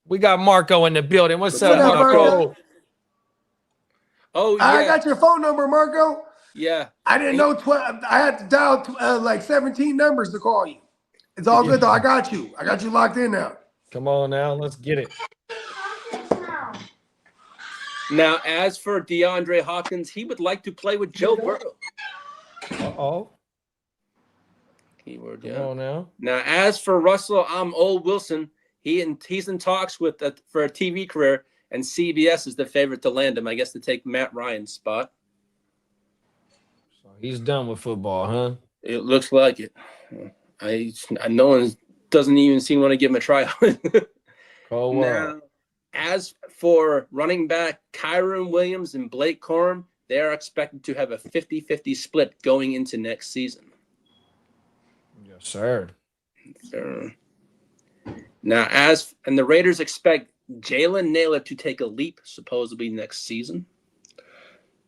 we got Marco in the building. What's up, Marco? Oh, yeah. I got your phone number, Marco. Yeah. I didn't know 12. I had to dial like 17 numbers to call you. It's all good, though. I got you. I got you locked in now. Come on now. Let's get it. Now, as for DeAndre Hopkins, he would like to play with Joe Burrow. Uh-oh. Keyword, Come on now. Now, as for Russell Wilson, he's in talks for a TV career, and CBS is the favorite to land him, I guess, to take Matt Ryan's spot. So he's done with football, huh? It looks like it. No one doesn't even seem to want to give him a try. Now, as for running back Kyron Williams and Blake Corum, they are expected to have a 50-50 split going into next season. Yes, sir. Now, the Raiders expect Jalen Naylor to take a leap, supposedly next season.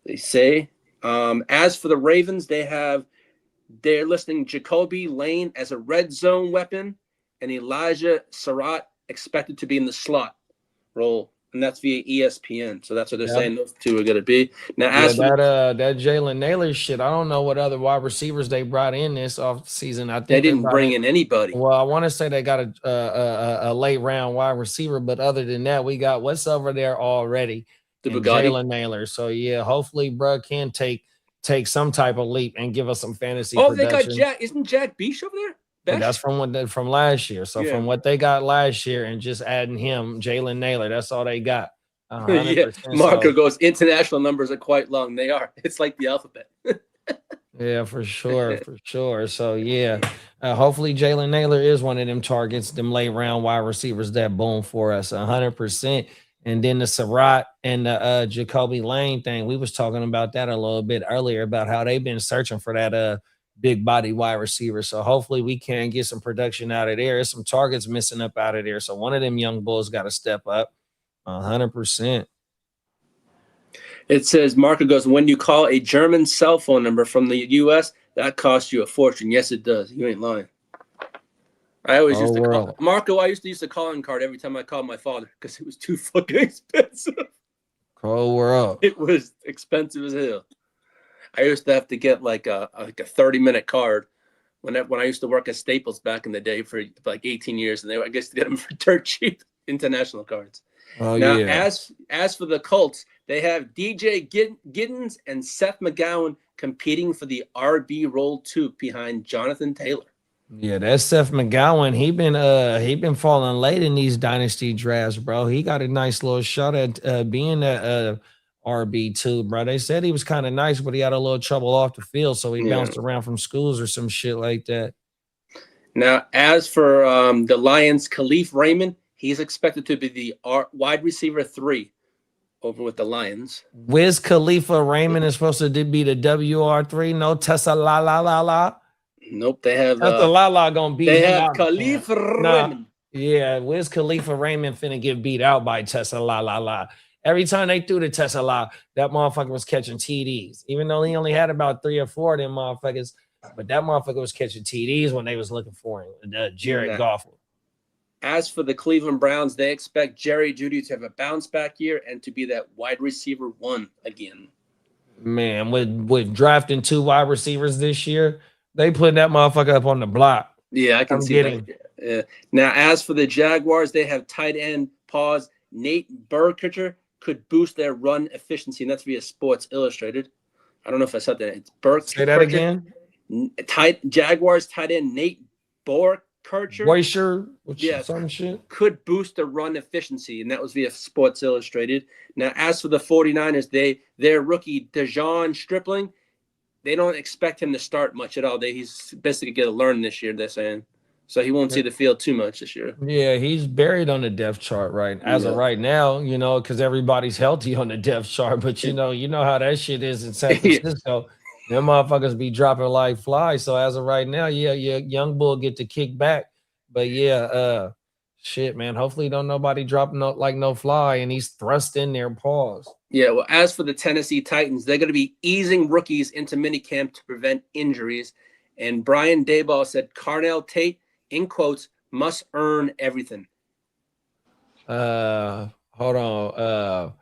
They say. As for the Ravens, they're listing Jacoby Lane as a red zone weapon and Elijah Surratt expected to be in the slot role. And that's via ESPN. So that's what they're saying those two are going to be. Now, as for that Jalen Naylor shit, I don't know what other wide receivers they brought in this off season. I think they didn't bring in anybody. Well, I want to say they got a late round wide receiver, but other than that, we got what's over there already. Jalen Naylor. So yeah, hopefully, bro can take some type of leap and give us some fantasy. Oh, production. They got Jack. Isn't Jack Beach over there? That's from last year. So from what they got last year and just adding him, Jalen Naylor, that's all they got. Yeah, Marco goes, international numbers are quite long. They are. It's like the alphabet. Yeah, for sure. So yeah, hopefully Jalen Naylor is one of them targets, them late round wide receivers that boom for us 100%. And then the Surratt and the Jacoby Lane thing, we was talking about that a little bit earlier about how they've been searching for that big body wide receiver. So hopefully we can get some production out of there. There's some targets missing up out of there. So one of them young bulls got to step up 100%. It says, Marco goes, when you call a German cell phone number from the U.S., that costs you a fortune. Yes, it does. You ain't lying. I always used to call Marco. I used to use the calling card every time I called my father because it was too fucking expensive. Cold world. It was expensive as hell. I used to have to get like a 30-minute card when I used to work at Staples back in the day for like 18 years, and I guess to get them for dirt cheap international cards. Now, as for the Colts, they have DJ Giddens and Seth McGowan competing for the RB role 2 behind Jonathan Taylor. Yeah, that's Seth McGowan. He been falling late in these dynasty drafts, bro. He got a nice little shot at being a RB2, bro. They said he was kind of nice, but he had a little trouble off the field, so he bounced around from schools or some shit like that. Now, as for the Lions, Khalif Raymond, he's expected to be the wide receiver 3 over with the Lions. Wiz Khalifa Raymond is supposed to be the WR3. No Tessa la. Nope, they have that's the la gonna beat. They have Khalif Raymond. Yeah, Wiz Khalifa Raymond finna get beat out by Tessa la. Every time they threw the Tessa la, that motherfucker was catching TDs. Even though he only had about 3 or 4 of them motherfuckers, but that motherfucker was catching TDs when they was looking for him. Jared Goff. As for the Cleveland Browns, they expect Jerry Jeudy to have a bounce back year and to be that wide receiver 1 again. Man, with drafting 2 wide receivers this year, they put that motherfucker up on the block. Yeah, I can see that. Now, as for the Jaguars, they have tight end Nate Burkhardt could boost their run efficiency, and that's via Sports Illustrated. I don't know if I said that. It's Burkhardt. Say that again. Jaguars tight end Nate Burkhardt. Some shit. Could boost the run efficiency, and that was via Sports Illustrated. Now, as for the 49ers, their rookie Dejon Stripling, they don't expect him to start much at all. He's basically going to learn this year, they're saying. So he won't see the field too much this year. Yeah, he's buried on the depth chart as of right now, because everybody's healthy on the depth chart. But you know how that shit is in San Francisco. Them motherfuckers be dropping like flies. So as of right now, young bull get to kick back. But shit, man. Hopefully don't nobody drop no fly, and he's thrust in there. Pause. Yeah, well, as for the Tennessee Titans, they're going to be easing rookies into minicamp to prevent injuries. And Brian Daboll said Carnell Tate, in quotes, must earn everything. Hold on.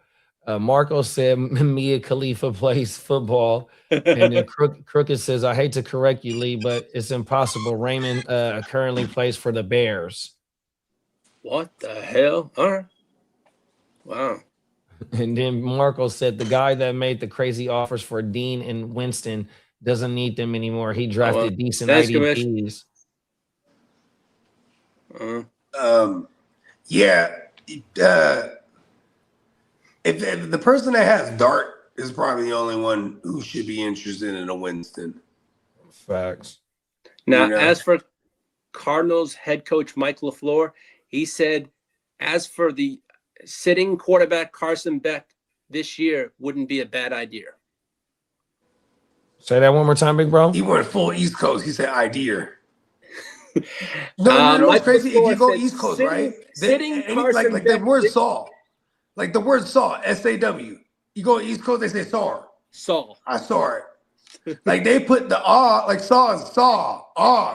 Marco said Mia Khalifa plays football. And then Crooked says, I hate to correct you, Lee, but it's impossible. Raymond currently plays for the Bears. What the hell? All right. Wow. And then Marco said the guy that made the crazy offers for Dean and Winston doesn't need them anymore. He drafted decent IDPs. If the person that has Dart is probably the only one who should be interested in a Winston. Facts. Now, as for Cardinals head coach Mike LaFleur, he said, as for the sitting quarterback Carson Beck this year wouldn't be a bad idea. Say that one more time, big bro. He went full East Coast. He said idea. No, you know what's Michael crazy? If you Score go said East Coast, sitting, right? sitting Carson Like Beck. the word saw. Like the word saw, S-A-W. You go East Coast, they say saw. Saul. I saw it. Like they put the like saw is saw,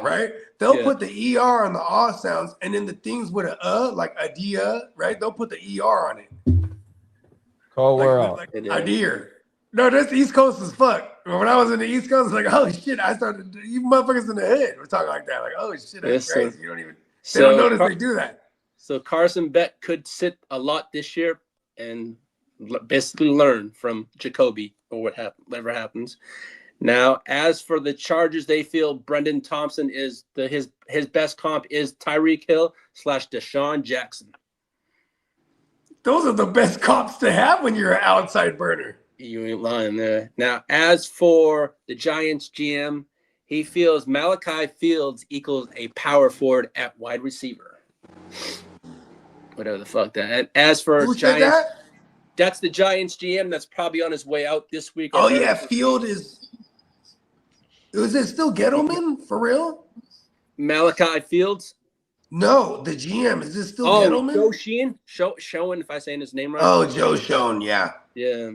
right? They'll Yeah. put the ER on the sounds, and then the things with a like idea, right? They'll put the ER on it. Cold world. Like idea. No, that's East Coast as fuck. When I was in the East Coast, like, oh shit, I started, you motherfuckers in the hood were talking like that. Like, oh shit, that's crazy. You don't even, they don't notice they do that. So Carson Beck could sit a lot this year and basically learn from Jacoby or whatever happens. Now, as for the Chargers, they feel Brendan Thompson is his best comp is Tyreek Hill / Deshaun Jackson. Those are the best comps to have when you're an outside burner. You ain't lying there. Now, as for the Giants GM, he feels Malachi Fields equals a power forward at wide receiver. Whatever the fuck that. And as for Who Giants, said that? that's the Giants GM that's probably on his way out this week. Oh yeah, Field is it still Gettleman for real? Malachi Fields? No, the GM is this still Gettleman? Joe Sheehan? Schoen, if I'm saying his name right. Oh, Joe Schoen, yeah. Yeah.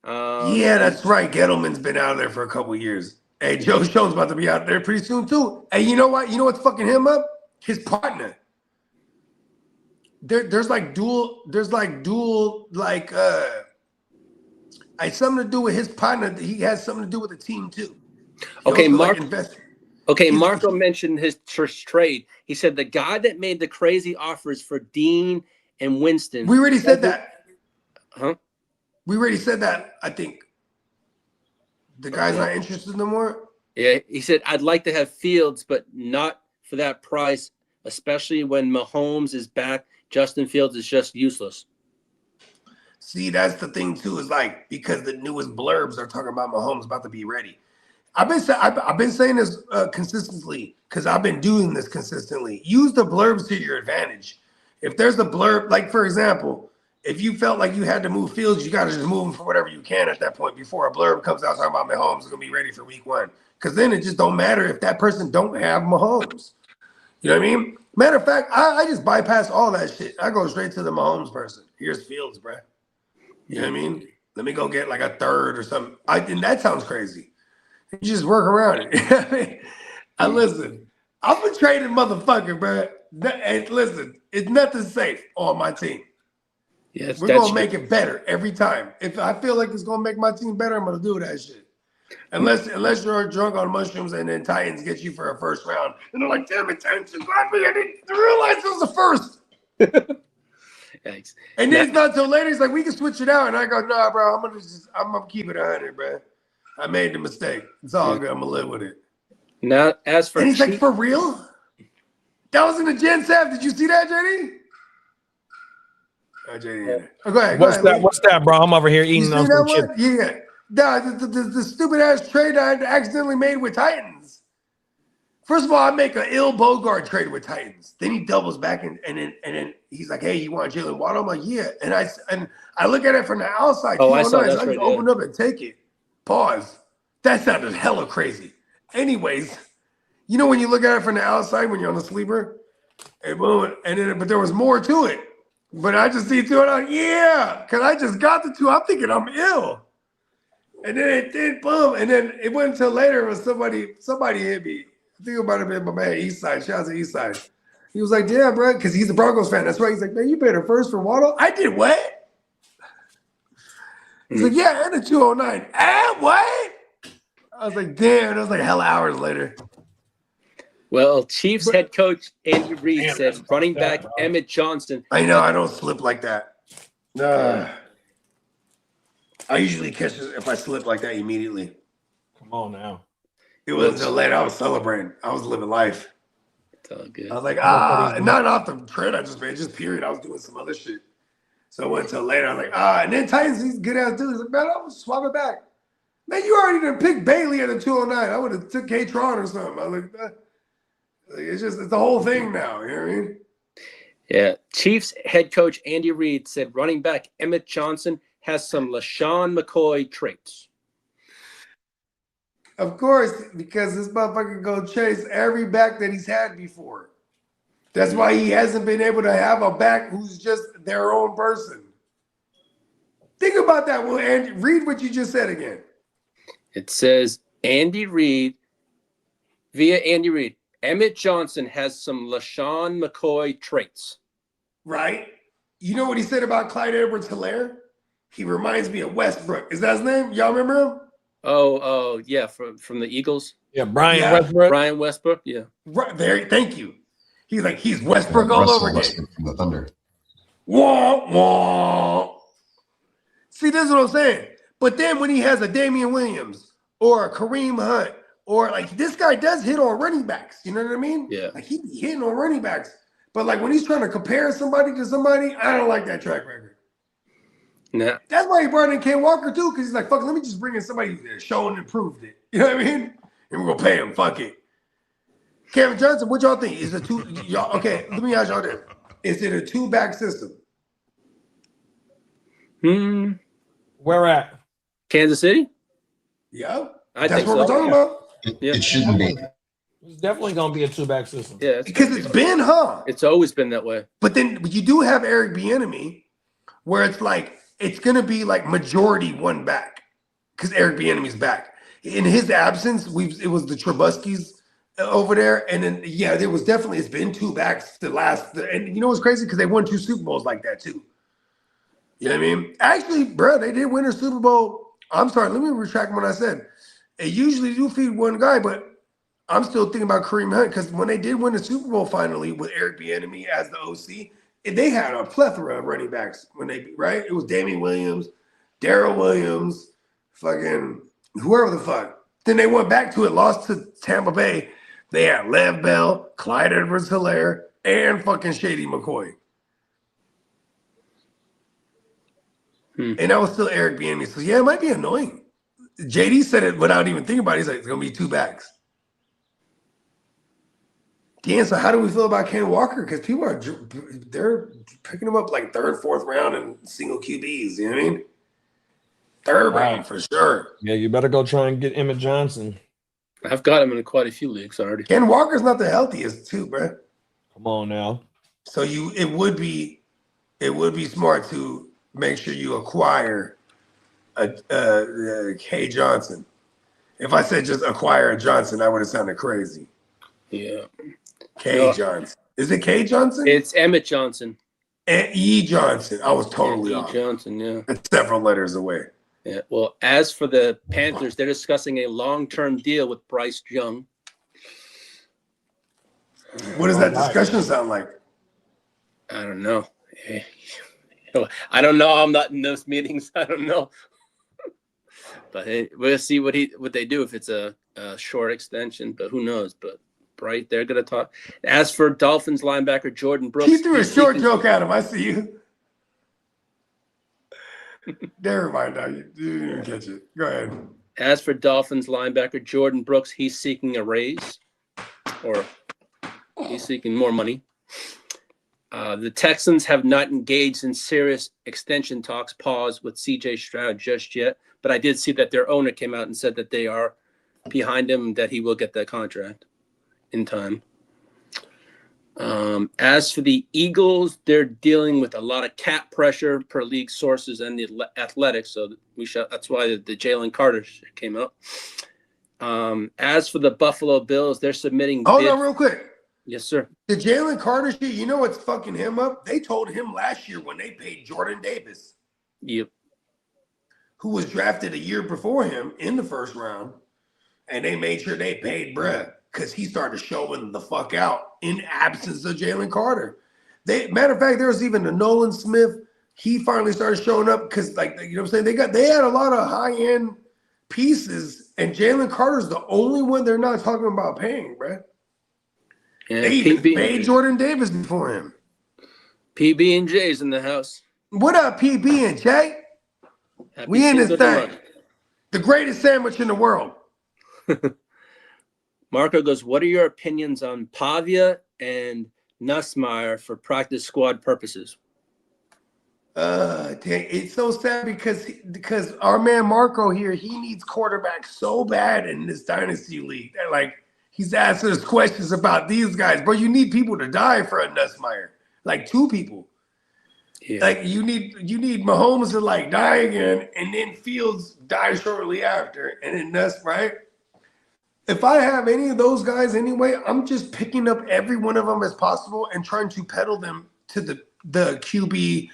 Yeah, that's right. Gettleman's been out there for a couple years. Hey, Joe Schoen's about to be out there pretty soon too. Hey, you know what? You know what's fucking him up? His partner. There's dual it's something to do with his partner. He has something to do with the team too. Okay, Marco mentioned his trade. He said the guy that made the crazy offers for Dean and Winston. We already said that. Huh? We already said that, I think. The guy's not interested no more. Yeah, he said, I'd like to have Fields, but not for that price, especially when Mahomes is back. Justin Fields is just useless. See, that's the thing too, is like, because the newest blurbs are talking about Mahomes about to be ready. I've been saying this consistently because I've been doing this consistently. Use the blurbs to your advantage. If there's a blurb, like for example, if you felt like you had to move Fields, you got to just move him for whatever you can at that point before a blurb comes out talking about Mahomes is going to be ready for week 1. Because then it just don't matter if that person don't have Mahomes. You know what I mean? Matter of fact, I just bypass all that shit. I go straight to the Mahomes person. Here's Fields, bro. You know what I mean? Let me go get like a third or something. And that sounds crazy. You just work around it. Listen, I'm a trading motherfucker, bro. And listen, it's nothing safe on my team. Yes, we're gonna make it better every time. If I feel like it's gonna make my team better, I'm gonna do that shit. Unless you're drunk on mushrooms and then Titans get you for a first round, and they're like, "Damn it, Titans got me! I didn't realize it was the first." Thanks. And then it's not until later. He's like, "We can switch it out," and I go, "Nah, bro. I'm gonna keep it 100, bro. I made the mistake. It's all good. I'm gonna live with it." Now, as for and he's like, "For real? That was in the Gen Sav. Did you see that, JD?" JD. Oh, go ahead. What's that, bro? I'm over here eating some chips. Yeah. The stupid ass trade I accidentally made with Titans. First of all, I make an ill Bogart trade with Titans. Then he doubles back and then he's like, "Hey, you want Jalen Waddle?" I'm like, "Yeah." And I look at it from the outside. Oh, I saw that. So I just open up and take it. Pause. That sounded hella crazy. Anyways, you know when you look at it from the outside when you're on the sleeper, and boom, but there was more to it. But I just see 2 and I'm like, yeah, because I just got the 2. I'm thinking I'm ill. And then it did boom. And then it wasn't until later when somebody hit me. I think it might have been my man Eastside. Shout out to Eastside. He was like, "Yeah, bro," because he's a Broncos fan. That's right. He's like, "Man, you paid a first for Waddle?" I did what? He's like, "Yeah, and a 209. And what?" I was like, "Damn." It was like hella hours later. Well, Chiefs head coach Andy Reid said running back Emmett Johnson. I know, I don't slip like that. I usually catch it if I slip like that immediately. Come on now. It wasn't until later I was celebrating. I was living life. It's all good. I was like, not off the trade I just made, just period. I was doing some other shit. So it wasn't until later. I was like, and then Titans, he's good ass dude. He's like, "Man, I'm gonna swap it back." Man, you already done picked Bailey at the 209. I would have took K-Tron or something. I was like, it's the whole thing now. You know what I mean? Yeah. Chiefs head coach Andy Reid said running back Emmett Johnson has some LaShawn McCoy traits. Of course, because this motherfucker go chase every back that he's had before. That's why he hasn't been able to have a back who's just their own person. Think about that. Well, and read what you just said again. It says Andy Reid, via Andy Reid, Emmett Johnson has some LaShawn McCoy traits. Right? You know what he said about Clyde Edwards-Helaire? He reminds me of Westbrook. Is that his name? Y'all remember him? Oh, yeah, from the Eagles. Yeah, Brian Westbrook. Brian Westbrook, yeah. Right there. Thank you. He's Westbrook all over again. Westbrook from the Thunder. Wah, wah. See, this is what I'm saying. But then when he has a Damian Williams or a Kareem Hunt, or like this guy does hit on running backs. You know what I mean? Yeah. Like he be hitting on running backs. But like when he's trying to compare somebody to somebody, I don't like that track record. Nah. That's why he brought in Ken Walker too, because he's like, fuck, let me just bring in somebody that showed and proved it. You know what I mean? And we're gonna pay him. Fuck it. Kevin Johnson, what y'all think? Is it y'all okay? Let me ask y'all this. Is it a 2-back system? Where at? Kansas City? Yeah. I That's think what so. we're talking about. It shouldn't be. It's definitely gonna be a 2-back system. Yeah, Because it's been, it's always been that way. But then you do have Eric Bieniemy, where it's like it's gonna be like majority 1 back, because Eric Bieniemy's back. In his absence, it was the Trubuskys over there, and then there was definitely it's been 2 backs the last. And you know what's crazy? Because they won 2 Super Bowls like that too. You know what I mean? Actually, bro, they did win a Super Bowl. I'm sorry, let me retract what I said. They usually do feed 1 guy, but I'm still thinking about Kareem Hunt, because when they did win the Super Bowl finally with Eric Bieniemy as the OC, they had a plethora of running backs right? It was Damian Williams, Darrell Williams, fucking whoever the fuck. Then they went back to it, lost to Tampa Bay. They had Lev Bell, Clyde Edwards-Helaire, and fucking Shady McCoy. And that was still Eric Bieniemy. So yeah, it might be annoying. JD said it without even thinking about it. He's like, it's gonna be 2 backs. Dan, so how do we feel about Ken Walker? Because people they're picking him up like 3rd, 4th round and single QBs. You know what I mean? 3rd round for sure. Yeah, you better go try and get Emmett Johnson. I've got him in quite a few leagues already. Ken Walker's not the healthiest too, bro. Come on now. So it would be smart to make sure you acquire a K Johnson. If I said just acquire a Johnson, that would have sounded crazy. Yeah. K Johnson. Is it K Johnson? It's Emmett Johnson. E Johnson. I was totally E off. Johnson, yeah. It's several letters away. Yeah. Well, as for the Panthers, they're discussing a long-term deal with Bryce Young. What does that discussion sound like? I don't know. I don't know. I'm not in those meetings. I don't know. But hey, we'll see what they do if it's a short extension. But who knows? But right, they're gonna talk. As for Dolphins linebacker Jordan Brooks, He threw a short joke at him. I see you. Never mind. Now you didn't catch it. Go ahead. As for Dolphins linebacker Jordan Brooks, he's seeking a raise, or he's seeking more money. The Texans have not engaged in serious extension talks, pause with C.J. Stroud just yet. But I did see that their owner came out and said that they are behind him, that he will get that contract in time. As for the Eagles, they're dealing with a lot of cap pressure per league sources and the Athletics. So that's why the Jalen Carter shit came up. As for the Buffalo Bills, they're submitting. Hold on, real quick. Yes, sir. The Jalen Carter shit. You know what's fucking him up? They told him last year when they paid Jordan Davis. Yep. Who was drafted a year before him in the 1st round, and they made sure they paid bruh because he started showing the fuck out in absence of Jalen Carter. Matter of fact, there was even a Nolan Smith. He finally started showing up because, like, you know what I'm saying? They had a lot of high-end pieces, and Jalen Carter's the only one they're not talking about paying, bruh. Yeah, they even paid Jordan Davis before him. PB and J's in the house. What up, PB and J? We in this thing. The greatest sandwich in the world. Marco goes, what are your opinions on Pavia and Nussmeier for practice squad purposes? It's so sad because our man Marco here, he needs quarterbacks so bad in this dynasty league that like he's asking us questions about these guys. But you need people to die for a Nussmeier, like 2 people. Yeah. Like you need Mahomes to like die again, and then Fields die shortly after, and then Nuss, right? If I have any of those guys anyway, I'm just picking up every one of them as possible and trying to peddle them to the QB.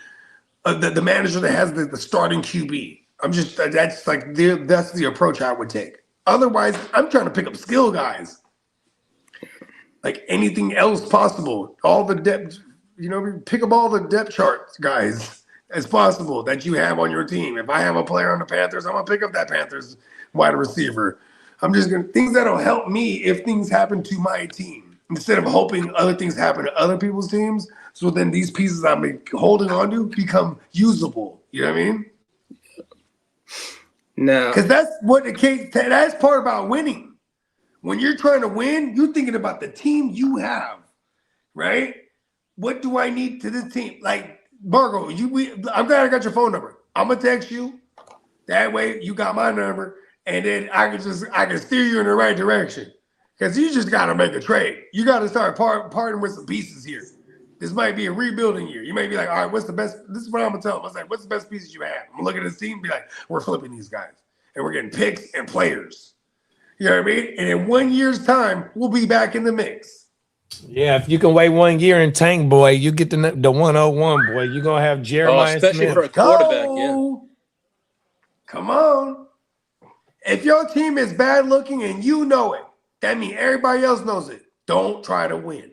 The manager that has the starting QB. That's the approach I would take. Otherwise, I'm trying to pick up skill guys. Like anything else possible. All the depth, pick up all the depth chart guys as possible that you have on your team. If I have a player on the Panthers, I'm gonna pick up that Panthers wide receiver. I'm just gonna things that'll help me if things happen to my team. Instead of hoping other things happen to other people's teams. So then these pieces I'm holding on to become usable. You know what I mean? No. Because that's part about winning. When you're trying to win, you're thinking about the team you have, right? What do I need to this team? Like, Margo, I'm glad I got your phone number. I'm going to text you. That way you got my number. And then I can steer you in the right direction. Because you just got to make a trade. You got to start parting with some pieces here. This might be a rebuilding year. You may be like, all right, what's the best? This is what I'm going to tell them. I was like, what's the best pieces you have? I'm going to look at this team and be like, we're flipping these guys. And we're getting picks and players. You know what I mean? And in 1 year's time, we'll be back in the mix. Yeah, if you can wait 1 year and tank, boy, you get the 101, boy. You're going to have Jeremiah especially Smith. for a quarterback, yeah. Come on. If your team is bad looking and you know it, that means everybody else knows it. Don't try to win.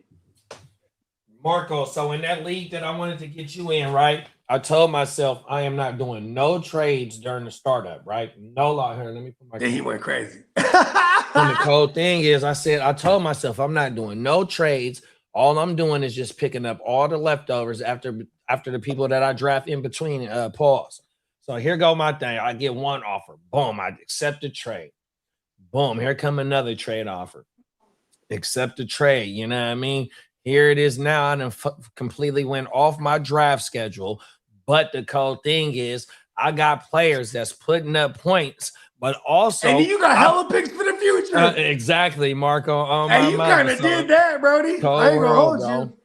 Marco, so in that league that I wanted to get you in, right? I told myself I am not doing no trades during the startup, right? No law here. Let me put my. Then he went crazy. And the cold thing is, I told myself I'm not doing no trades. All I'm doing is just picking up all the leftovers after the people that I draft in between. Pause. So here go my thing. I get one offer. Boom. I accept the trade. Boom. Here come another trade offer. Accept the trade. You know what I mean? Here it is now. I done completely went off my draft schedule. But the cold thing is, I got players that's putting up points, but also and you got hella picks for the future. Exactly, Marco. Hey, you kind of did that, Brody. I ain't gonna hold you.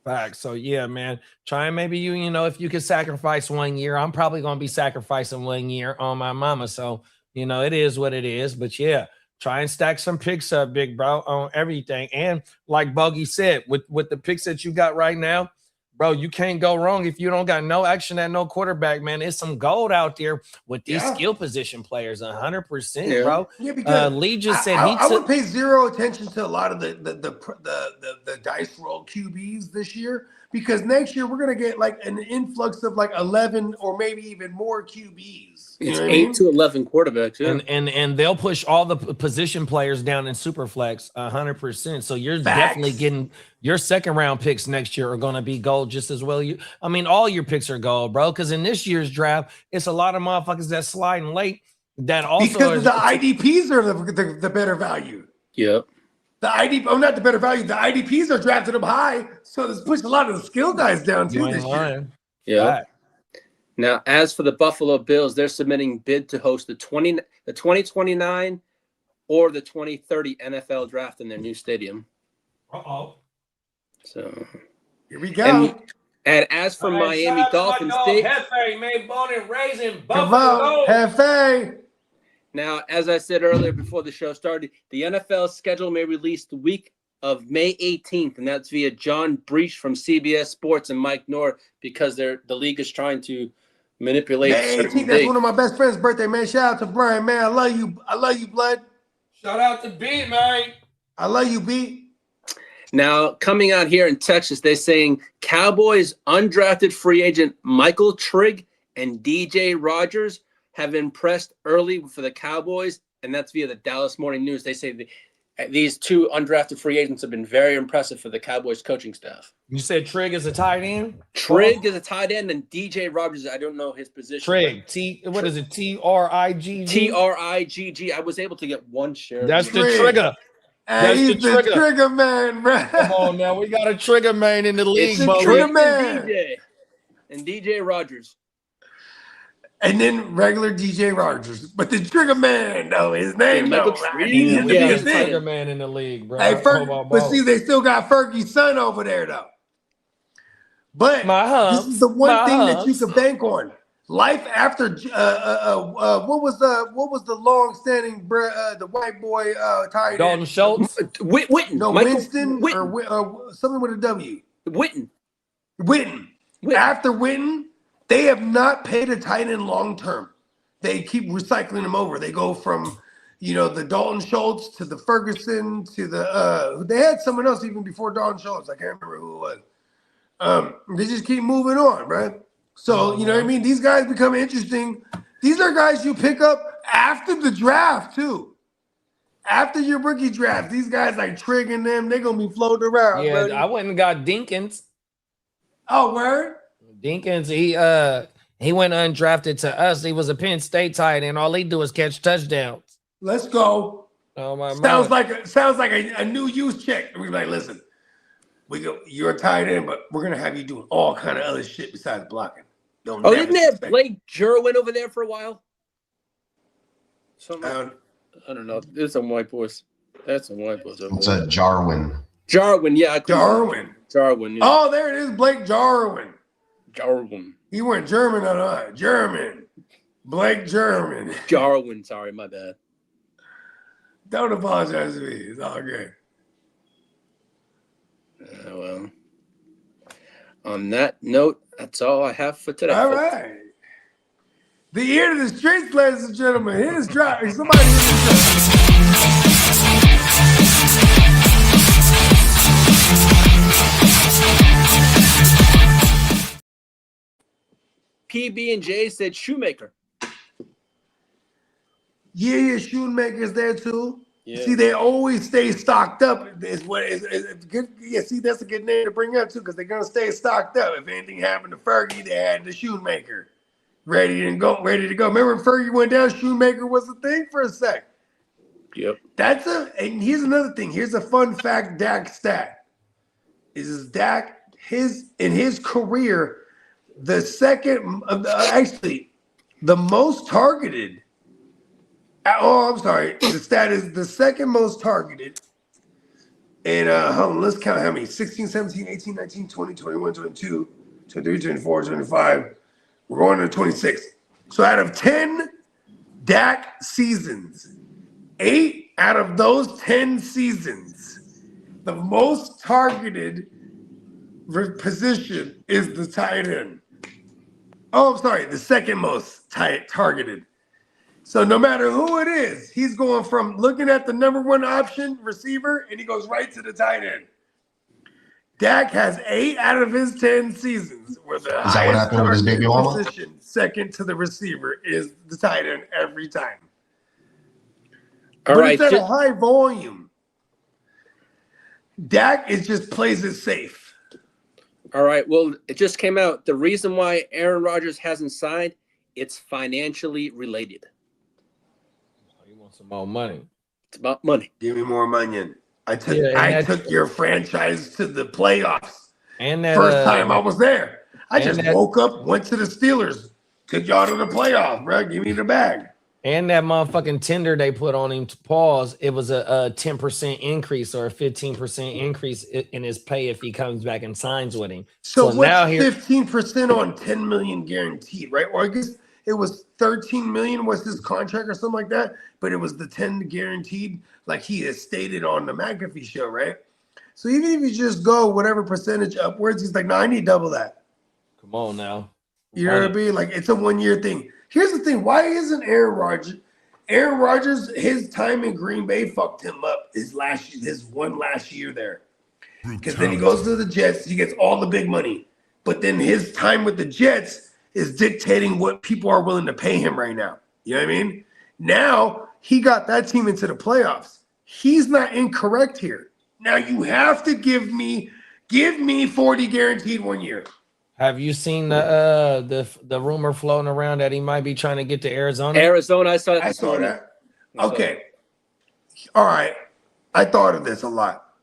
Fact. So yeah, man. Try and maybe you know, if you could sacrifice 1 year, I'm probably gonna be sacrificing 1 year on my mama. So it is what it is. But yeah. Try and stack some picks up, big bro, on everything. And like Bogey said, with the picks that you got right now, bro, you can't go wrong if you don't got no action at no quarterback, man. There's some gold out there with these skill position players, 100%, bro. Yeah, because Lee just said I would pay zero attention to a lot of the dice roll QBs this year, because next year we're gonna get like an influx of like 11 or maybe even more QBs. It's 8 to 11 quarterbacks, yeah. And they'll push all the position players down in Superflex 100%. So you're definitely getting your second round picks next year are going to be gold just as well. All your picks are gold, bro. Because in this year's draft, it's a lot of motherfuckers that sliding late. That also because the IDPs are the better value. Yep. Not the better value. The IDPs are drafted them high, so this pushed a lot of the skill guys down too this year. Yeah. Right. Now, as for the Buffalo Bills, they're submitting bid to host the 2029 or the 2030 NFL draft in their new stadium. Uh-oh. So here we go. And as for Miami Dolphins, Hefe, man, born and raised in Buffalo. Hefe. Now, as I said earlier before the show started, the NFL schedule may release the week of May 18th, and that's via John Breach from CBS Sports and Mike Norr, because the league is trying to manipulate. May 18th, that's one of my best friends' birthday, man. Shout out to Brian, man. I love you. I love you, blood. Shout out to B, man. I love you, B. Now, coming out here in Texas, they're saying Cowboys undrafted free agent Michael Trigg and DJ Rogers have impressed early for the Cowboys, and that's via the Dallas Morning News. They say these two undrafted free agents have been very impressive for the Cowboys coaching staff. You said Trigg is a tight end? Trigg is a tight end, and DJ Rogers, I don't know his position. Trigg. What is it? T-R-I-G-G? T-R-I-G-G. I was able to get one share. That's the trigger. Hey, he's the trigger man, bro. Come on now. We got a trigger man in the league, Trigger man. DJ. And DJ Rogers. And then regular DJ Rogers. But the Trigger Man, though, his name, Michael though. I Trigger. need him to be We a got a thing. Tiger Man in the league, bro. Hey, but see, they still got Fergie's son over there, though. But this is the one thing that you can bank on. Life after what was the long-standing the white boy tight end? Dalton Schultz? Witten. No, Michael Winston Witten. or something with a W. Witten. After Witten, they have not paid a tight end long term. They keep recycling them over. They go from, the Dalton Schultz to the Ferguson to the they had someone else even before Dalton Schultz. I can't remember who it was. They just keep moving on, right? So, you know what I mean? These guys become interesting. These are guys you pick up after the draft, too. After your rookie draft, these guys like triggering them. They're going to be floating around. Yeah, buddy. I went and got Dinkins. Oh, word? Dinkins, he went undrafted to us. He was a Penn State tight end. All he do is catch touchdowns. Let's go. Oh, my Sounds man. like a new use check. We're like, listen, you're a tight end, but we're gonna have you doing all kind of other shit besides blocking. Didn't they have Blake Jerwin over there for a while? I don't know. There's some white boys. That's some white boys over It's there. a Jarwin. Jarwin, yeah. Jarwin. Yeah. Oh, there it is, Blake Jarwin. Jarwin. He went German on us. German. Blake German. Jarwin, sorry, my bad. Don't apologize to me. It's all good. Well, on that note, that's all I have for today. All right. The ear to the streets, ladies and gentlemen. Hit his drop. Somebody hit his drop. PB&J said Shoemaker. Yeah, Shoemaker's there too. Yeah. See, they always stay stocked up. Is good. Yeah, see, that's a good name to bring up too, because they're gonna stay stocked up. If anything happened to Fergie, they had the Shoemaker ready to go. Remember when Fergie went down, Shoemaker was a thing for a sec. Yep. And here's another thing. Here's a fun fact, Dak stat. Is Dak in his career, the second actually the most targeted. Oh, I'm sorry. The stat is the second most targeted. And hold on, let's count how many. 16, 17, 18, 19, 20, 21, 22, 23, 24, 25. We're going to 26. So out of 10 Dak seasons, 8 out of those 10 seasons, the most targeted position is the tight end. Oh, I'm sorry. The second most targeted. So no matter who it is, he's going from looking at the number one option receiver, and he goes right to the tight end. Dak has 8 out of his 10 seasons where the Is that what happened with his baby mama? position, second to the receiver, is the tight end every time. All but right. it's at a high volume. Dak just plays it safe. All right. Well, it just came out. The reason why Aaron Rodgers hasn't signed, it's financially related. You want some more money? It's about money. Give me more money. I took your franchise to the playoffs. And that First time I was there. I just woke up, went to the Steelers, took y'all to the playoffs, bro. Give me the bag. And that motherfucking tender they put on him to pause, it was a 10% increase or a 15% increase in his pay if he comes back and signs with him. So what's now 15% on 10 million guaranteed, right? Or I guess it was 13 million was his contract or something like that, but it was the 10 guaranteed, like he has stated on the McAfee show, right? So even if you just go whatever percentage upwards, he's like, no, I need double that. Come on now. You know what I mean? Like, it's a 1 year thing. Here's the thing. Why isn't Aaron Rodgers? Aaron Rodgers, his time in Green Bay fucked him up his one last year there. Because then he goes to the Jets. He gets all the big money. But then his time with the Jets is dictating what people are willing to pay him right now. You know what I mean? Now, he got that team into the playoffs. He's not incorrect here. Now, you have to give me 40 guaranteed 1 year. Have you seen the rumor floating around that he might be trying to get to Arizona? Arizona, I saw that. I saw that. Okay. All right. I thought of this a lot.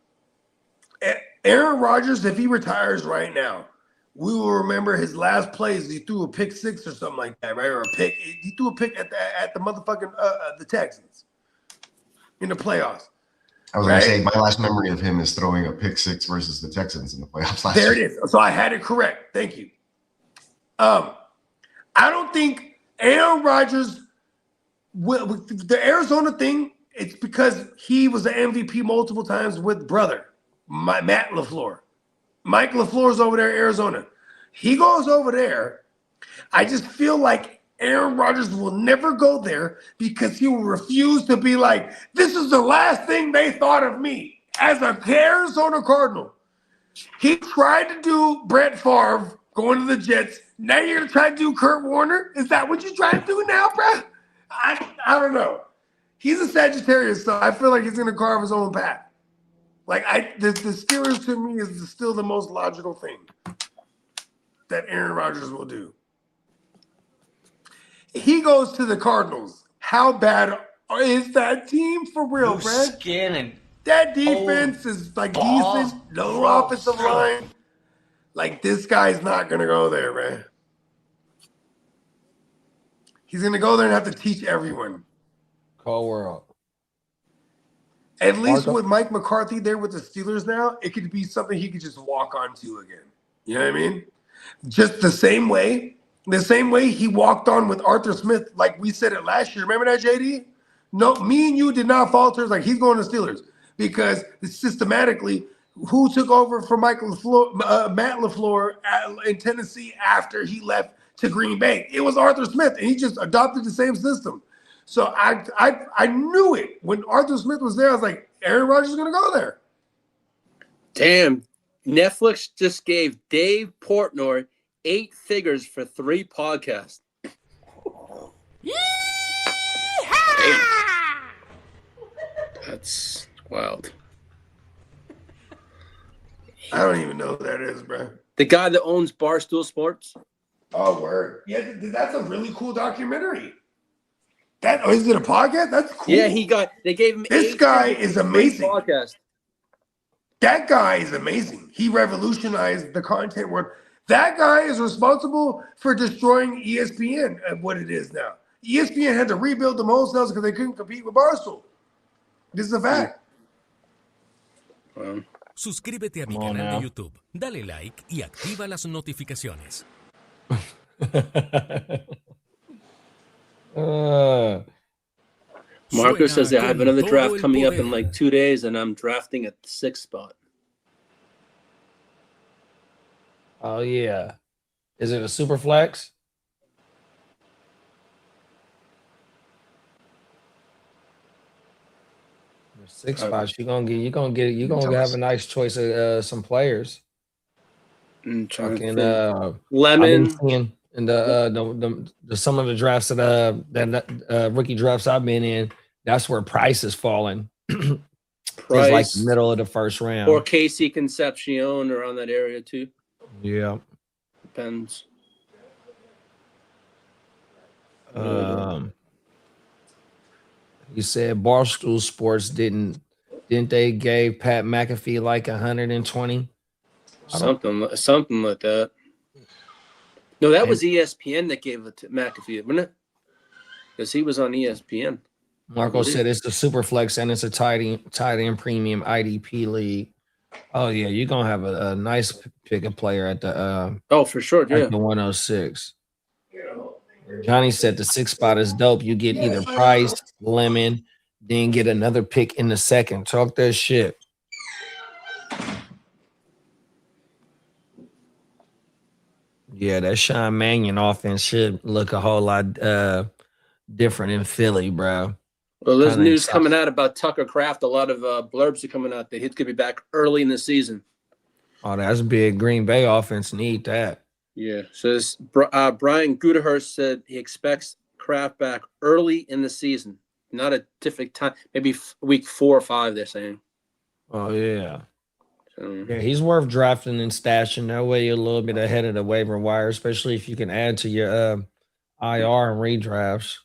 Aaron Rodgers, if he retires right now, we will remember his last plays. He threw a pick 6 or something like that, right? Or a pick. He threw a pick at the motherfucking the Texans in the playoffs. I was going to say, my last memory of him is throwing a pick 6 versus the Texans in the playoffs last year. There it is. So I had it correct. Thank you. I don't think Aaron Rodgers, the Arizona thing, it's because he was an MVP multiple times with brother, Matt LaFleur. Mike LaFleur's over there in Arizona. He goes over there. I just feel like Aaron Rodgers will never go there because he will refuse to be like, this is the last thing they thought of me as a Arizona Cardinal. He tried to do Brett Favre going to the Jets. Now you're going to try to do Kurt Warner? Is that what you're trying to do now, bro? I don't know. He's a Sagittarius, so I feel like he's going to carve his own path. Like, the Steelers to me is still the most logical thing that Aaron Rodgers will do. He goes to the Cardinals. How bad is that team for real, Brad? That defense is like decent, no offensive line. Like, this guy's not going to go there, man. He's going to go there and have to teach everyone. Cold world. At least with Mike McCarthy there with the Steelers now, it could be something he could just walk onto again. You know what I mean? Just the same way he walked on with Arthur Smith, like we said it last year. Remember that, JD? No, me and you did not falter. Like, he's going to Steelers because systematically, who took over for Matt LaFleur in Tennessee after he left to Green Bay? It was Arthur Smith, and he just adopted the same system. So I knew it when Arthur Smith was there. I was like, Aaron Rodgers is going to go there. Damn, Netflix just gave Dave Portnoy 8 figures for 3 podcasts. That's wild. I don't even know who that is, bro. The guy that owns Barstool Sports. Oh, word. Yeah, that's a really cool documentary. Is it a podcast? That's cool. Yeah, they gave him. This guy is amazing. Podcast. That guy is amazing. He revolutionized the content world. That guy is responsible for destroying ESPN at what it is now. ESPN had to rebuild the most else because they couldn't compete with Barstool. This is a fact. Suscríbete a mi canal de YouTube, dale like y activa las notificaciones. Marco says, I have another draft coming up in like 2 days, and I'm drafting at the 6th spot. Oh, yeah. Is it a super flex? The 6 spots, you're gonna have a nice choice of some players. Lemon. And the some of the drafts that rookie drafts I've been in, that's where price is falling. It's like the middle of the first round. Or Casey Concepcion around that area too. Yeah. Depends. You said Barstool Sports didn't they gave Pat McAfee like 120? Something like that. No, that was ESPN that gave it to McAfee, wasn't it? Because he was on ESPN. Marco said it's the super flex and it's a tight end premium IDP league. Oh yeah, you're gonna have a nice pick of player at the for sure, yeah. At the 106. Johnny said the 6 spot is dope. You get either Price, Lemon, then get another pick in the second. Talk that shit. Yeah, that Sean Mannion offense should look a whole lot different in Philly, bro. Well, there's news coming out about Tucker Kraft. A lot of blurbs are coming out that he's going to be back early in the season. Oh, that's big. Green Bay offense need that. Yeah. So Brian Gudahurst said he expects Kraft back early in the season, not a different time. Maybe week 4 or 5, they're saying. Oh, yeah. Yeah, he's worth drafting and stashing. That way you're a little bit ahead of the waiver wire, especially if you can add to your IR and redrafts.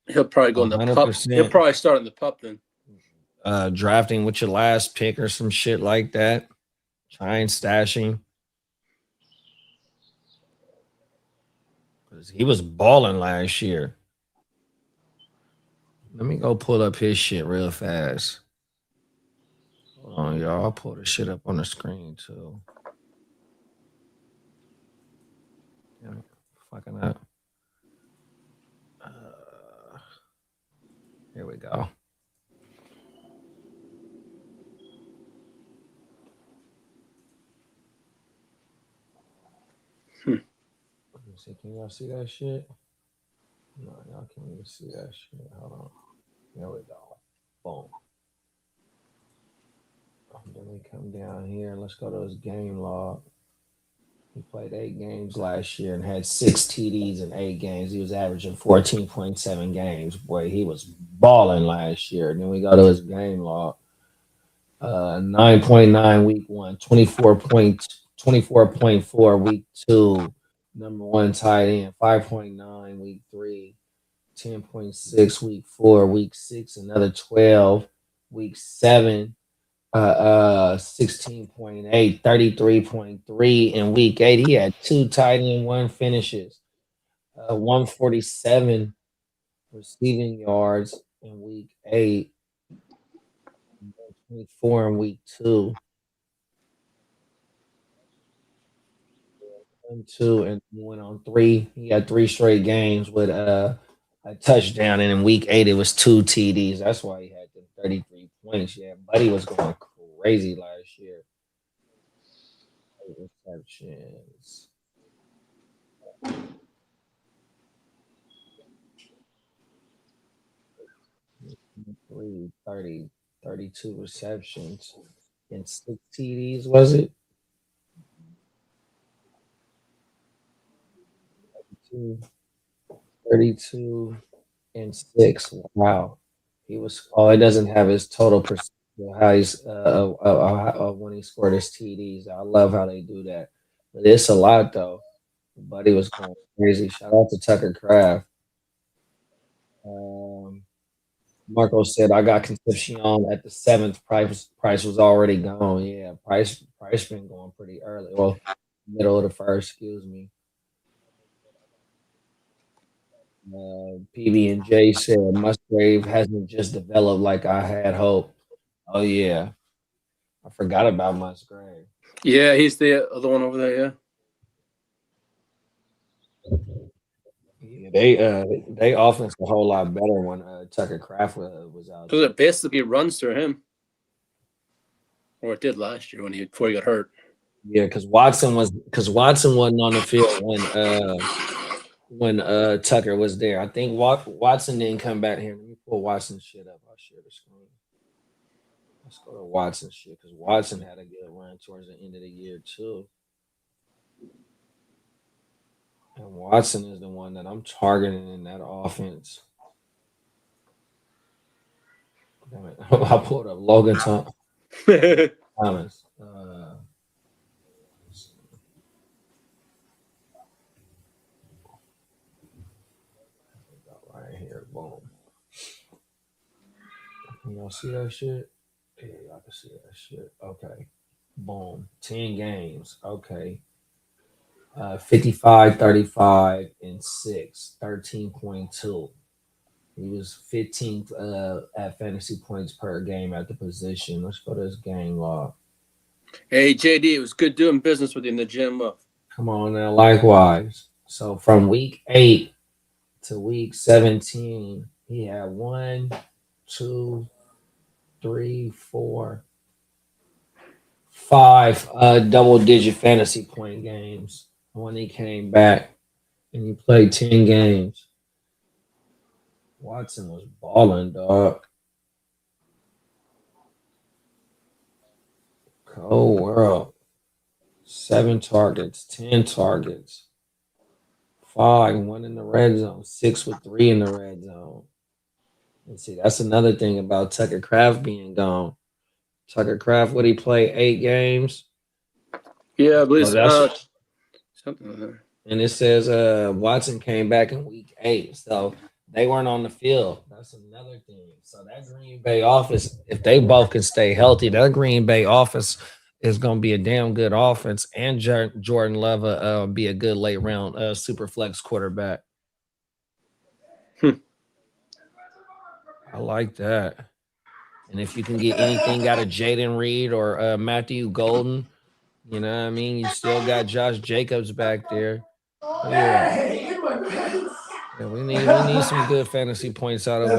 He'll probably go in the 100%. pup. He'll probably start in the pup then. Drafting with your last pick or some shit like that. Try and stashing. He was balling last year. Let me go pull up his shit real fast. Hold on, y'all. I'll pull the shit up on the screen too. Yeah, fucking up. Here we go. Let me see. Can y'all see that shit? No, y'all can't even see that shit. Hold on. There we go. Boom. Then we come down here. Let's go to his game log. He played 8 games last year and had 6 TDs in 8 games. He was averaging 14.7 games. Boy, he was balling last year. And then we go to his game log. 9.9 week 1, 24.4 week 2, number 1 tight end, 5.9 week 3, 10.6 week 4, week 6, another 12, week 7, 16.8, 33.3 in week 8. He had 2 tight end, 1 finishes, 147 receiving yards in week 8, 24 in week 2. 2 and went on 3. He had 3 straight games with a touchdown, and in week 8 it was 2 TDs. That's why he had the 33 points. Yeah, Buddy was going crazy last year. Receptions. 32 receptions and 6 TDs, was it? 32 and 6. Wow. He was, it doesn't have his total percentage how he's when he scored his TDs. I love how they do that. But it's a lot though. Buddy was going crazy. Shout out to Tucker Craft. Marco said I got Concepcion at the 7th. Price was already gone. Yeah, Price been going pretty early. Well, middle of the first, excuse me. PB and J said Musgrave hasn't just developed like I had hoped. Oh yeah, I forgot about Musgrave. Yeah, he's the other one over there. Yeah, they offense a whole lot better when Tucker Craft was out. Because it basically runs through him, or it did last year before he got hurt. Yeah, because Watson wasn't on the field when Tucker was there. I think Watson didn't come back here. Let me pull Watson's shit up. I'll share the screen. Let's go to Watson's shit because Watson had a good run towards the end of the year too. And Watson is the one that I'm targeting in that offense. Damn it. I pulled up Logan Thomas. Right here, boom. Y'all see that shit? Yeah, y'all can see that shit. Okay. Boom. 10 games. Okay. 55, 35, and 6, 13.2. He was 15th at fantasy points per game at the position. Let's go to his game log. Hey, JD, it was good doing business with you in the gym. Come on now, likewise. So from week 8 to week 17, he had 1, 2, 3, 4, 5 double-digit fantasy point games. When he came back and he played 10 games. Watson was balling, dog. Cold world. 7 targets, 10 targets, 5, 1 in the red zone, 6 with 3 in the red zone. And see, that's another thing about Tucker Craft being gone. Tucker Craft, would he play 8 games? Yeah, I believe something like that. And it says Watson came back in week 8, so they weren't on the field. That's another thing. So that Green Bay offense, if they both can stay healthy, that Green Bay offense is going to be a damn good offense, and Jordan Love be a good late round super flex quarterback. I like that. And if you can get anything out of Jaden Reed or Matthew Golden, you know what I mean? You still got Josh Jacobs back there. Yeah, we need some good fantasy points out of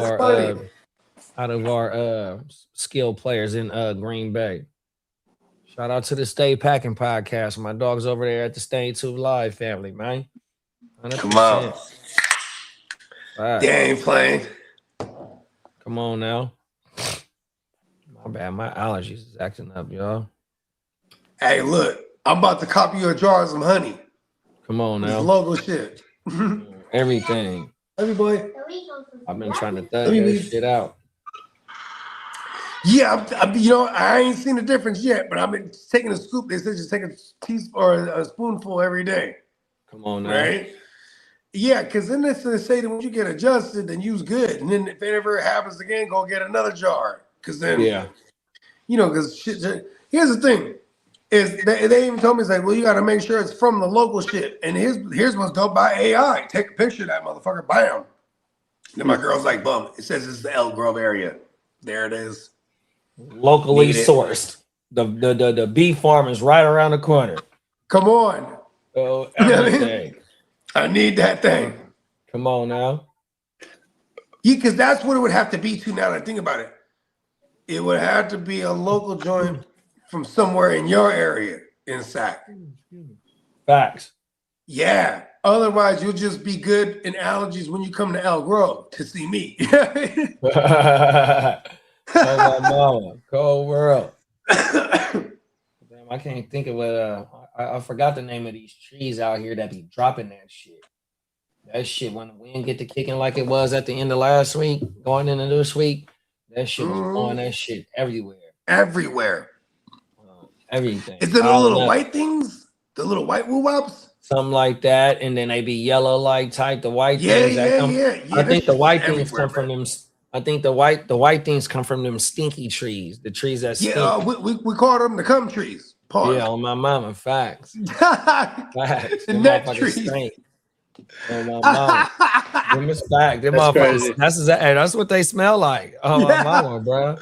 our skilled players in Green Bay. Shout out to the Stay Packing podcast. My dog's over there at the Stay Tube Live family, man. 100%. Come on. They ain't playing. Come on now. My bad. My allergies is acting up, y'all. Hey, look. I'm about to copy you a jar of some honey. Come on now. This logo shit. Everything. Every boy. I've been trying to thug that shit out. Yeah, I ain't seen the difference yet, but I've been taking a scoop. They said just take a teaspoon or a spoonful every day. Come on now. Right? Yeah, because then they say that when you get adjusted, then use good. And then if it ever happens again, go get another jar. Because then, because shit. Here's the thing. Is they even told me, it's like, well, you got to make sure it's from the local shit. And here's what's dope by AI. Take a picture of that motherfucker, bam. Then my girl's like, bum. It says it's the Elk Grove area. There it is. Locally sourced. The bee farm is right around the corner. Come on. Oh, everything. I need that thing. Come on now. Yeah, because that's what it would have to be too. Now that I think about it, it would have to be a local joint from somewhere in your area in Sac. Facts. Yeah. Otherwise, you'll just be good in allergies when you come to Elk Grove to see me. Oh, my mama. Cold world. Damn, I can't think of what. I forgot the name of these trees out here that be dropping that shit. That shit, when the wind get to kicking like it was at the end of last week, going into this week, that shit was blowing that shit everywhere. Everywhere. Everything. Is it the little white things? The little white woo-wops? Something like that, and then they be yellow like type. The white things. I think the white things come from them. I think the white things come from them stinky trees. The trees that stink. Yeah, we call them the cum trees. Pause. Yeah, on my mama, facts. Facts. The net trees. On my mama. Them is fact. Them motherfuckers. That's what they smell like. Oh my mama, bro.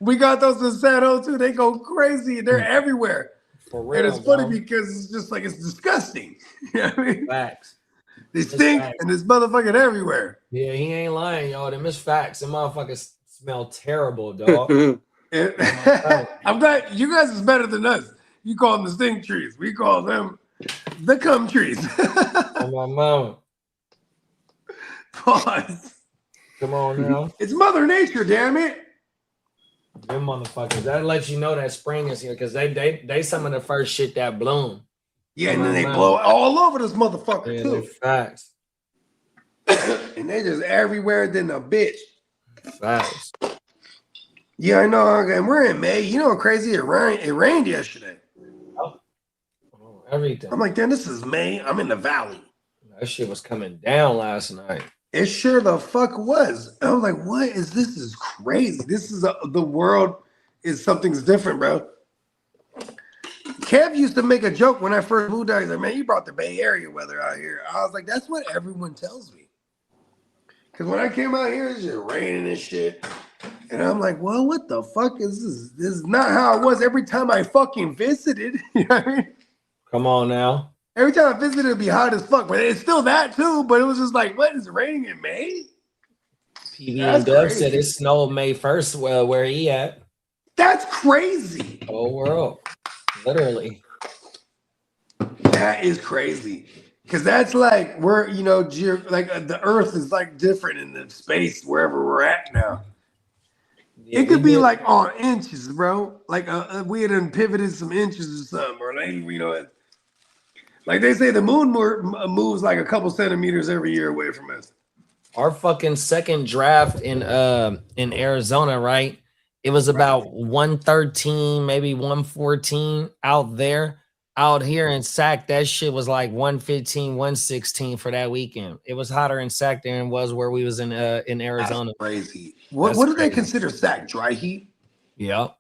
We got those in San Jose too. They go crazy. They're everywhere. For real, and it's funny because it's just like it's disgusting. You know what I mean? Facts. They stink and it's motherfucking everywhere. Yeah, he ain't lying, y'all. Them is facts. Them motherfuckers smell terrible, dog. I'm glad you guys is better than us. You call them the stink trees. We call them the cum trees. Oh, my mama. Pause. Come on now. It's Mother Nature, damn it. Them motherfuckers. That lets you know that spring is here because they some of the first shit that bloom. Yeah, and then they blow all over this motherfucker too. Facts. And they just everywhere than a bitch. Facts. Yeah, I know. And we're in May. You know what crazy? It rained yesterday. Oh, everything. I'm like, damn, this is May. I'm in the valley. That shit was coming down last night. It sure the fuck was. I was like, what is this? Is crazy. This is the world is something's different, bro. Kev used to make a joke when I first moved out. He's like, man, you brought the Bay Area weather out here. I was like, that's what everyone tells me. Because when I came out here, it's just raining and shit. And I'm like, well, what the fuck is this? This is not how it was every time I fucking visited. You know what I mean? Come on now. Every time I visited, it'd be hot as fuck. But it's still that too. But it was just like, what is it raining in May? PB and Dub said it snowed May 1st. Well, where he at? That's crazy. Whole world. Literally. That is crazy. Because that's like we're, the earth is like different in the space wherever we're at now. Yeah, it could be like on inches, bro. Like we had pivoted some inches or something. Or like, like they say the moon moves like a couple centimeters every year away from us. Our fucking second draft in Arizona, right? It was about 113, maybe 114 out there. Out here in Sac, that shit was like 115, 116 for that weekend. It was hotter in Sac than it was where we was in Arizona. That's crazy. What do they consider Sac? Dry heat? Yep.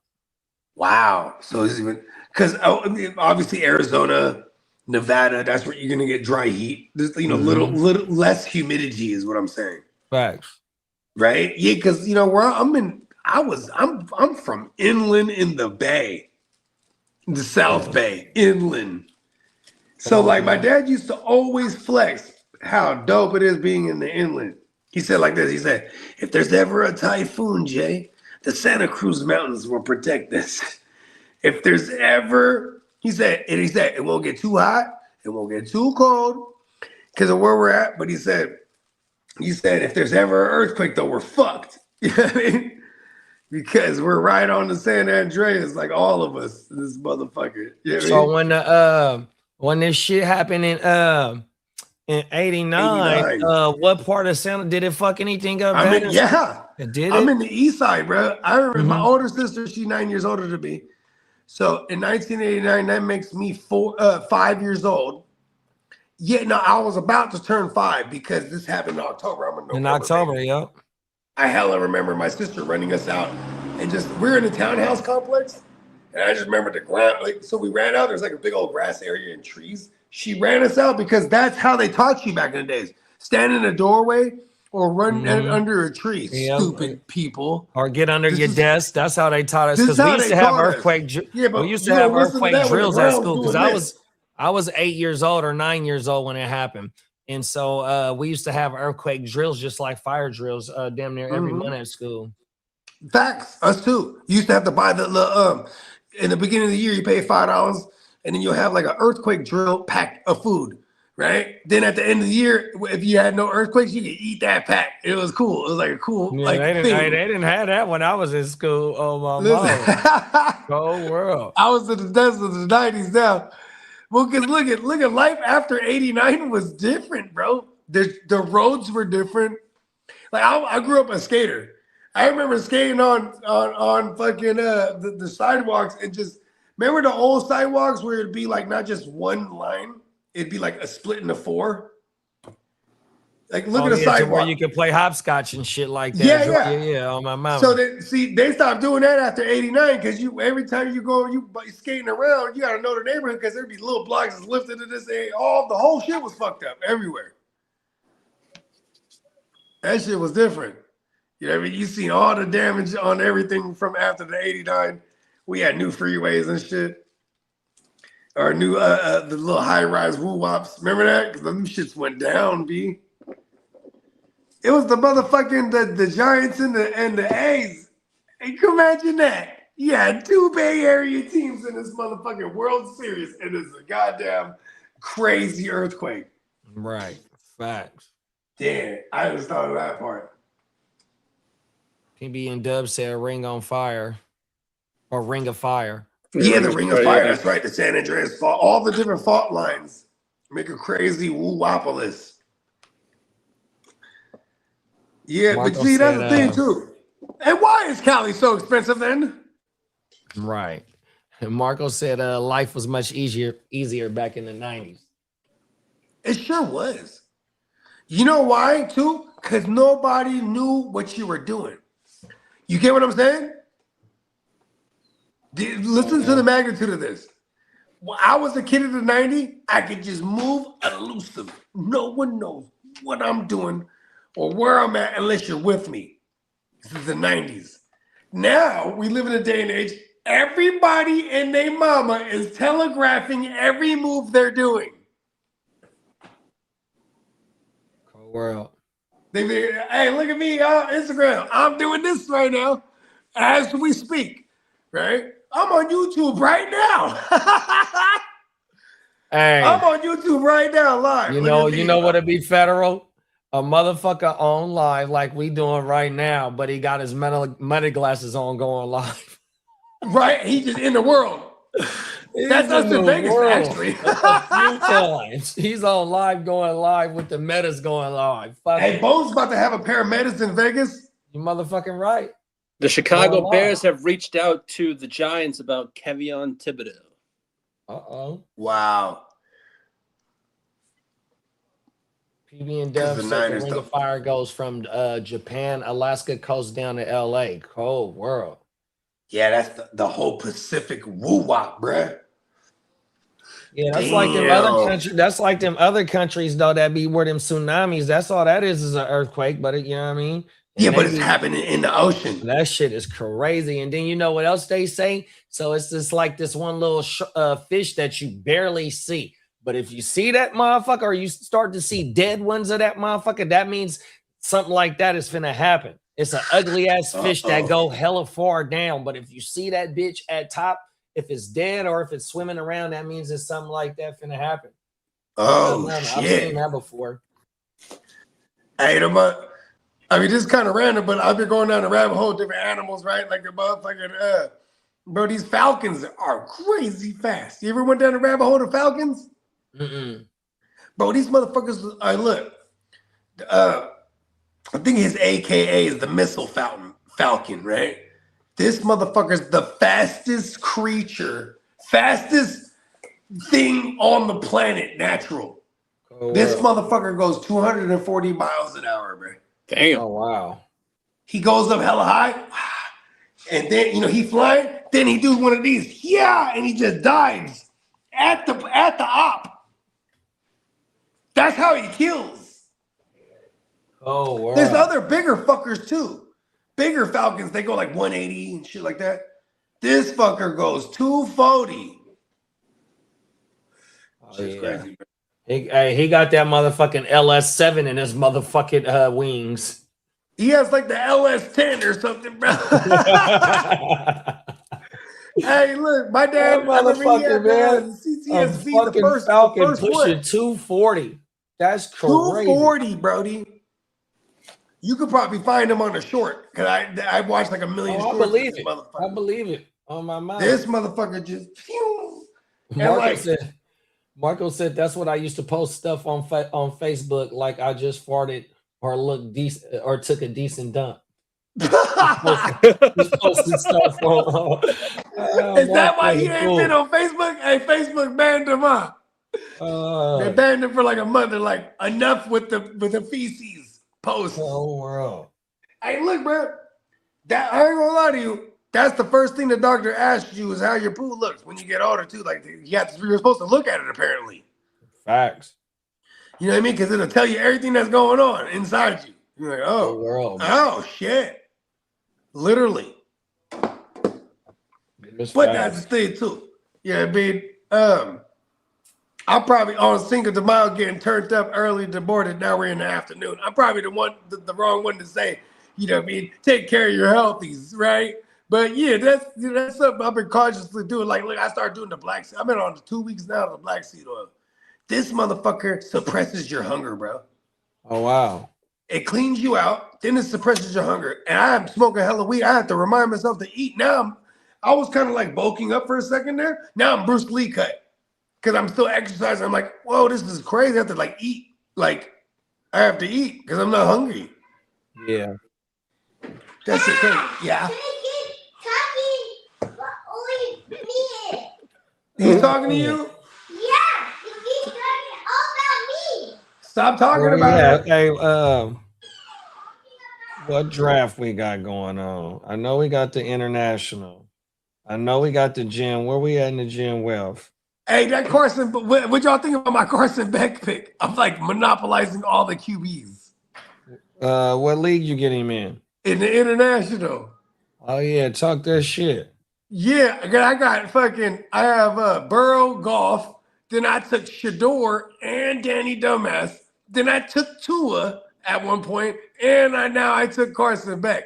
Wow. So it's even because obviously Arizona, Nevada, that's where you're gonna get dry heat. There's little less humidity is what I'm saying. Facts. Right? Yeah, because where I'm from inland in the Bay, the South Bay, inland. So like my dad used to always flex how dope it is being in the inland. He said like this. He said, "If there's ever a typhoon, Jay, the Santa Cruz Mountains will protect us. If there's ever," he said, it won't get too hot, it won't get too cold, because of where we're at. But he said, if there's ever an earthquake, though, we're fucked. You know what I mean? Because we're right on the San Andreas, like all of us, this motherfucker. You know what I mean? When this shit happened in 89, what part of Santa did it fuck anything up? I'm in the east side, bro. I remember my older sister, she's 9 years older than me. So in 1989, that makes me 5 years old. Yeah, no, I was about to turn 5 because this happened in October. I'm in October, yep. I hella remember my sister running us out, and we're in a townhouse complex, and I just remember the ground. Like, so we ran out. There's like a big old grass area and trees. She ran us out because that's how they taught you back in the days: stand in a doorway or run under a tree. Yep. Stupid people. Or get under your desk. That's how they taught us. Because we used to have earthquake. We used to have earthquake drills at school. Because I was 8 years old or 9 years old when it happened. And so we used to have earthquake drills, just like fire drills, damn near every month at school. Facts, us too. You used to have to buy the in the beginning of the year, you pay $5, and then you'll have like an earthquake drill pack of food, right? Then at the end of the year, if you had no earthquakes, you could eat that pack. It was cool. It was like a cool thing. They didn't have that when I was in school. Oh my mom, whole world. I was in the desert of the 90s now. Well, because look at life after 89 was different, bro. The roads were different. Like I grew up a skater. I remember skating on fucking the sidewalks, and just remember the old sidewalks where it'd be like not just one line, it'd be like a split into 4. Like look at the sidewalk where you could play hopscotch and shit like that. Yeah. On my mouth. So they stopped doing that after 89 because every time you go you skating around, you gotta know the neighborhood because there'd be little blocks that's lifted to this area. The whole shit was fucked up everywhere. That shit was different. You know what I mean? You seen all the damage on everything from after the 89. We had new freeways and shit. Or new the little high-rise woo-wops. Remember that? Because them shits went down, B. It was the motherfucking the Giants and the A's. And you can imagine that. You had 2 Bay Area teams in this motherfucking World Series, and it's a goddamn crazy earthquake. Right. Facts. Damn, I just thought of that part. PB and Dub said Ring on Fire. Or Ring of Fire. Yeah, the Ring of Fire. That's right. The San Andreas fault. All the different fault lines make a crazy woo-wopolis. Yeah, Marco but see, that's the thing too. And why is Cali so expensive then? Right. And Marco said life was much easier back in the 90s. It sure was. You know why too? Because nobody knew what you were doing. You get what I'm saying? Listen to the magnitude of this. When I was a kid in the 90s, I could just move elusive. No one knows what I'm doing or where I'm at unless you're with me. This is the 90s. Now we live in a day and age, everybody and their mama is telegraphing every move they're doing. Cold world. Hey, look at me on Instagram. I'm doing this right now as we speak, right? I'm on YouTube right now. Hey, I'm on YouTube right now live. You know what'd be federal? A motherfucker on live like we doing right now, but he got his meta glasses on going live. Right? He just in the world. That's us in Vegas, actually. A few times. He's on live going live with the metas going live. Hey, Bo's about to have a pair of metas in Vegas. You motherfucking right. The Chicago Bears have reached out to the Giants about Kevion Thibodeau. Uh-oh. Wow. PB and Dub said the Ring of Fire goes from Japan, Alaska, coast down to LA. Cold world. Yeah, that's the whole Pacific woo-wop, bruh. Yeah, that's like them other countries. That's like them other countries though that be where them tsunamis. That's all that is an earthquake. But you know what I mean? And Yeah, but it's happening in the ocean. That shit is crazy. And then you know what else they say? So it's just like this one little fish that you barely see. But if you see that motherfucker, or you start to see dead ones of that motherfucker, that means something like that is finna happen. It's an ugly ass fish that go hella far down. But if you see that bitch at top, if it's dead or if it's swimming around, that means it's something like that finna happen. Oh, I've shit. seen that before. Hey, I mean, this is kind of random, but I've been going down the rabbit hole, different animals, right? Like the motherfucking, bro, these falcons are crazy fast. You ever went down the rabbit hole to falcons? Mm-mm. Bro, these motherfuckers, look, I think his AKA is the missile falcon, right? This motherfucker's the fastest creature, fastest thing on the planet, natural. Oh, this wow. motherfucker goes 240 miles an hour, bro. Damn. Oh, wow. He goes up hella high, and then, you know, he flying, then he do one of these, yeah, and he just dives at the op. That's how he kills. Oh, wow. There's other bigger fuckers too. Bigger falcons, they go like 180 and shit like that. This fucker goes 240. Oh, yeah. Crazy, he got that motherfucking LS7 in his motherfucking wings. He has like the LS10 or something, bro. Hey, look, my dad, motherfucker, man. CTSV, the first Falcon pushing one. 240. That's crazy. 240, Brody. You could probably find him on a short because I watched like a million shorts. I believe it. I believe it on my mind. This motherfucker just. Marco said that's what I used to post stuff on Facebook, like I just farted or looked decent or took a decent dump. He's posting stuff on. Is that why he ain't been on Facebook? Hey, Facebook banned him up. They banned him for like a month. They're like, enough with the feces post. Oh, world. Hey, look, bro. That I ain't gonna lie to you. That's the first thing the doctor asks you is how your poo looks when you get older too. Like you're supposed to look at it apparently. Facts. You know what I mean? Because it'll tell you everything that's going on inside you. You're like, oh shit. Literally. But that's the thing too. Yeah, I mean, I'm probably on Cinco de Mayo getting turned up early in the morning. Now we're in the afternoon. I'm probably the wrong one to say, you know what I mean? Take care of your healthies, right? But yeah, that's something I've been consciously doing. Like, look, I started doing the black seed. I've been on 2 weeks now of the black seed oil. This motherfucker suppresses your hunger, bro. Oh, wow. It cleans you out, then it suppresses your hunger. And I'm smoking hella weed. I have to remind myself to eat. Now I was kind of like bulking up for a second there. Now I'm Bruce Lee cut. Because I'm still exercising. I'm like, whoa, this is crazy. I have to like eat. Like, I have to eat because I'm not hungry. Yeah. That's the thing. Yeah. He's talking to you? Yeah, he's talking all about me. Stop talking about it. Okay, what draft we got going on? I know we got the international. I know we got the gym. Where we at in the gym wealth? Hey, that Carson, what y'all think about my Carson Beck pick? I'm like monopolizing all the QBs. What league you get him in? In the international. Oh yeah, talk that shit. Yeah, I have Burrow, Goff. Then I took Shador and Danny Dumbass. Then I took Tua at one point, and I took Carson Beck.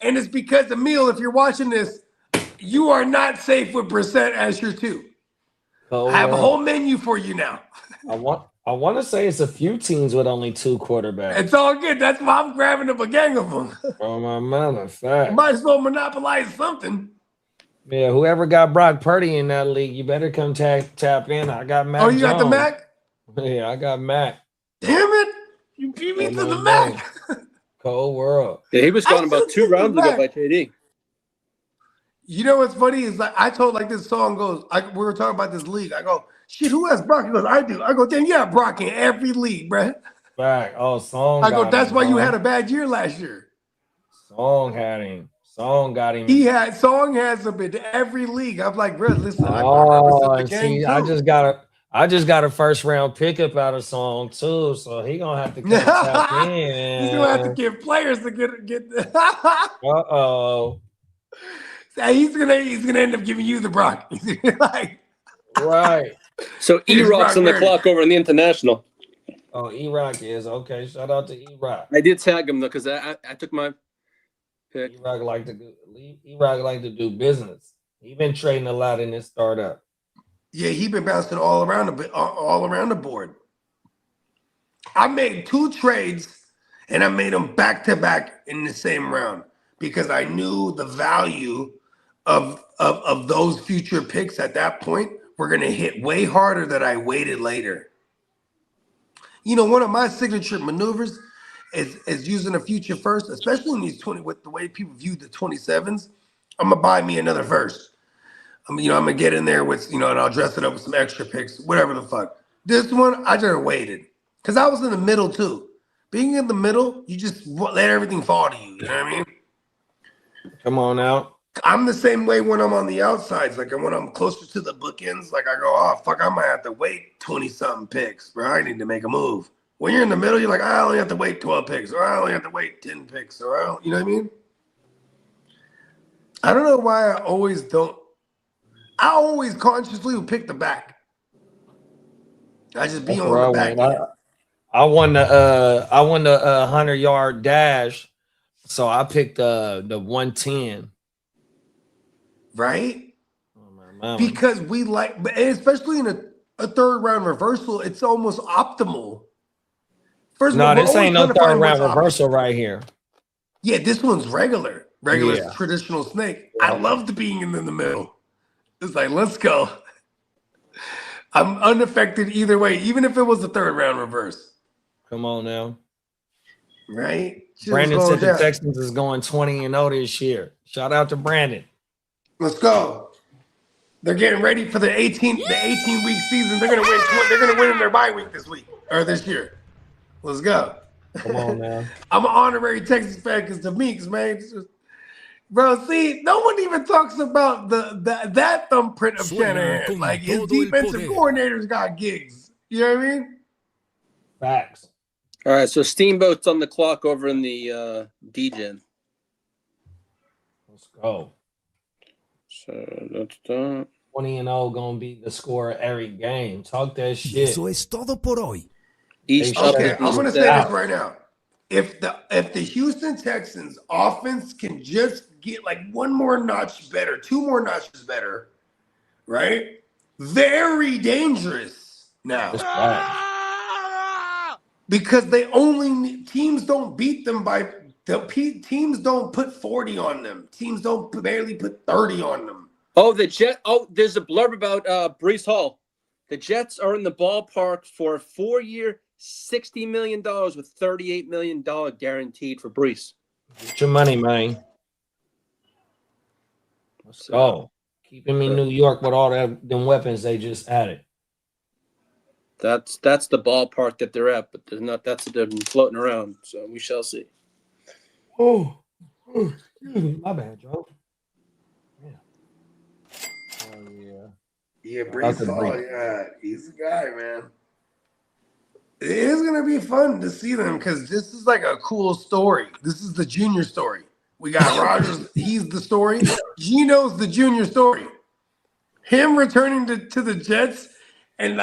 And it's because, Emil, if you're watching this, you are not safe with Brissett as your two. Oh, I have a whole menu for you now. I want to say it's a few teams with only two quarterbacks. It's all good. That's why I'm grabbing up a gang of them. Oh my mama, fact. Might as well monopolize something. Yeah, whoever got Brock Purdy in that league, you better come tap in. I got Mac. Oh, you Jones. got the Mac? Yeah, I got Mac. Damn it. You beat me to the Mac. Cold world. Yeah, he was gone about 2 rounds ago by JD. You know what's funny is like I told like this song goes, we were talking about this league. I go, shit, who has Brock? He goes, I do. I go, damn, you have Brock in every league, bro. Back. Oh, Song. I go, that's why you had a bad year last year. Song had him. Song got him. Song has him in every league. I'm like, bro, listen, I Oh, represent the and gang see, too. I just got a first round pickup out of Song too, so he gonna have to come tap He's gonna have to in. give players to get. Uh-oh. He's gonna end up giving you the Brock. Like, Right. So E-Rock's on the clock over in the international. Oh, E-Rock is okay. Shout out to E-Rock. I did tag him though because I took my pick. E-Rock like to do business. He been trading a lot in this startup. yeah, he been bouncing all around the board. I made 2 trades, and I made them back to back in the same round because I knew the value of those future picks at that point were going to hit way harder than I waited later. You know, one of my signature maneuvers is using a future first, especially in these 20 with the way people view the 27s. I'm gonna buy me another first. I'm gonna get in there with, and I'll dress it up with some extra picks, whatever the fuck. This one, I just waited because I was in the middle too. Being in the middle, you just let everything fall to you. You know what I mean? Come on out. I'm the same way when I'm on the outsides. Like when I'm closer to the bookends, like I go, oh fuck, I might have to wait 20-something picks, bro. I need to make a move. When you're in the middle, you're like, I only have to wait 12 picks, or I only have to wait 10 picks, or you know what I mean? I don't know why I always consciously would pick the back. I just be on the back end. I won the 100-yard dash, so I picked the 110. Right? Oh, because we like, especially in a third round reversal, it's almost optimal. First no, of all, this ain't no third round reversal right here. Yeah, this one's regular traditional snake. Yeah. I loved being in the middle. It's like, let's go. I'm unaffected either way, even if it was a third round reverse. Come on now. Right? Brandon said the Texans is going 20-0 this year. Shout out to Brandon. Let's go. They're getting ready for the 18-week season. They're gonna win. They're gonna win in their bye week this year. Let's go. Come on, man. I'm an honorary Texas fan because the Meeks, man. Bro, see, no one even talks about that thumbprint of Shanahan. Like his defensive coordinators got gigs. You know what I mean? Facts. All right, so Steamboat's on the clock over in the DGen. Let's go. So that's done. 20-0 gonna be the score of every game. Talk that shit. Eso es todo por hoy. Okay, I'm gonna say this right now. If the Houston Texans offense can just get like one more notch better, 2 more notches better, right? Very dangerous now. Because teams don't beat them teams don't put 40 on them. Teams don't barely put 30 on them. Oh, there's a blurb about Breece Hall. The Jets are in the ballpark for a 4-year, $60 million with $38 million guaranteed for Breece. Get your money, man. Let's go. Keep him in New York with all them weapons they just added. That's the ballpark that they're at, but that's they're floating around. So we shall see. Oh, excuse me. My bad, Joe. Yeah. Oh, yeah. Yeah, Breece Hall, yeah, he's a guy, man. It is going to be fun to see them because this is like a cool story. This is the junior story. We got Rodgers. He's the story. Geno's the junior story. Him returning to the Jets and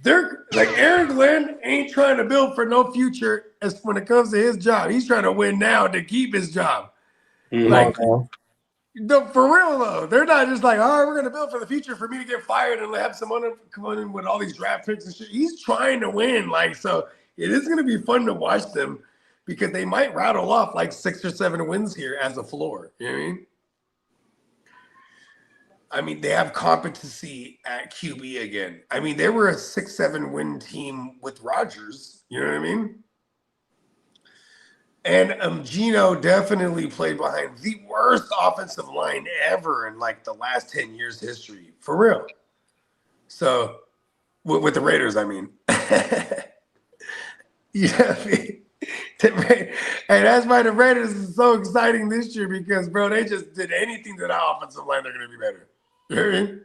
they're like Aaron Glenn ain't trying to build for no future as when it comes to his job. He's trying to win now to keep his job. Like, no, for real though, they're not just like, all right, we're gonna build for the future for me to get fired and have someone come in with all these draft picks and shit. He's trying to win, so it is gonna be fun to watch them because they might rattle off like 6 or 7 wins here as a floor. You know what I mean? I mean, they have competency at QB again. I mean, they were a 6-7 win team with Rodgers. You know what I mean? And Geno definitely played behind the worst offensive line ever in like the last 10 years history. For real. So, with the Raiders, I mean. Yeah, Hey, that's why the Raiders is so exciting this year because, bro, they just did anything to that offensive line. They're going to be better. You know what I mean?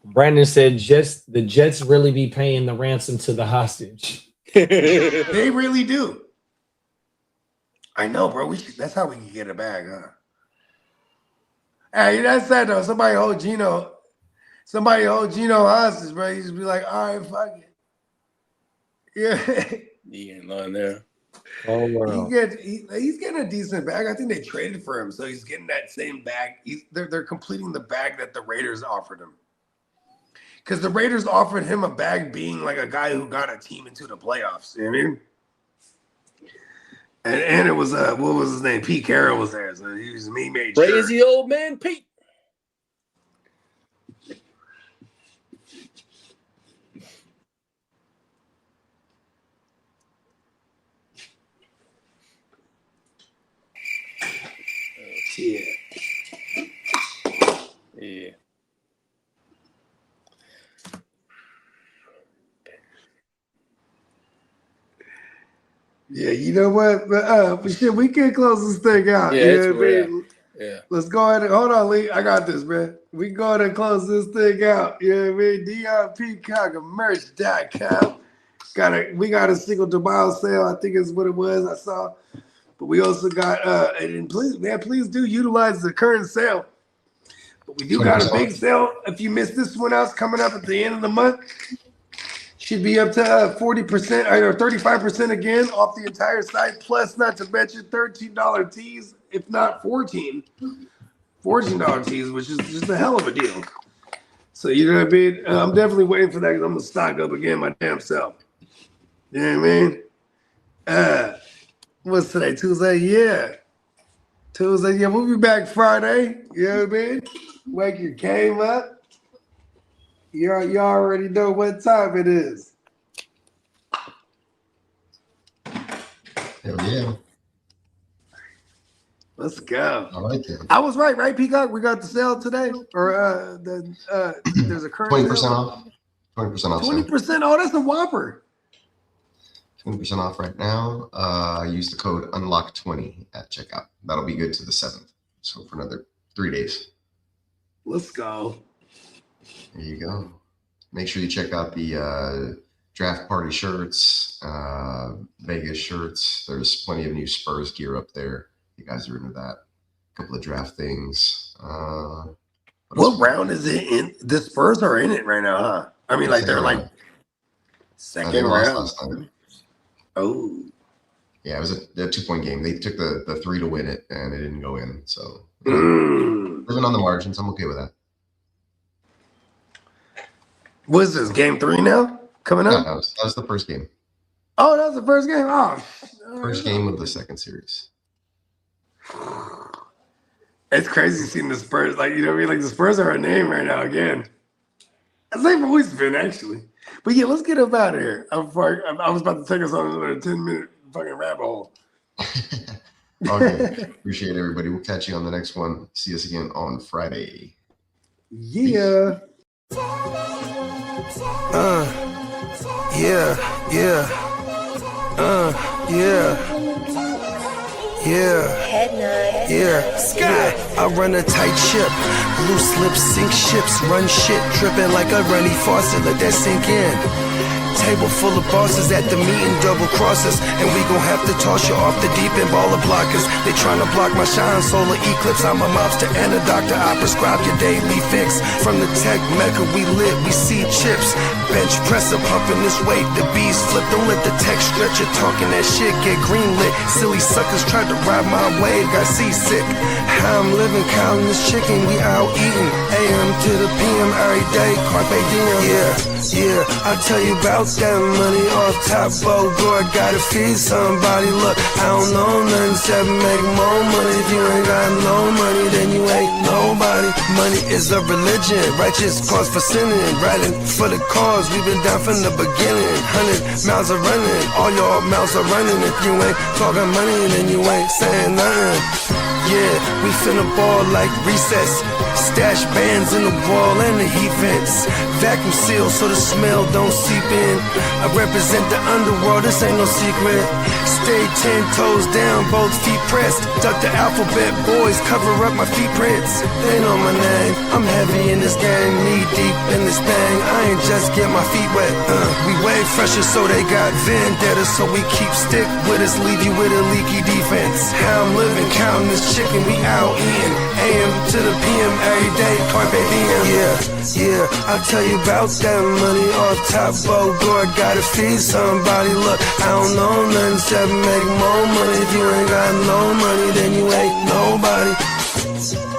Brandon said, the Jets really be paying the ransom to the hostage. They really do. I know, bro. That's how we can get it back, huh? Hey, that's sad though. Somebody hold Gino hostage, bro. You just be like, all right, fuck it. Yeah. He ain't lying there. Oh, wow. He's getting a decent bag. I think they traded for him, so he's getting that same bag. They're completing the bag that the Raiders offered him. Because the Raiders offered him a bag being like a guy who got a team into the playoffs. You know what I mean? And it was what was his name? Pete Carroll was there, so he made sure. Crazy old man Pete. Yeah. Yeah. Yeah, you know what? But shit, we can close this thing out. Yeah, you it's know what I mean? Yeah. Let's go ahead and hold on, Lee. I got this, man. We can go ahead and close this thing out. You know what I mean? DRPCogmerch.com. We got a Cinco De Mayo sale, I think is what it was. I saw. But we also got and please do utilize the current sale. But we do got a big sale. If you missed this one out, coming up at the end of the month. Should be up to 40% or 35% again off the entire site. Plus, not to mention $13 tees, if not $14 tees, which is just a hell of a deal. So you know what I mean? I'm definitely waiting for that because I'm gonna stock up again my damn self. You know what I mean? What's today? Tuesday? Yeah. Tuesday. Yeah, we'll be back Friday. You know what I mean? Wake your game up. You already know what time it is. Hell yeah. Let's go. I like it. I was right, Peacock? We got the sale today? Or there's a current 20% sale? off. 20% off. 20%? Oh, that's a whopper. 20% off right now. Use the code UNLOCK20 at checkout. That'll be good to the 7th. So for another 3 days. Let's go. There you go. Make sure you check out the draft party shirts, Vegas shirts. There's plenty of new Spurs gear up there. You guys are into that. A couple of draft things. What round is it in? The Spurs are in it right now, huh? I mean, like they're like second round. Oh. Yeah, it was a 2-point game. They took the 3 to win it, and it didn't go in. So living on the margins, I'm okay with that. What is this, game 3 now? Coming up? No, that was the first game. Oh, that was the first game? Oh. First game of the second series. It's crazy seeing the Spurs. Like, you know what I mean? Like, the Spurs are a name right now again. As they've always been, actually. But yeah, let's get up out of here. I was about to take us on another 10-minute fucking rabbit hole. Okay. Appreciate everybody. We'll catch you on the next one. See us again on Friday. Yeah. Sky, I run a tight ship. Loose lips sink ships. Run shit, dripping like a runny faucet. Let that sink in. Table full of bosses at the meeting, double crosses, and we gon' have to toss you off the deep end, baller blockers. They tryna block my shine, solar eclipse. I'm a mobster and a doctor. I prescribe your daily fix. From the tech mecca, we lit, we see chips. Bench presser pumping this weight, the bees flip. Don't let the tech stretch it, talking that shit, get greenlit. Silly suckers tried to ride my wave, got seasick. How I'm living, counting this chicken, we out eating. AM to the PM every day, carpe diem. Yeah, I'll tell you about that money off top, boy, gotta feed somebody. Look, I don't know nothing except make more money. If you ain't got no money, then you ain't nobody. Money is a religion, righteous cause for sinning. Riding for the cause, we've been down from the beginning. 100 miles are running, all your mouths are running. If you ain't talking money, then you ain't saying nothing. Yeah, we finna ball like recess. Stash bands in the wall and the heat vents. Vacuum seal so the smell don't seep in. I represent the underworld, this ain't no secret. Stay 10 toes down, both feet pressed. Duck the alphabet, boys, cover up my feet prints. They know my name, I'm heavy in this game. Knee deep in this thing, I ain't just get my feet wet. We way fresher so they got vendetta. So we keep stick with us, leave you with a leaky defense. How I'm living, counting this chicken, we out in. AM to the PM every day, carpe diem. Yeah, I'll tell you about that money off top. Bogor, gotta feed somebody. Look, I don't know nothing except make more money. If you ain't got no money, then you ain't nobody.